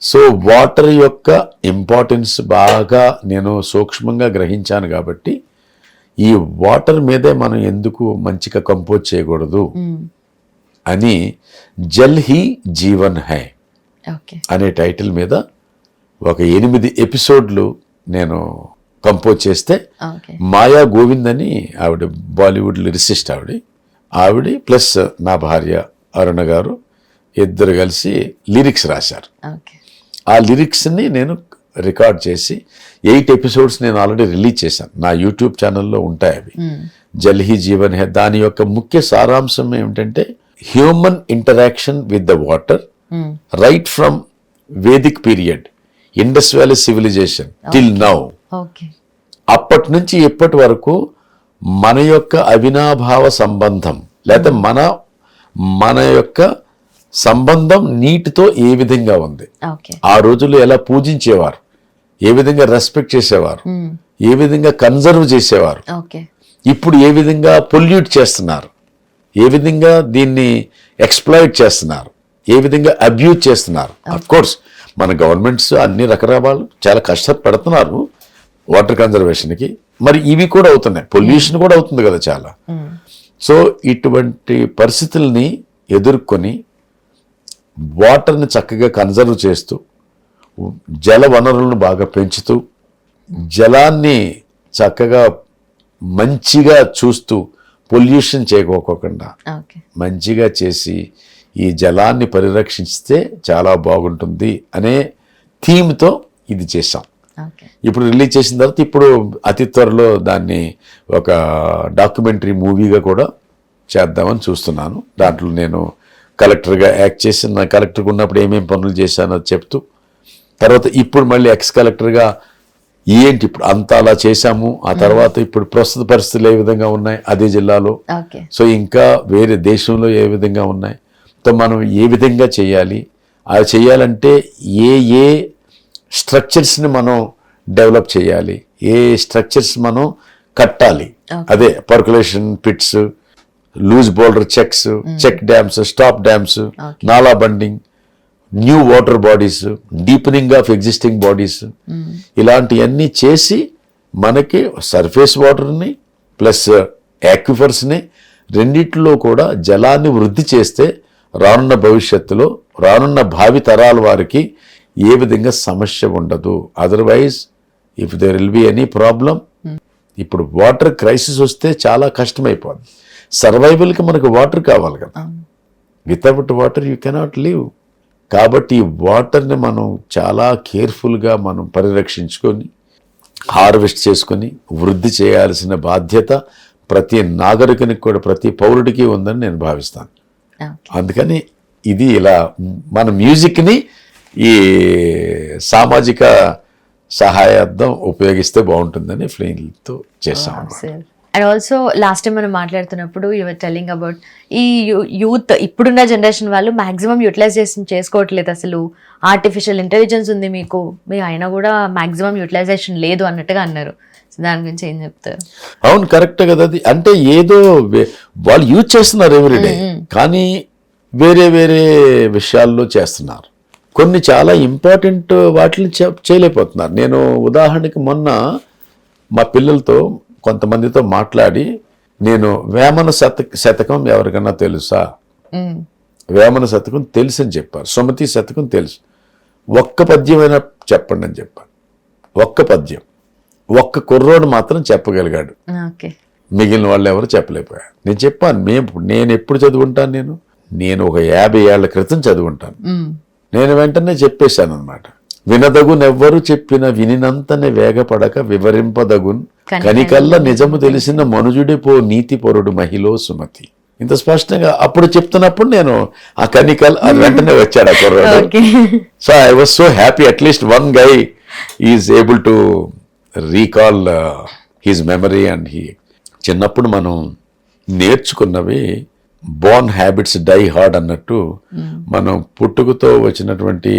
సో వాటర్ యొక్క ఇంపార్టెన్స్ బాగా నేను సూక్ష్మంగా గ్రహించాను కాబట్టి ఈ వాటర్ మీదే మనం ఎందుకు మంచిగా కంపోజ్ చేయకూడదు అని జల్ హీ జీవన్ హై అనే టైటిల్ మీద ఒక 8 ఎపిసోడ్లు నేను కంపోజ్ చేస్తే మాయా గోవింద్ అని ఆవిడ బాలీవుడ్ లిరిసిస్ట్, ఆవిడ ప్లస్ నా భార్య అరుణ గారు ఇద్దరు కలిసి లిరిక్స్ రాశారు. ఆ లిరిక్స్ని నేను రికార్డ్ చేసి 8 episodes నేను ఆల్రెడీ రిలీజ్ చేశాను. నా యూట్యూబ్ ఛానల్లో ఉంటాయి అవి. జల్ హీ జీవన్ హై దాని యొక్క ముఖ్య సారాంశం ఏమిటంటే human interaction with the water right from Vedic period, Indus valley civilisation till now. అప్పటి నుంచి ఇప్పటి వరకు మన యొక్క అవినాభావ సంబంధం లేదా మన యొక్క సంబంధం నీటితో ఏ విధంగా ఉంది, ఆ రోజుల్లో ఎలా పూజించేవారు, ఏ విధంగా రెస్పెక్ట్ చేసేవారు, ఏ విధంగా కన్జర్వ్ చేసేవారు, ఇప్పుడు ఏ విధంగా పొల్యూట్ చేస్తున్నారు, ఏ విధంగా దీన్ని ఎక్స్ప్లాయిట్ చేస్తున్నారు, ఏ విధంగా అబ్యూజ్ చేస్తున్నారు. అఫ్ కోర్స్ మన గవర్నమెంట్స్ అన్ని రకరకాలు చాలా కష్టపడుతున్నారు వాటర్ కన్జర్వేషన్కి. మరి ఇవి కూడా అవుతున్నాయి, పొల్యూషన్ కూడా అవుతుంది కదా చాలా. సో ఇటువంటి పరిస్థితుల్ని ఎదుర్కొని వాటర్ని చక్కగా కన్జర్వ్ చేస్తూ, జల వనరులను బాగా పెంచుతూ, జలాన్ని చక్కగా మంచిగా చూస్తూ, పొల్యూషన్ చేయకోకుండా మంచిగా చేసి ఈ జలాన్ని పరిరక్షిస్తే చాలా బాగుంటుంది అనే థీమ్తో ఇది చేశాం. ఇప్పుడు రిలీజ్ చేసిన తర్వాత ఇప్పుడు అతి త్వరలో దాన్ని ఒక డాక్యుమెంటరీ మూవీగా కూడా చేద్దామని చూస్తున్నాను. దాంట్లో నేను కలెక్టర్గా యాక్ట్ చేసి, నా కలెక్టర్గా ఉన్నప్పుడు ఏమేమి పనులు చేశానో చెప్తూ, తర్వాత ఇప్పుడు మళ్ళీ ఎక్స్ కలెక్టర్గా ఏంటి ఇప్పుడు అంతా అలా చేశాము, ఆ తర్వాత ఇప్పుడు ప్రస్తుత పరిస్థితులు ఏ విధంగా ఉన్నాయి అదే జిల్లాలో, సో ఇంకా వేరే దేశంలో ఏ విధంగా ఉన్నాయి, సో మనం ఏ విధంగా చేయాలి, అది చేయాలంటే ఏ స్ట్రక్చర్స్ని మనం డెవలప్ చేయాలి, ఏ స్ట్రక్చర్స్ మనం కట్టాలి, అదే percolation pits, loose boulder check dams, stop dams, nala bunding, new water bodies, deepening of existing bodies, ఇలాంటివన్నీ చేసి మనకి సర్ఫేస్ వాటర్ని ప్లస్ యాక్విఫర్స్ని రెండిట్లో కూడా జలాన్ని వృద్ధి చేస్తే రానున్న భవిష్యత్తులో రానున్న భావి తరాల వారికి ఏ విధంగా సమస్య ఉండదు. Otherwise if there will be any problem, ఇప్పుడు వాటర్ క్రైసిస్ వస్తే చాలా కష్టమైపోతుంది. సర్వైవల్కి మనకు వాటర్ కావాలి కదా, without water you cannot live. కాబట్టి ఈ వాటర్ని మనం చాలా కేర్ఫుల్గా మనం పరిరక్షించుకొని హార్వెస్ట్ చేసుకొని వృద్ధి చేయాల్సిన బాధ్యత ప్రతి నాగరికునికి కూడా, ప్రతి పౌరుడికి ఉందని నేను భావిస్తాను. అందుకని ఇది ఇలా మన మ్యూజిక్ని ఈ సామాజిక సహాయార్థం ఉపయోగిస్తే బాగుంటుందని ఫీల్తో చేస్తాం. అండ్ ఆల్సో లాస్ట్ టైం మనం మాట్లాడుతున్నప్పుడు యువర్ టెల్లింగ్ అబౌట్ ఈ యూత్ ఇప్పుడున్న జనరేషన్ వాళ్ళు మాక్సిమం యూటిలైజేషన్ చేసుకోవట్లేదు. అసలు ఆర్టిఫిషియల్ ఇంటెలిజెన్స్ ఉంది మీకు, అయినా కూడా మాక్సిమం యూటిలైజేషన్ లేదు అన్నట్టుగా అన్నారు. దాని గురించి ఏం చెప్తారు? అవును, కరెక్టే కదా. అది అంటే ఏదో వాళ్ళు యూజ్ చేస్తున్నారు ఎవ్రీడే, కానీ వేరే వేరే విషయాల్లో చేస్తున్నారు. కొన్ని చాలా ఇంపార్టెంట్ వాటిని చేయలేకపోతున్నారు. నేను ఉదాహరణకి మొన్న మా పిల్లలతో కొంతమందితో మాట్లాడి, నేను వేమన శతకం ఎవరికన్నా తెలుసా, వేమన శతకం తెలుసు అని చెప్పారు, సుమతి శతకం తెలుసు, ఒక్క పద్యమైనా చెప్పండి అని చెప్పాను. ఒక్క పద్యం, ఒక్క కుర్రోడు మాత్రం చెప్పగలిగాడు, మిగిలిన వాళ్ళు ఎవరు చెప్పలేకపోయారు. నేను చెప్పాను, నేను ఎప్పుడు చదువుంటాను, నేను ఒక 50 ఏళ్ల క్రితం చదువుంటాను. నేను వెంటనే చెప్పేశాను అనమాట. వినదగునెవ్వరు చెప్పిన వినినంతనే వేగపడక వివరింపదగున్ కనికల్ల నిజము తెలిసిన మనుజుడిపో నీతి పొరుడు మహిళ సుమతి. ఇంత స్పష్టంగా అప్పుడు చెప్తున్నప్పుడు నేను ఆ కనికల్ అది వెంటనే వచ్చాడు ఆ కుర్రాడు. So I was so happy at least one guy is able to recall his memory. And చిన్నప్పుడు మనం నేర్చుకున్నవి బోర్న్ హ్యాబిట్స్ డై హార్డ్ అన్నట్టు మనం పుట్టుకతో వచ్చినటువంటి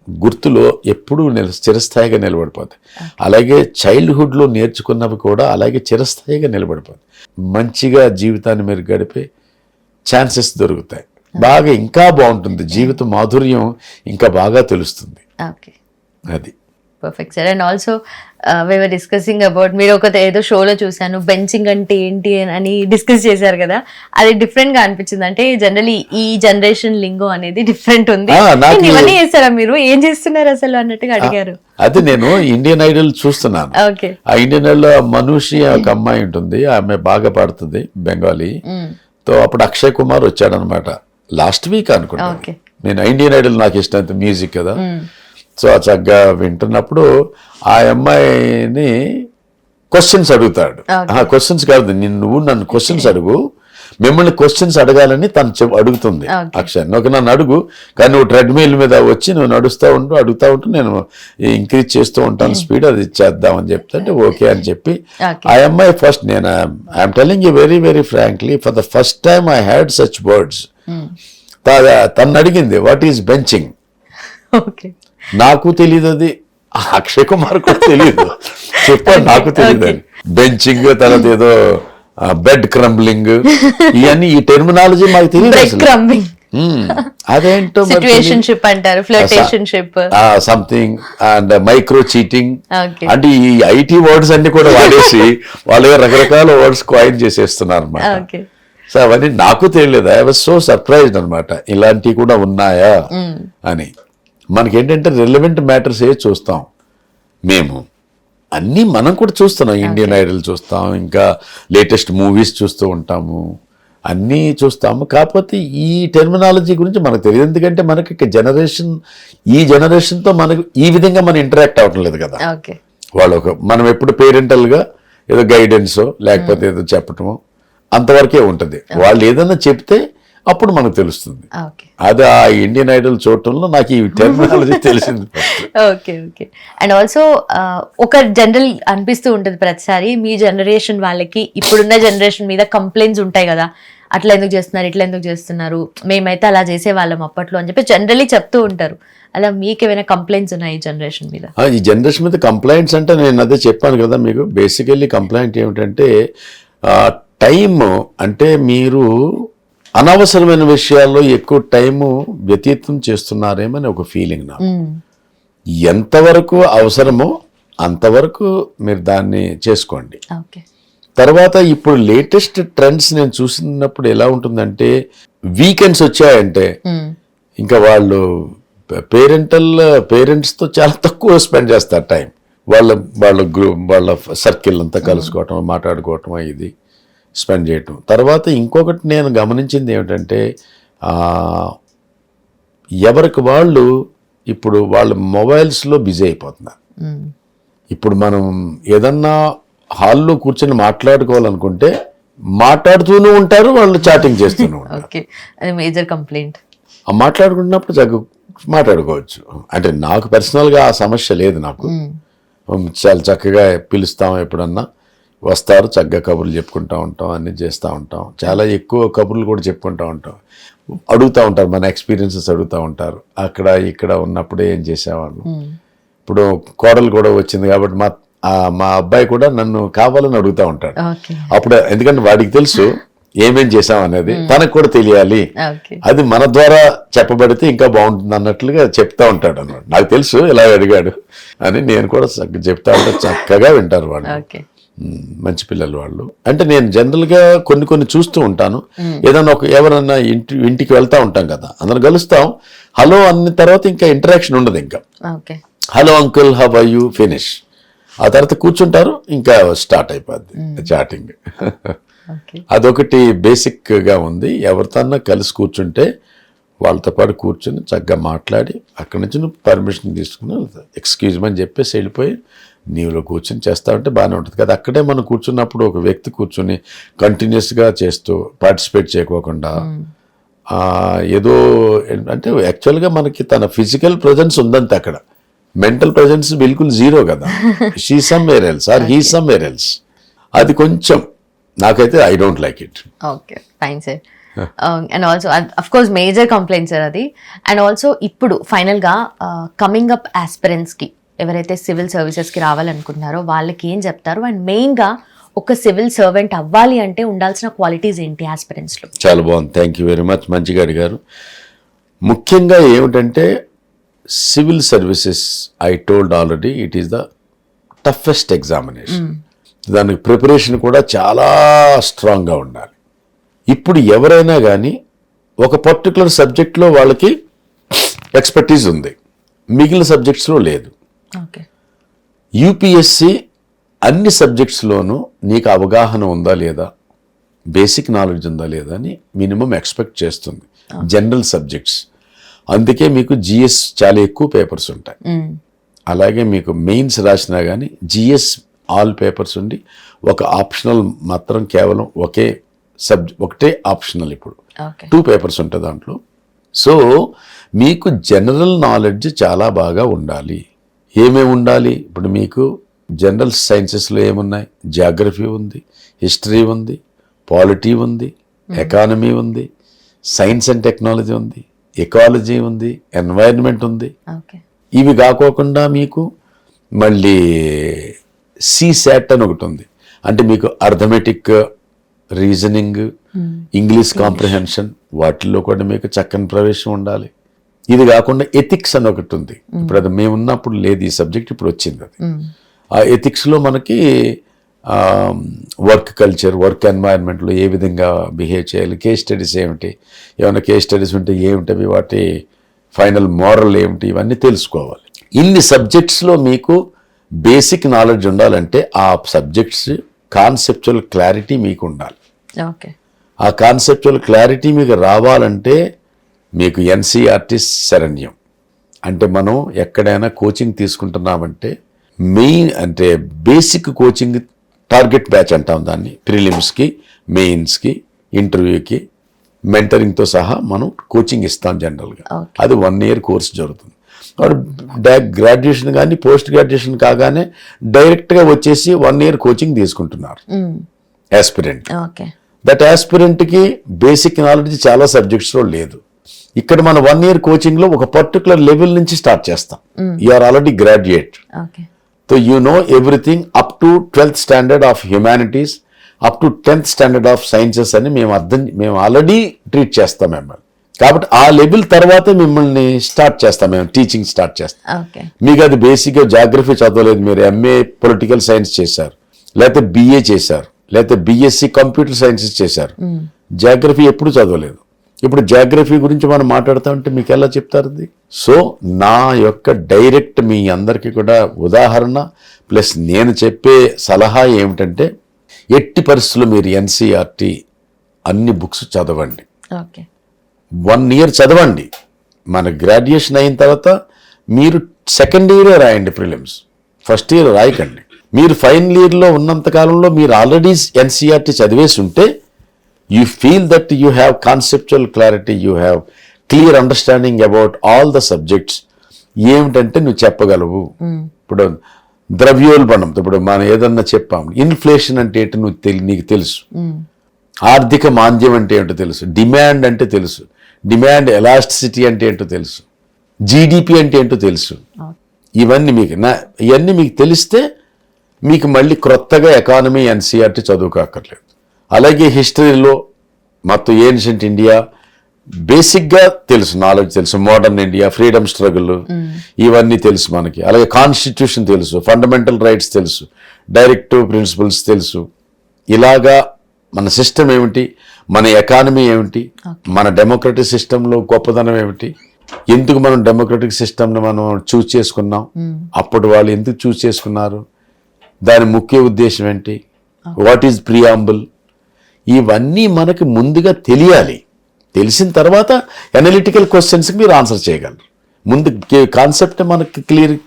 గుర్తులో ఎప్పుడూ చిరస్థాయిగా నిలబడిపోతాయి. అలాగే చైల్డ్హుడ్లో నేర్చుకున్నవి కూడా అలాగే చిరస్థాయిగా నిలబడిపోతాయి. మంచిగా జీవితాన్ని మీరు గడిపే ఛాన్సెస్ దొరుకుతాయి. బాగా ఇంకా బాగుంటుంది, జీవిత మాధుర్యం ఇంకా బాగా తెలుస్తుంది. అది perfect sir. And also we're discussing about, మీరు ఒక ఏదో షోలో చూసాను బెంచింగ్ అంటే ఏంటి అని డిస్కస్ చేశారు కదా, అది డిఫరెంట్ గా అనిపించింది. అంటే జనరలీ ఈ జనరేషన్ లింగో అనేది డిఫరెంట్ ఉంది. ఇవన్నీ చేస్తారా మీరు, ఏం చేస్తున్నారు అసలు అన్నట్టుగా అడిగారు. అది నేను ఇండియన్ ఐడల్ చూస్తున్నాను. ఆ ఇండియన్ ఐడల్ మనూషి ఒక అమ్మాయి ఉంటుంది, ఆమె బాగా పాడుతుంది బెంగాలీ. తో అప్పుడు అక్షయ్ కుమార్ వచ్చాడనమాట లాస్ట్ వీక్ అనుకుంటా. నేను ఇండియన్ ఐడల్ నాకు ఇష్టం మ్యూజిక్ కదా, సో చక్కగా వింటున్నప్పుడు ఆ అమ్మాయిని క్వశ్చన్స్ అడుగుతాడు. క్వశ్చన్స్ కాదు, నువ్వు నన్ను క్వశ్చన్స్ అడుగు, మిమ్మల్ని క్వశ్చన్స్ అడగాలని తను అడుగుతుంది అక్షయ్. నన్ను అడుగు, కానీ నువ్వు ట్రెడ్మిల్ మీద వచ్చి నువ్వు అడుగుతా ఉంటూ నేను ఇంక్రీజ్ చేస్తూ ఉంటాను స్పీడ్, అది చేద్దామని చెప్తే ఓకే అని చెప్పి ఆ అమ్మాయి ఫస్ట్, నేను I'm telling you very very frankly, for the first time I had such words. తను అడిగింది వాట్ ఈస్ బెంచింగ్. నాకు తెలియదు, అది అక్షయ్ కుమార్ కూడా తెలియదు, చెప్పాను నాకు తెలియదు అని. బెంచింగ్, తర్వాత ఏదో బెడ్ క్రంబ్లింగ్, ఇవన్నీ ఈ టెర్మినాలజీ మాకు తెలియదు. అదేంటో సంథింగ్ అండ్ మైక్రో చీటింగ్ అంటే ఈ ఐటీ వర్డ్స్ అన్ని కూడా వాడేసి వాళ్ళు రకరకాల వర్డ్స్ కాయిన్ చేసేస్తున్నారు అన్నమాట. సో అవన్నీ నాకు తెలియలేదు. ఐ వాజ్ సో సర్ప్రైజ్డ్ అనమాట, ఇలాంటివి కూడా ఉన్నాయా అని. మనకేంటంటే రిలవెంట్ మ్యాటర్స్ చూస్తాం మేము, అన్నీ మనం కూడా చూస్తున్నాం. ఇండియన్ ఐడల్ చూస్తాం, ఇంకా లేటెస్ట్ మూవీస్ చూస్తూ ఉంటాము, అన్నీ చూస్తాము. కాకపోతే ఈ టెర్మినాలజీ గురించి మనకు తెలియదు, ఎందుకంటే మనకి ఈ జనరేషన్తో మనకు ఈ విధంగా మనం ఇంటరాక్ట్ అవ్వటం లేదు కదా. వాళ్ళు మనం ఎప్పుడు పేరెంటల్గా ఏదో గైడెన్సో లేకపోతే ఏదో చెప్పటమో అంతవరకే ఉంటుంది. వాళ్ళు ఏదైనా చెప్తే అప్పుడు మనకు తెలుస్తుంది. అది ఆ ఇండియన్ ఐడల్ చూడటంలో నాకు ఈ టెర్మినాలజీ తెలిసింది. ఓకే. అండ్ ఆల్సో ఒక జనరల్ అనిపిస్తూ ఉంటుంది ప్రతిసారి, మీ జనరేషన్ వాళ్ళకి ఇప్పుడున్న జనరేషన్ మీద కంప్లైంట్స్ ఉంటాయి కదా, అట్లా ఎందుకు చేస్తున్నారు, ఇట్లా ఎందుకు చేస్తున్నారు, మేమైతే అలా చేసేవాళ్ళం అప్పట్లో అని చెప్పి జనరలీ చెప్తూ ఉంటారు. అలా మీకు ఏమైనా కంప్లైంట్స్ ఉన్నాయి ఈ జనరేషన్ మీద? ఈ జనరేషన్ మీద కంప్లైంట్స్ అంటే నేను అదే చెప్పాను కదా మీకు. బేసికల్లీ కంప్లైంట్ ఏమిటంటే టైం, అంటే మీరు అనవసరమైన విషయాల్లో ఎక్కువ టైము వ్యతీతం చేస్తున్నారేమని ఒక ఫీలింగ్ నాకు. ఎంతవరకు అవసరమో అంతవరకు మీరు దాన్ని చేసుకోండి. తర్వాత ఇప్పుడు లేటెస్ట్ ట్రెండ్స్ నేను చూసినప్పుడు ఎలా ఉంటుందంటే, వీకెండ్స్ వచ్చాయంటే ఇంకా వాళ్ళు పేరెంట్స్తో చాలా తక్కువ స్పెండ్ చేస్తారు టైం. వాళ్ళ సర్కిల్ అంతా కలుసుకోవటం, మాట్లాడుకోవటం, ఇది స్పెండ్ చేయటం. తర్వాత ఇంకొకటి నేను గమనించింది ఏమిటంటే, ఎవరికి వాళ్ళు ఇప్పుడు వాళ్ళ మొబైల్స్లో బిజీ అయిపోతున్నారు. ఇప్పుడు మనం ఏదన్నా హాల్లో కూర్చొని మాట్లాడుకోవాలనుకుంటే మాట్లాడుతూనే ఉంటారు, వాళ్ళు చాటింగ్ చేస్తూనే ఉంటారు. Major complaint. మాట్లాడుకున్నప్పుడు మాట్లాడుకోవచ్చు. అంటే నాకు పర్సనల్గా ఆ సమస్య లేదు. నాకు చాలా చక్కగా పిలుస్తాం, ఎప్పుడన్నా వస్తారు, చక్కగా కబుర్లు చెప్పుకుంటూ ఉంటాం, అన్నీ చేస్తూ ఉంటాం. చాలా ఎక్కువ కబుర్లు కూడా చెప్పుకుంటూ ఉంటాం, అడుగుతూ ఉంటారు, మన ఎక్స్పీరియన్సెస్ అడుగుతూ ఉంటారు. అక్కడ ఇక్కడ ఉన్నప్పుడే ఏం చేసేవాళ్ళు. ఇప్పుడు కోడలు కూడా వచ్చింది కాబట్టి మా అబ్బాయి కూడా నన్ను కావాలని అడుగుతూ ఉంటాడు అప్పుడు, ఎందుకంటే వాడికి తెలుసు ఏమేం చేసాం అనేది, తనకు కూడా తెలియాలి. అది మన ద్వారా చెప్పబడితే ఇంకా బాగుంటుంది అన్నట్లుగా చెప్తా ఉంటాడు అన్నమాట. నాకు తెలుసు ఇలా అడిగాడు అని నేను కూడా చెప్తా ఉంటే చక్కగా వింటారు వాళ్ళు. మంచి పిల్లలు వాళ్ళు. అంటే నేను జనరల్గా కొన్ని చూస్తూ ఉంటాను. ఏదన్నా ఎవరన్నా ఇంటికి వెళ్తా ఉంటాం కదా, అందరం కలుస్తాం, హలో అన్న తర్వాత ఇంకా ఇంటరాక్షన్ ఉండదు. ఇంకా hello uncle, how are you, finish. ఆ తర్వాత కూర్చుంటారు, ఇంకా స్టార్ట్ అయిపోద్ది చాటింగ్. అదొకటి బేసిక్గా ఉంది. ఎవరితోన్నా కలిసి కూర్చుంటే వాళ్ళతో పాటు కూర్చొని చక్కగా మాట్లాడి అక్కడి నుంచి నువ్వు పర్మిషన్ తీసుకుని ఎక్స్క్యూజ్ అని చెప్పేసి వెళ్ళిపోయి నీవులో కూర్చొని చేస్తా ఉంటే బాగానే ఉంటుంది కదా. అక్కడే మనం కూర్చున్నప్పుడు ఒక వ్యక్తి కూర్చొని కంటిన్యూస్గా చేస్తూ పార్టిసిపేట్ చేయకోకుండా ఏదో అంటే యాక్చువల్గా మనకి తన ఫిజికల్ ప్రజెన్స్ ఉందంతే, అక్కడ మెంటల్ ప్రజెన్స్ బిల్కుల్ జీరో కదా. She somewhere else or he somewhere else. అది కొంచెం నాకైతే I don't like it. Okay fine sir. And also of course major complaint sir అది. అండ్ ఆల్సో ఇప్పుడు ఫైనల్గా కమింగ్ అప్ ఆస్పిరెంట్స్కి ఎవరైతే సివిల్ సర్వీసెస్కి రావాలనుకుంటున్నారో వాళ్ళకి ఏం చెప్తారు? అండ్ మెయిన్గా ఒక సివిల్ సర్వెంట్ అవ్వాలి అంటే ఉండాల్సిన క్వాలిటీస్ ఏంటి ఆస్పిరెంట్స్లో? చాలా బాగుంది, థ్యాంక్ యూ వెరీ మచ్, మంచిగా అడిగారు. ముఖ్యంగా ఏమిటంటే civil services I told already it is the toughest examination. దానికి ప్రిపరేషన్ కూడా చాలా స్ట్రాంగ్గా ఉండాలి. ఇప్పుడు ఎవరైనా కానీ ఒక పర్టికులర్ సబ్జెక్ట్లో వాళ్ళకి ఎక్స్పర్టీస్ ఉంది, మిగిలిన సబ్జెక్ట్స్లో లేదు. ఓకే. యూపీఎస్సి అన్ని సబ్జెక్ట్స్లోనూ నీకు అవగాహన ఉందా లేదా, బేసిక్ నాలెడ్జ్ ఉందా లేదా అని మినిమం ఎక్స్పెక్ట్ చేస్తుంది జనరల్ సబ్జెక్ట్స్. అందుకే మీకు జిఎస్ చాలా ఎక్కువ పేపర్స్ ఉంటాయి. అలాగే మీకు మెయిన్స్ రాసినా కానీ జిఎస్ ఆల్ పేపర్స్ ఉండి ఒక ఆప్షనల్ మాత్రం కేవలం ఒకటే ఆప్షనల్ ఇప్పుడు 2 పేపర్స్ ఉంటాయి దాంట్లో. సో మీకు జనరల్ నాలెడ్జ్ చాలా బాగా ఉండాలి. ఏమేమి ఉండాలి? ఇప్పుడు మీకు జనరల్ సైన్సెస్లో ఏమున్నాయి? జాగ్రఫీ ఉంది, హిస్టరీ ఉంది, పాలిటీ ఉంది, ఎకానమీ ఉంది, సైన్స్ అండ్ టెక్నాలజీ ఉంది, ఎకాలజీ ఉంది, ఎన్వైరన్మెంట్ ఉంది. ఇవి కాకోకుండా మీకు మళ్ళీ సిసాట్ అని ఒకటి ఉంది. అంటే మీకు అర్థమెటిక్, రీజనింగ్, ఇంగ్లీష్ కాంప్రిహెన్షన్, వాటిల్లో కూడా మీకు చక్కని ప్రవేశం ఉండాలి. ఇది కాకుండా ఎథిక్స్ అని ఒకటి ఉంది. ఇప్పుడు అది మేము ఉన్నప్పుడు లేదు ఈ సబ్జెక్ట్, ఇప్పుడు వచ్చింది అది. ఆ ఎథిక్స్లో మనకి వర్క్ కల్చర్, వర్క్ ఎన్వైరన్మెంట్లో ఏ విధంగా బిహేవ్ చేయాలి, కేస్ స్టడీస్ ఏమిటి, ఏమైనా కేస్ స్టడీస్ ఉంటే ఏమిటవి, వాటి ఫైనల్ మోరల్ ఏమిటి, ఇవన్నీ తెలుసుకోవాలి. ఇన్ని సబ్జెక్ట్స్లో మీకు బేసిక్ నాలెడ్జ్ ఉండాలంటే ఆ సబ్జెక్ట్స్ కాన్సెప్చువల్ క్లారిటీ మీకు ఉండాలి. ఓకే. ఆ కాన్సెప్చువల్ క్లారిటీ మీకు రావాలంటే మీకు ఎన్సీఆర్టీ శరణ్యం. అంటే మనం ఎక్కడైనా కోచింగ్ తీసుకుంటున్నామంటే మెయిన్ అంటే బేసిక్ కోచింగ్ టార్గెట్ బ్యాచ్ అంటాం దాన్ని. ప్రిలిమ్స్కి, మెయిన్స్కి, ఇంటర్వ్యూకి, మెంటరింగ్తో సహా మనం కోచింగ్ ఇస్తాం జనరల్గా. అది 1 year కోర్స్ జరుగుతుంది. గ్రాడ్యుయేషన్ కానీ పోస్ట్ గ్రాడ్యుయేషన్ కాగానే డైరెక్ట్గా వచ్చేసి 1 year కోచింగ్ తీసుకుంటున్నారు యాస్పిరెంట్. దట్ యాస్పిరెంట్కి బేసిక్ నాలెడ్జ్ చాలా సబ్జెక్ట్స్లో లేదు. ఇక్కడ మన 1 year కోచింగ్లో ఒక పర్టికులర్ లెవెల్ నుంచి స్టార్ట్ చేస్తాం. You are already graduate, so you know everything up to 12th standard of humanities, up to 10th standard of sciences అని మేము ఆల్రెడీ ట్రీట్ చేస్తాం మిమ్మల్ని. కాబట్టి ఆ లెవెల్ తర్వాతే మిమ్మల్ని స్టార్ట్ చేస్తాం, మేము టీచింగ్ స్టార్ట్ చేస్తాం. మీకు అది బేసిక్గా జాగ్రఫీ చదవలేదు, మీరు ఎంఏ పొలిటికల్ సైన్స్ చేశారు, లేకపోతే బిఏ చేశారు, లేకపోతే బిఎస్సి కంప్యూటర్ సైన్సెస్ చేశారు, జాగ్రఫీ ఎప్పుడు చదవలేదు. ఇప్పుడు జాగ్రఫీ గురించి మనం మాట్లాడుతూ ఉంటే మీకు ఎలా చెప్తారు అది? సో నా యొక్క డైరెక్ట్ మీ అందరికీ కూడా ఉదాహరణ ప్లస్ నేను చెప్పే సలహా ఏమిటంటే ఎట్టి పరిస్థితుల్లో మీరు ఎన్సీఆర్టీ అన్ని బుక్స్ చదవండి. 1 year చదవండి. మన గ్రాడ్యుయేషన్ అయిన తర్వాత మీరు 2nd year రాయండి ప్రిలిమ్స్, 1st year రాయకండి. మీరు ఫైనల్ ఇయర్లో ఉన్నంత కాలంలో మీరు ఆల్రెడీ ఎన్సీఆర్టీ చదివేసి ఉంటే you feel that you have conceptual clarity, you have clear understanding about all the subjects. ఏమిటంటే నువ్వు చెప్పగలవు. ఇప్పుడు ద్రవ్యోల్బణం, ఇప్పుడు మనం ఏదన్నా చెప్పాము, ఇన్ఫ్లేషన్ అంటే ఏంటి నీకు తెలుసు, ఆర్థిక మాంద్యం అంటే ఏంటో తెలుసు, డిమాండ్ అంటే తెలుసు, డిమాండ్ ఎలాస్టిసిటీ అంటే ఏంటో తెలుసు, జీడిపి అంటే ఏంటో తెలుసు. ఇవన్నీ మీకు తెలిస్తే మీకు మళ్ళీ క్రొత్తగా ఎకానమీ ఎన్సీఆర్టీ చదువుకోక్కర్లేదు. అలాగే హిస్టరీలో మొత్తం ఏన్షియంట్ ఇండియా బేసిక్గా తెలుసు, నాలెడ్జ్ తెలుసు, మోడర్న్ ఇండియా, ఫ్రీడమ్ స్ట్రగుల్, ఇవన్నీ తెలుసు మనకి. అలాగే కాన్స్టిట్యూషన్ తెలుసు, ఫండమెంటల్ రైట్స్ తెలుసు, డైరెక్టివ్ ప్రిన్సిపల్స్ తెలుసు. ఇలాగా మన సిస్టమ్ ఏమిటి, మన ఎకానమీ ఏమిటి, మన డెమోక్రటిక్ సిస్టంలో గొప్పదనం ఏమిటి, ఎందుకు మనం డెమోక్రటిక్ సిస్టమ్ని మనం చూస్ చేసుకున్నాం, అప్పుడు వాళ్ళు ఎందుకు చూస్ చేసుకున్నారు, దాని ముఖ్య ఉద్దేశం ఏంటి, వాట్ ఈజ్ ప్రియాంబుల్, ఇవన్నీ మనకి ముందుగా తెలియాలి. తెలిసిన తర్వాత అనలిటికల్ క్వశ్చన్స్కి మీరు ఆన్సర్ చేయగలరు. ముందు కాన్సెప్ట్ మనకి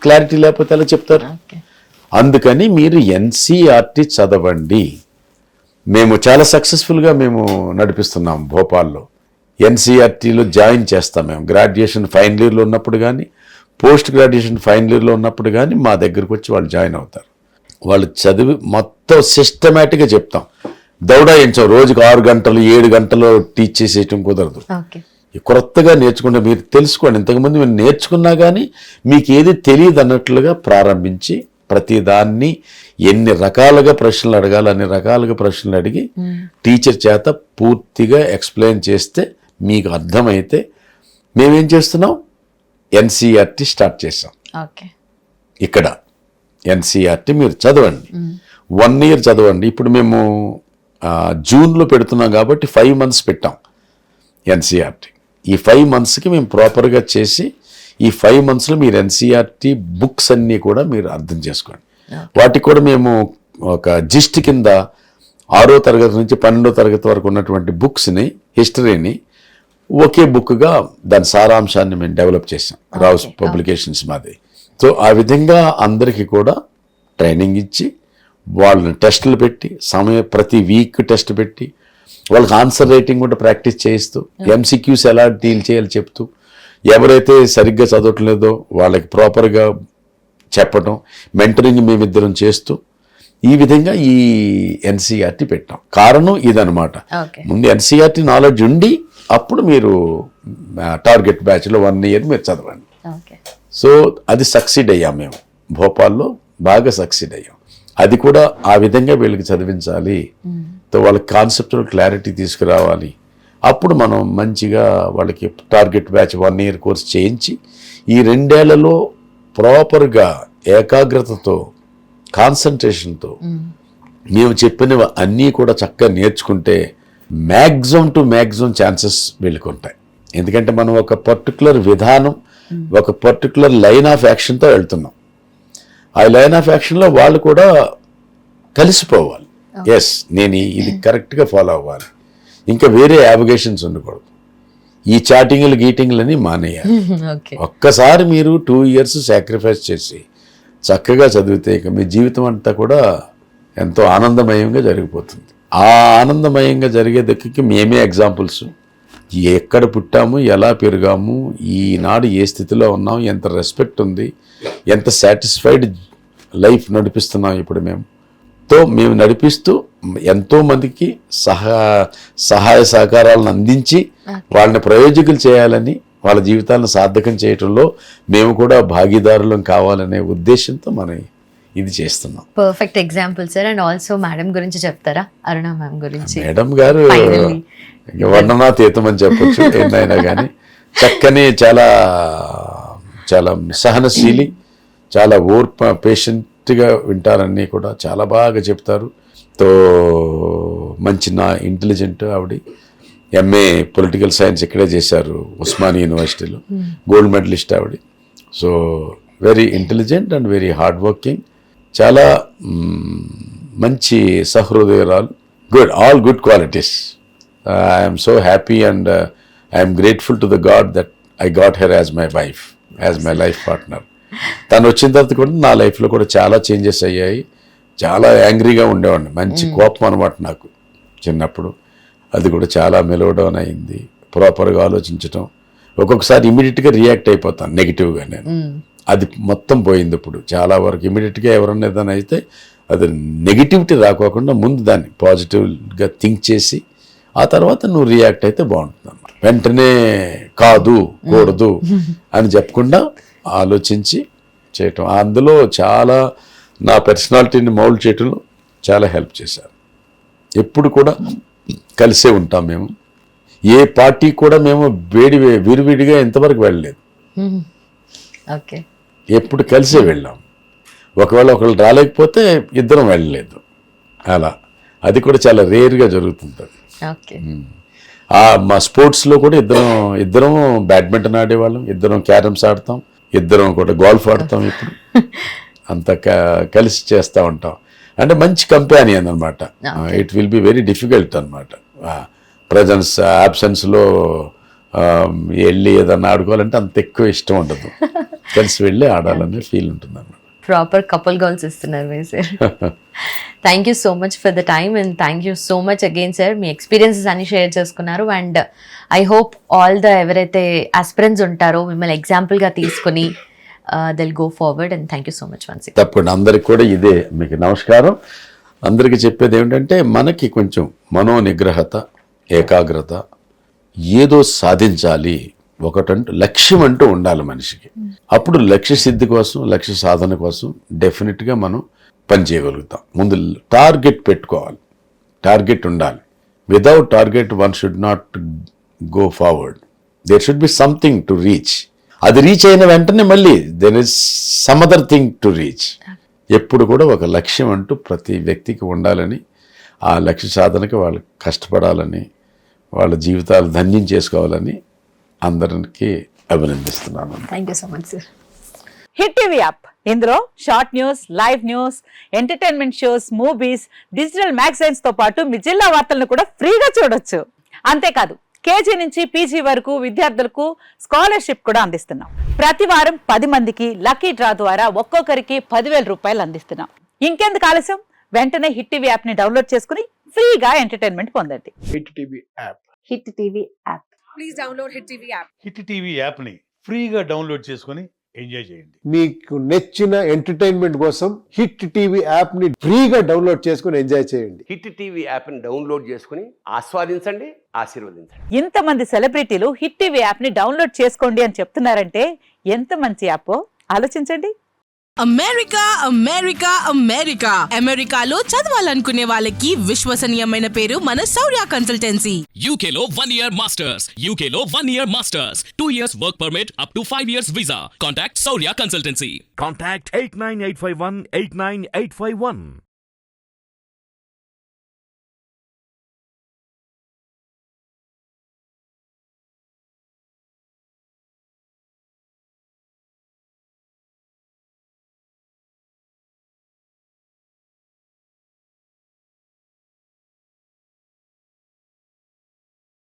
క్లారిటీ లేకపోతే ఎలా చెప్తారు? అందుకని మీరు ఎన్సీఆర్టీ చదవండి. మేము చాలా సక్సెస్ఫుల్గా మేము నడిపిస్తున్నాం భోపాల్లో. ఎన్సీఆర్టీలో జాయిన్ చేస్తాం మేము. గ్రాడ్యుయేషన్ ఫైనల్ ఇయర్లో ఉన్నప్పుడు కానీ, పోస్ట్ గ్రాడ్యుయేషన్ ఫైనల్ ఇయర్లో ఉన్నప్పుడు కానీ మా దగ్గరకు వచ్చి వాళ్ళు జాయిన్ అవుతారు. వాళ్ళు చదివి మొత్తం సిస్టమేటిక్గా చెప్తాం. దౌడాయించాం. రోజుకు 6 గంటలు 7 గంటలు టీచ్ చేసేయటం కుదరదు. కొత్తగా నేర్చుకుంటే మీరు తెలుసుకోండి. ఇంతకుముందు మీరు నేర్చుకున్నా కానీ మీకు ఏది తెలియదు అన్నట్లుగా ప్రారంభించి ప్రతిదాన్ని ఎన్ని రకాలుగా ప్రశ్నలు అడగాలి అన్ని రకాలుగా ప్రశ్నలు అడిగి టీచర్ చేత పూర్తిగా ఎక్స్ప్లెయిన్ చేస్తే మీకు అర్థమైతే మేమేం చేస్తున్నాం, ఎన్సీఆర్టీ స్టార్ట్ చేసాం. ఇక్కడ ఎన్సీఆర్టీ మీరు చదవండి, 1 year చదవండి. ఇప్పుడు మేము జూన్లో పెడుతున్నాం కాబట్టి 5 months పెట్టాం ఎన్సీఆర్టీ. ఈ 5 monthsకి మేము ప్రాపర్గా చేసి ఈ 5 monthsలో మీరు ఎన్సీఆర్టీ బుక్స్ అన్నీ కూడా మీరు అర్థం చేసుకోండి. వాటికి కూడా మేము ఒక జిస్ట్ కింద 6వ తరగతి నుంచి 12వ తరగతి వరకు ఉన్నటువంటి బుక్స్ని, హిస్టరీని ఒకే బుక్గా దాని సారాంశాన్ని మేము డెవలప్ చేసాం. రావుస్ పబ్లికేషన్స్ మాది. సో ఆ విధంగా అందరికీ కూడా ట్రైనింగ్ ఇచ్చి వాళ్ళని టెస్టులు పెట్టి ప్రతి వీక్ టెస్ట్ పెట్టి వాళ్ళకి ఆన్సర్ రైటింగ్ కూడా ప్రాక్టీస్ చేయిస్తూ ఎంసీక్యూస్ ఎలా డీల్ చేయాలి చెప్తూ, ఎవరైతే సరిగ్గా చదవట్లేదో వాళ్ళకి ప్రాపర్గా చెప్పడం, మెంటరింగ్ మేమిద్దరం చేస్తూ ఈ విధంగా ఈ ఎన్సీఆర్టీ పెట్టాం. కారణం ఇదనమాట. ముందు ఎన్సీఆర్టీ నాలెడ్జ్ ఉండి అప్పుడు మీరు టార్గెట్ బ్యాచ్లో 1 year మీరు చదవండి. సో అది సక్సీడ్ అయ్యాం మేము భోపాల్లో, బాగా సక్సీడ్ అయ్యాం. అది కూడా ఆ విధంగా వీళ్ళకి చదివించాలి, వాళ్ళకి కాన్సెప్టులో క్లారిటీ తీసుకురావాలి. అప్పుడు మనం మంచిగా వాళ్ళకి టార్గెట్ బ్యాచ్ 1 year కోర్స్ చేయించి ఈ 2 ఏళ్లలో ప్రాపర్గా ఏకాగ్రతతో కాన్సన్ట్రేషన్తో మేము చెప్పినవి అన్నీ కూడా చక్కగా నేర్చుకుంటే మ్యాక్సిమం టు మ్యాక్సిమం ఛాన్సెస్ వీళ్ళకి ఉంటాయి. ఎందుకంటే మనం ఒక పర్టికులర్ విధానం, ఒక పర్టికులర్ లైన్ ఆఫ్ యాక్షన్తో వెళ్తున్నాం. ఆ లైన్ ఆఫ్ యాక్షన్లో వాళ్ళు కూడా కలిసిపోవాలి. ఎస్, నేను ఇది కరెక్ట్గా ఫాలో అవ్వాలి, ఇంకా వేరే యావిగేషన్స్ ఉండకూడదు, ఈ చాటింగ్లు గీటింగ్లని మానేయాలి. ఒక్కసారి మీరు 2 years సాక్రిఫైస్ చేసి చక్కగా చదివితే ఇక మీ జీవితం అంతా కూడా ఎంతో ఆనందమయంగా జరిగిపోతుంది. ఆ ఆనందమయంగా జరిగే దక్కి మేమే ఎగ్జాంపుల్స్. ఎక్కడ పుట్టాము, ఎలా పెరిగాము, ఈనాడు ఏ స్థితిలో ఉన్నాం, ఎంత రెస్పెక్ట్ ఉంది, ఎంత సాటిస్ఫైడ్ లైఫ్ నడిపిస్తున్నాం ఇప్పుడు మేము నడిపిస్తూ ఎంతోమందికి సహాయ సహకారాలను అందించి వాళ్ళని ప్రయోజకులు చేయాలని, వాళ్ళ జీవితాలను సార్థకం చేయటంలో మేము కూడా భాగీదారులం కావాలనే ఉద్దేశంతో మనం ఇది చేస్తున్నాం. Perfect example sir. And also madam గురించి చెప్తారా? అరుణ మ్యామ్ గురించి. మేడం గారు వర్ణనాతీతం అని చెప్పొచ్చు. ఏదైనా కానీ చక్కని, చాలా చాలా సహనశీలి, చాలా పేషెంట్గా వింటారన్నీ కూడా చాలా బాగా చెప్తారు. తో మంచి ఇంటెలిజెంట్ ఆవిడ. ఎంఏ పొలిటికల్ సైన్స్ ఇక్కడే చేశారు ఉస్మానియా యూనివర్సిటీలో, గోల్డ్ మెడలిస్ట్ ఆవిడ. So very intelligent and very hard working, చాలా మంచి సహృదయరాలు. All good qualities. I'm so happy and I'm grateful to the God that I got her as my wife, as my life partner. తను వచ్చిన తర్వాత కూడా నా లైఫ్లో కూడా చాలా చేంజెస్ అయ్యాయి. చాలా యాంగ్రీగా ఉండేవాడిని, మంచి కోపం అనమాట నాకు చిన్నప్పుడు. అది కూడా చాలా మెలోడౌన్ అయింది. ప్రాపర్గా ఆలోచించటం, ఒక్కొక్కసారి ఇమీడియట్గా రియాక్ట్ అయిపోతాను నెగిటివ్గా నేను. అది మొత్తం పోయింది ఇప్పుడు చాలా వరకు. ఇమీడియట్గా ఎవరన్నా ఏదైనా అయితే అది నెగిటివిటీ రాకోకుండా ముందు దాన్ని పాజిటివ్గా థింక్ చేసి ఆ తర్వాత నువ్వు రియాక్ట్ అయితే బాగుంటుంది అన్నమాట. వెంటనే కాదు, కూడదు అని చెప్పకుండా ఆలోచించి చేయటం, అందులో చాలా నా పర్సనాలిటీని మౌల్డ్ చేయటంలో చాలా హెల్ప్ చేశారు. ఎప్పుడు కూడా కలిసే ఉంటాం మేము. ఏ పార్టీ కూడా మేము విడివిడిగా ఇంతవరకు వెళ్ళలేదు. ఓకే, ఎప్పుడు కలిసే వెళ్ళాం. ఒకవేళ ఒకళ్ళు రాలేకపోతే ఇద్దరం వెళ్ళలేదు. అలా అది కూడా చాలా రేర్గా జరుగుతుంది. మా స్పోర్ట్స్లో కూడా ఇద్దరం బ్యాడ్మింటన్ ఆడేవాళ్ళం, ఇద్దరం క్యారమ్స్ ఆడతాం, ఇద్దరం కూడా గోల్ఫ్ ఆడతాం. ఇప్పుడు అంత కలిసి చేస్తూ ఉంటాం. అంటే మంచి కంపానియన్ అనమాట. It will be very difficult అనమాట. ప్రజెన్స్ అబ్సెన్స్లో వెళ్ళి ఏదన్నా ఆడుకోవాలంటే అంత ఎక్కువ ఇష్టం ఉండదు. కలిసి వెళ్ళి ఆడాలనే ఫీల్ ఉంటుంది అన్నమాట. ప్రాపర్ కపుల్ గోల్స్ ఇస్తున్నారు మీరు sir. Thank you so much for the time and thank you so much again sir. మీ ఎక్స్పీరియన్సెస్ అన్ని షేర్ చేసుకున్నారు and I hope all the ఎవరైతే ఆస్పిరెంట్స్ ఉంటారో మిమ్మల్ని ఎగ్జాంపుల్గా తీసుకుని will go forward and thank you so much once. తప్పకుండా అందరికి కూడా ఇదే మీకు నమస్కారం. అందరికీ చెప్పేది ఏమిటంటే మనకి కొంచెం మనోనిగ్రహత, ఏకాగ్రత, ఏదో సాధించాలి, ఒకటంటూ లక్ష్యం అంటూ ఉండాలి మనిషికి. అప్పుడు లక్ష్య సిద్ధి కోసం, లక్ష్య సాధన కోసం డెఫినెట్గా మనం పని చేయగలుగుతాం. ముందు టార్గెట్ పెట్టుకోవాలి, టార్గెట్ ఉండాలి. Without target one should not go forward. There should be something to reach. అది రీచ్ అయిన వెంటనే మళ్ళీ there is some other thing to reach. ఎప్పుడు కూడా ఒక లక్ష్యం అంటూ ప్రతి వ్యక్తికి ఉండాలని, ఆ లక్ష్య సాధనకి వాళ్ళు కష్టపడాలని, వాళ్ళ జీవితాలు ధన్యం చేసుకోవాలని అందరికి అభినందిస్తున్నాను. Thank you so much sir. Hit TV app, ఇందులో short news, live news, entertainment shows, movies, digital magazines తో పాటు మీ జిల్లా వార్తలను కూడా ఫ్రీగా చూడొచ్చు. అంతేకాదు కేజీ నుంచి పీజీ వరకు విద్యార్థులకు స్కాలర్షిప్ కూడా అందిస్తున్నాం. ప్రతి వారం 10 మందికి లక్కీ డ్రా ద్వారా ఒక్కొక్కరికి 10,000 రూపాయలు అందిస్తున్నాం. ఇంకెందుకు ఆలస్యం, వెంటనే హిట్ టీవీ యాప్ ని డౌన్లోడ్ చేసుకుని ఫ్రీగా ఎంటర్టైన్మెంట్ పొందండి. Hit TV app. Hit TV app. Please download Hit TV app. Hit TV యాప్ని ఫ్రీగా డౌన్లోడ్ చేసుకొని ఎంజాయ్ చేయండి. మీకు నచ్చిన ఎంటర్టైన్మెంట్ కోసం హిట్ టీవీ యాప్ ని ఫ్రీగా డౌన్లోడ్ చేసుకుని ఎంజాయ్ చేయండి. హిట్ టీవీ యాప్ని డౌన్లోడ్ చేసుకుని ఆస్వాదించండి, ఆశీర్వదించండి. ఇంతమంది సెలబ్రిటీలు హిట్ టీవీ యాప్ ని డౌన్లోడ్ చేసుకోండి అని చెప్తున్నారంటే ఎంత మంచి యాప్ ఆలోచించండి. అమెరికా అమెరికా అమెరికా అమెరికాలో చదవాలనుకునే వాళ్ళకి విశ్వసనీయమైన పేరు మన శౌర్య కన్సల్టెన్సీ. UK లో 1 year masters. UK లో 1 year masters. 2 years work permit up to 5 years visa. Contact Saurya Consultancy. Contact 89851 89851.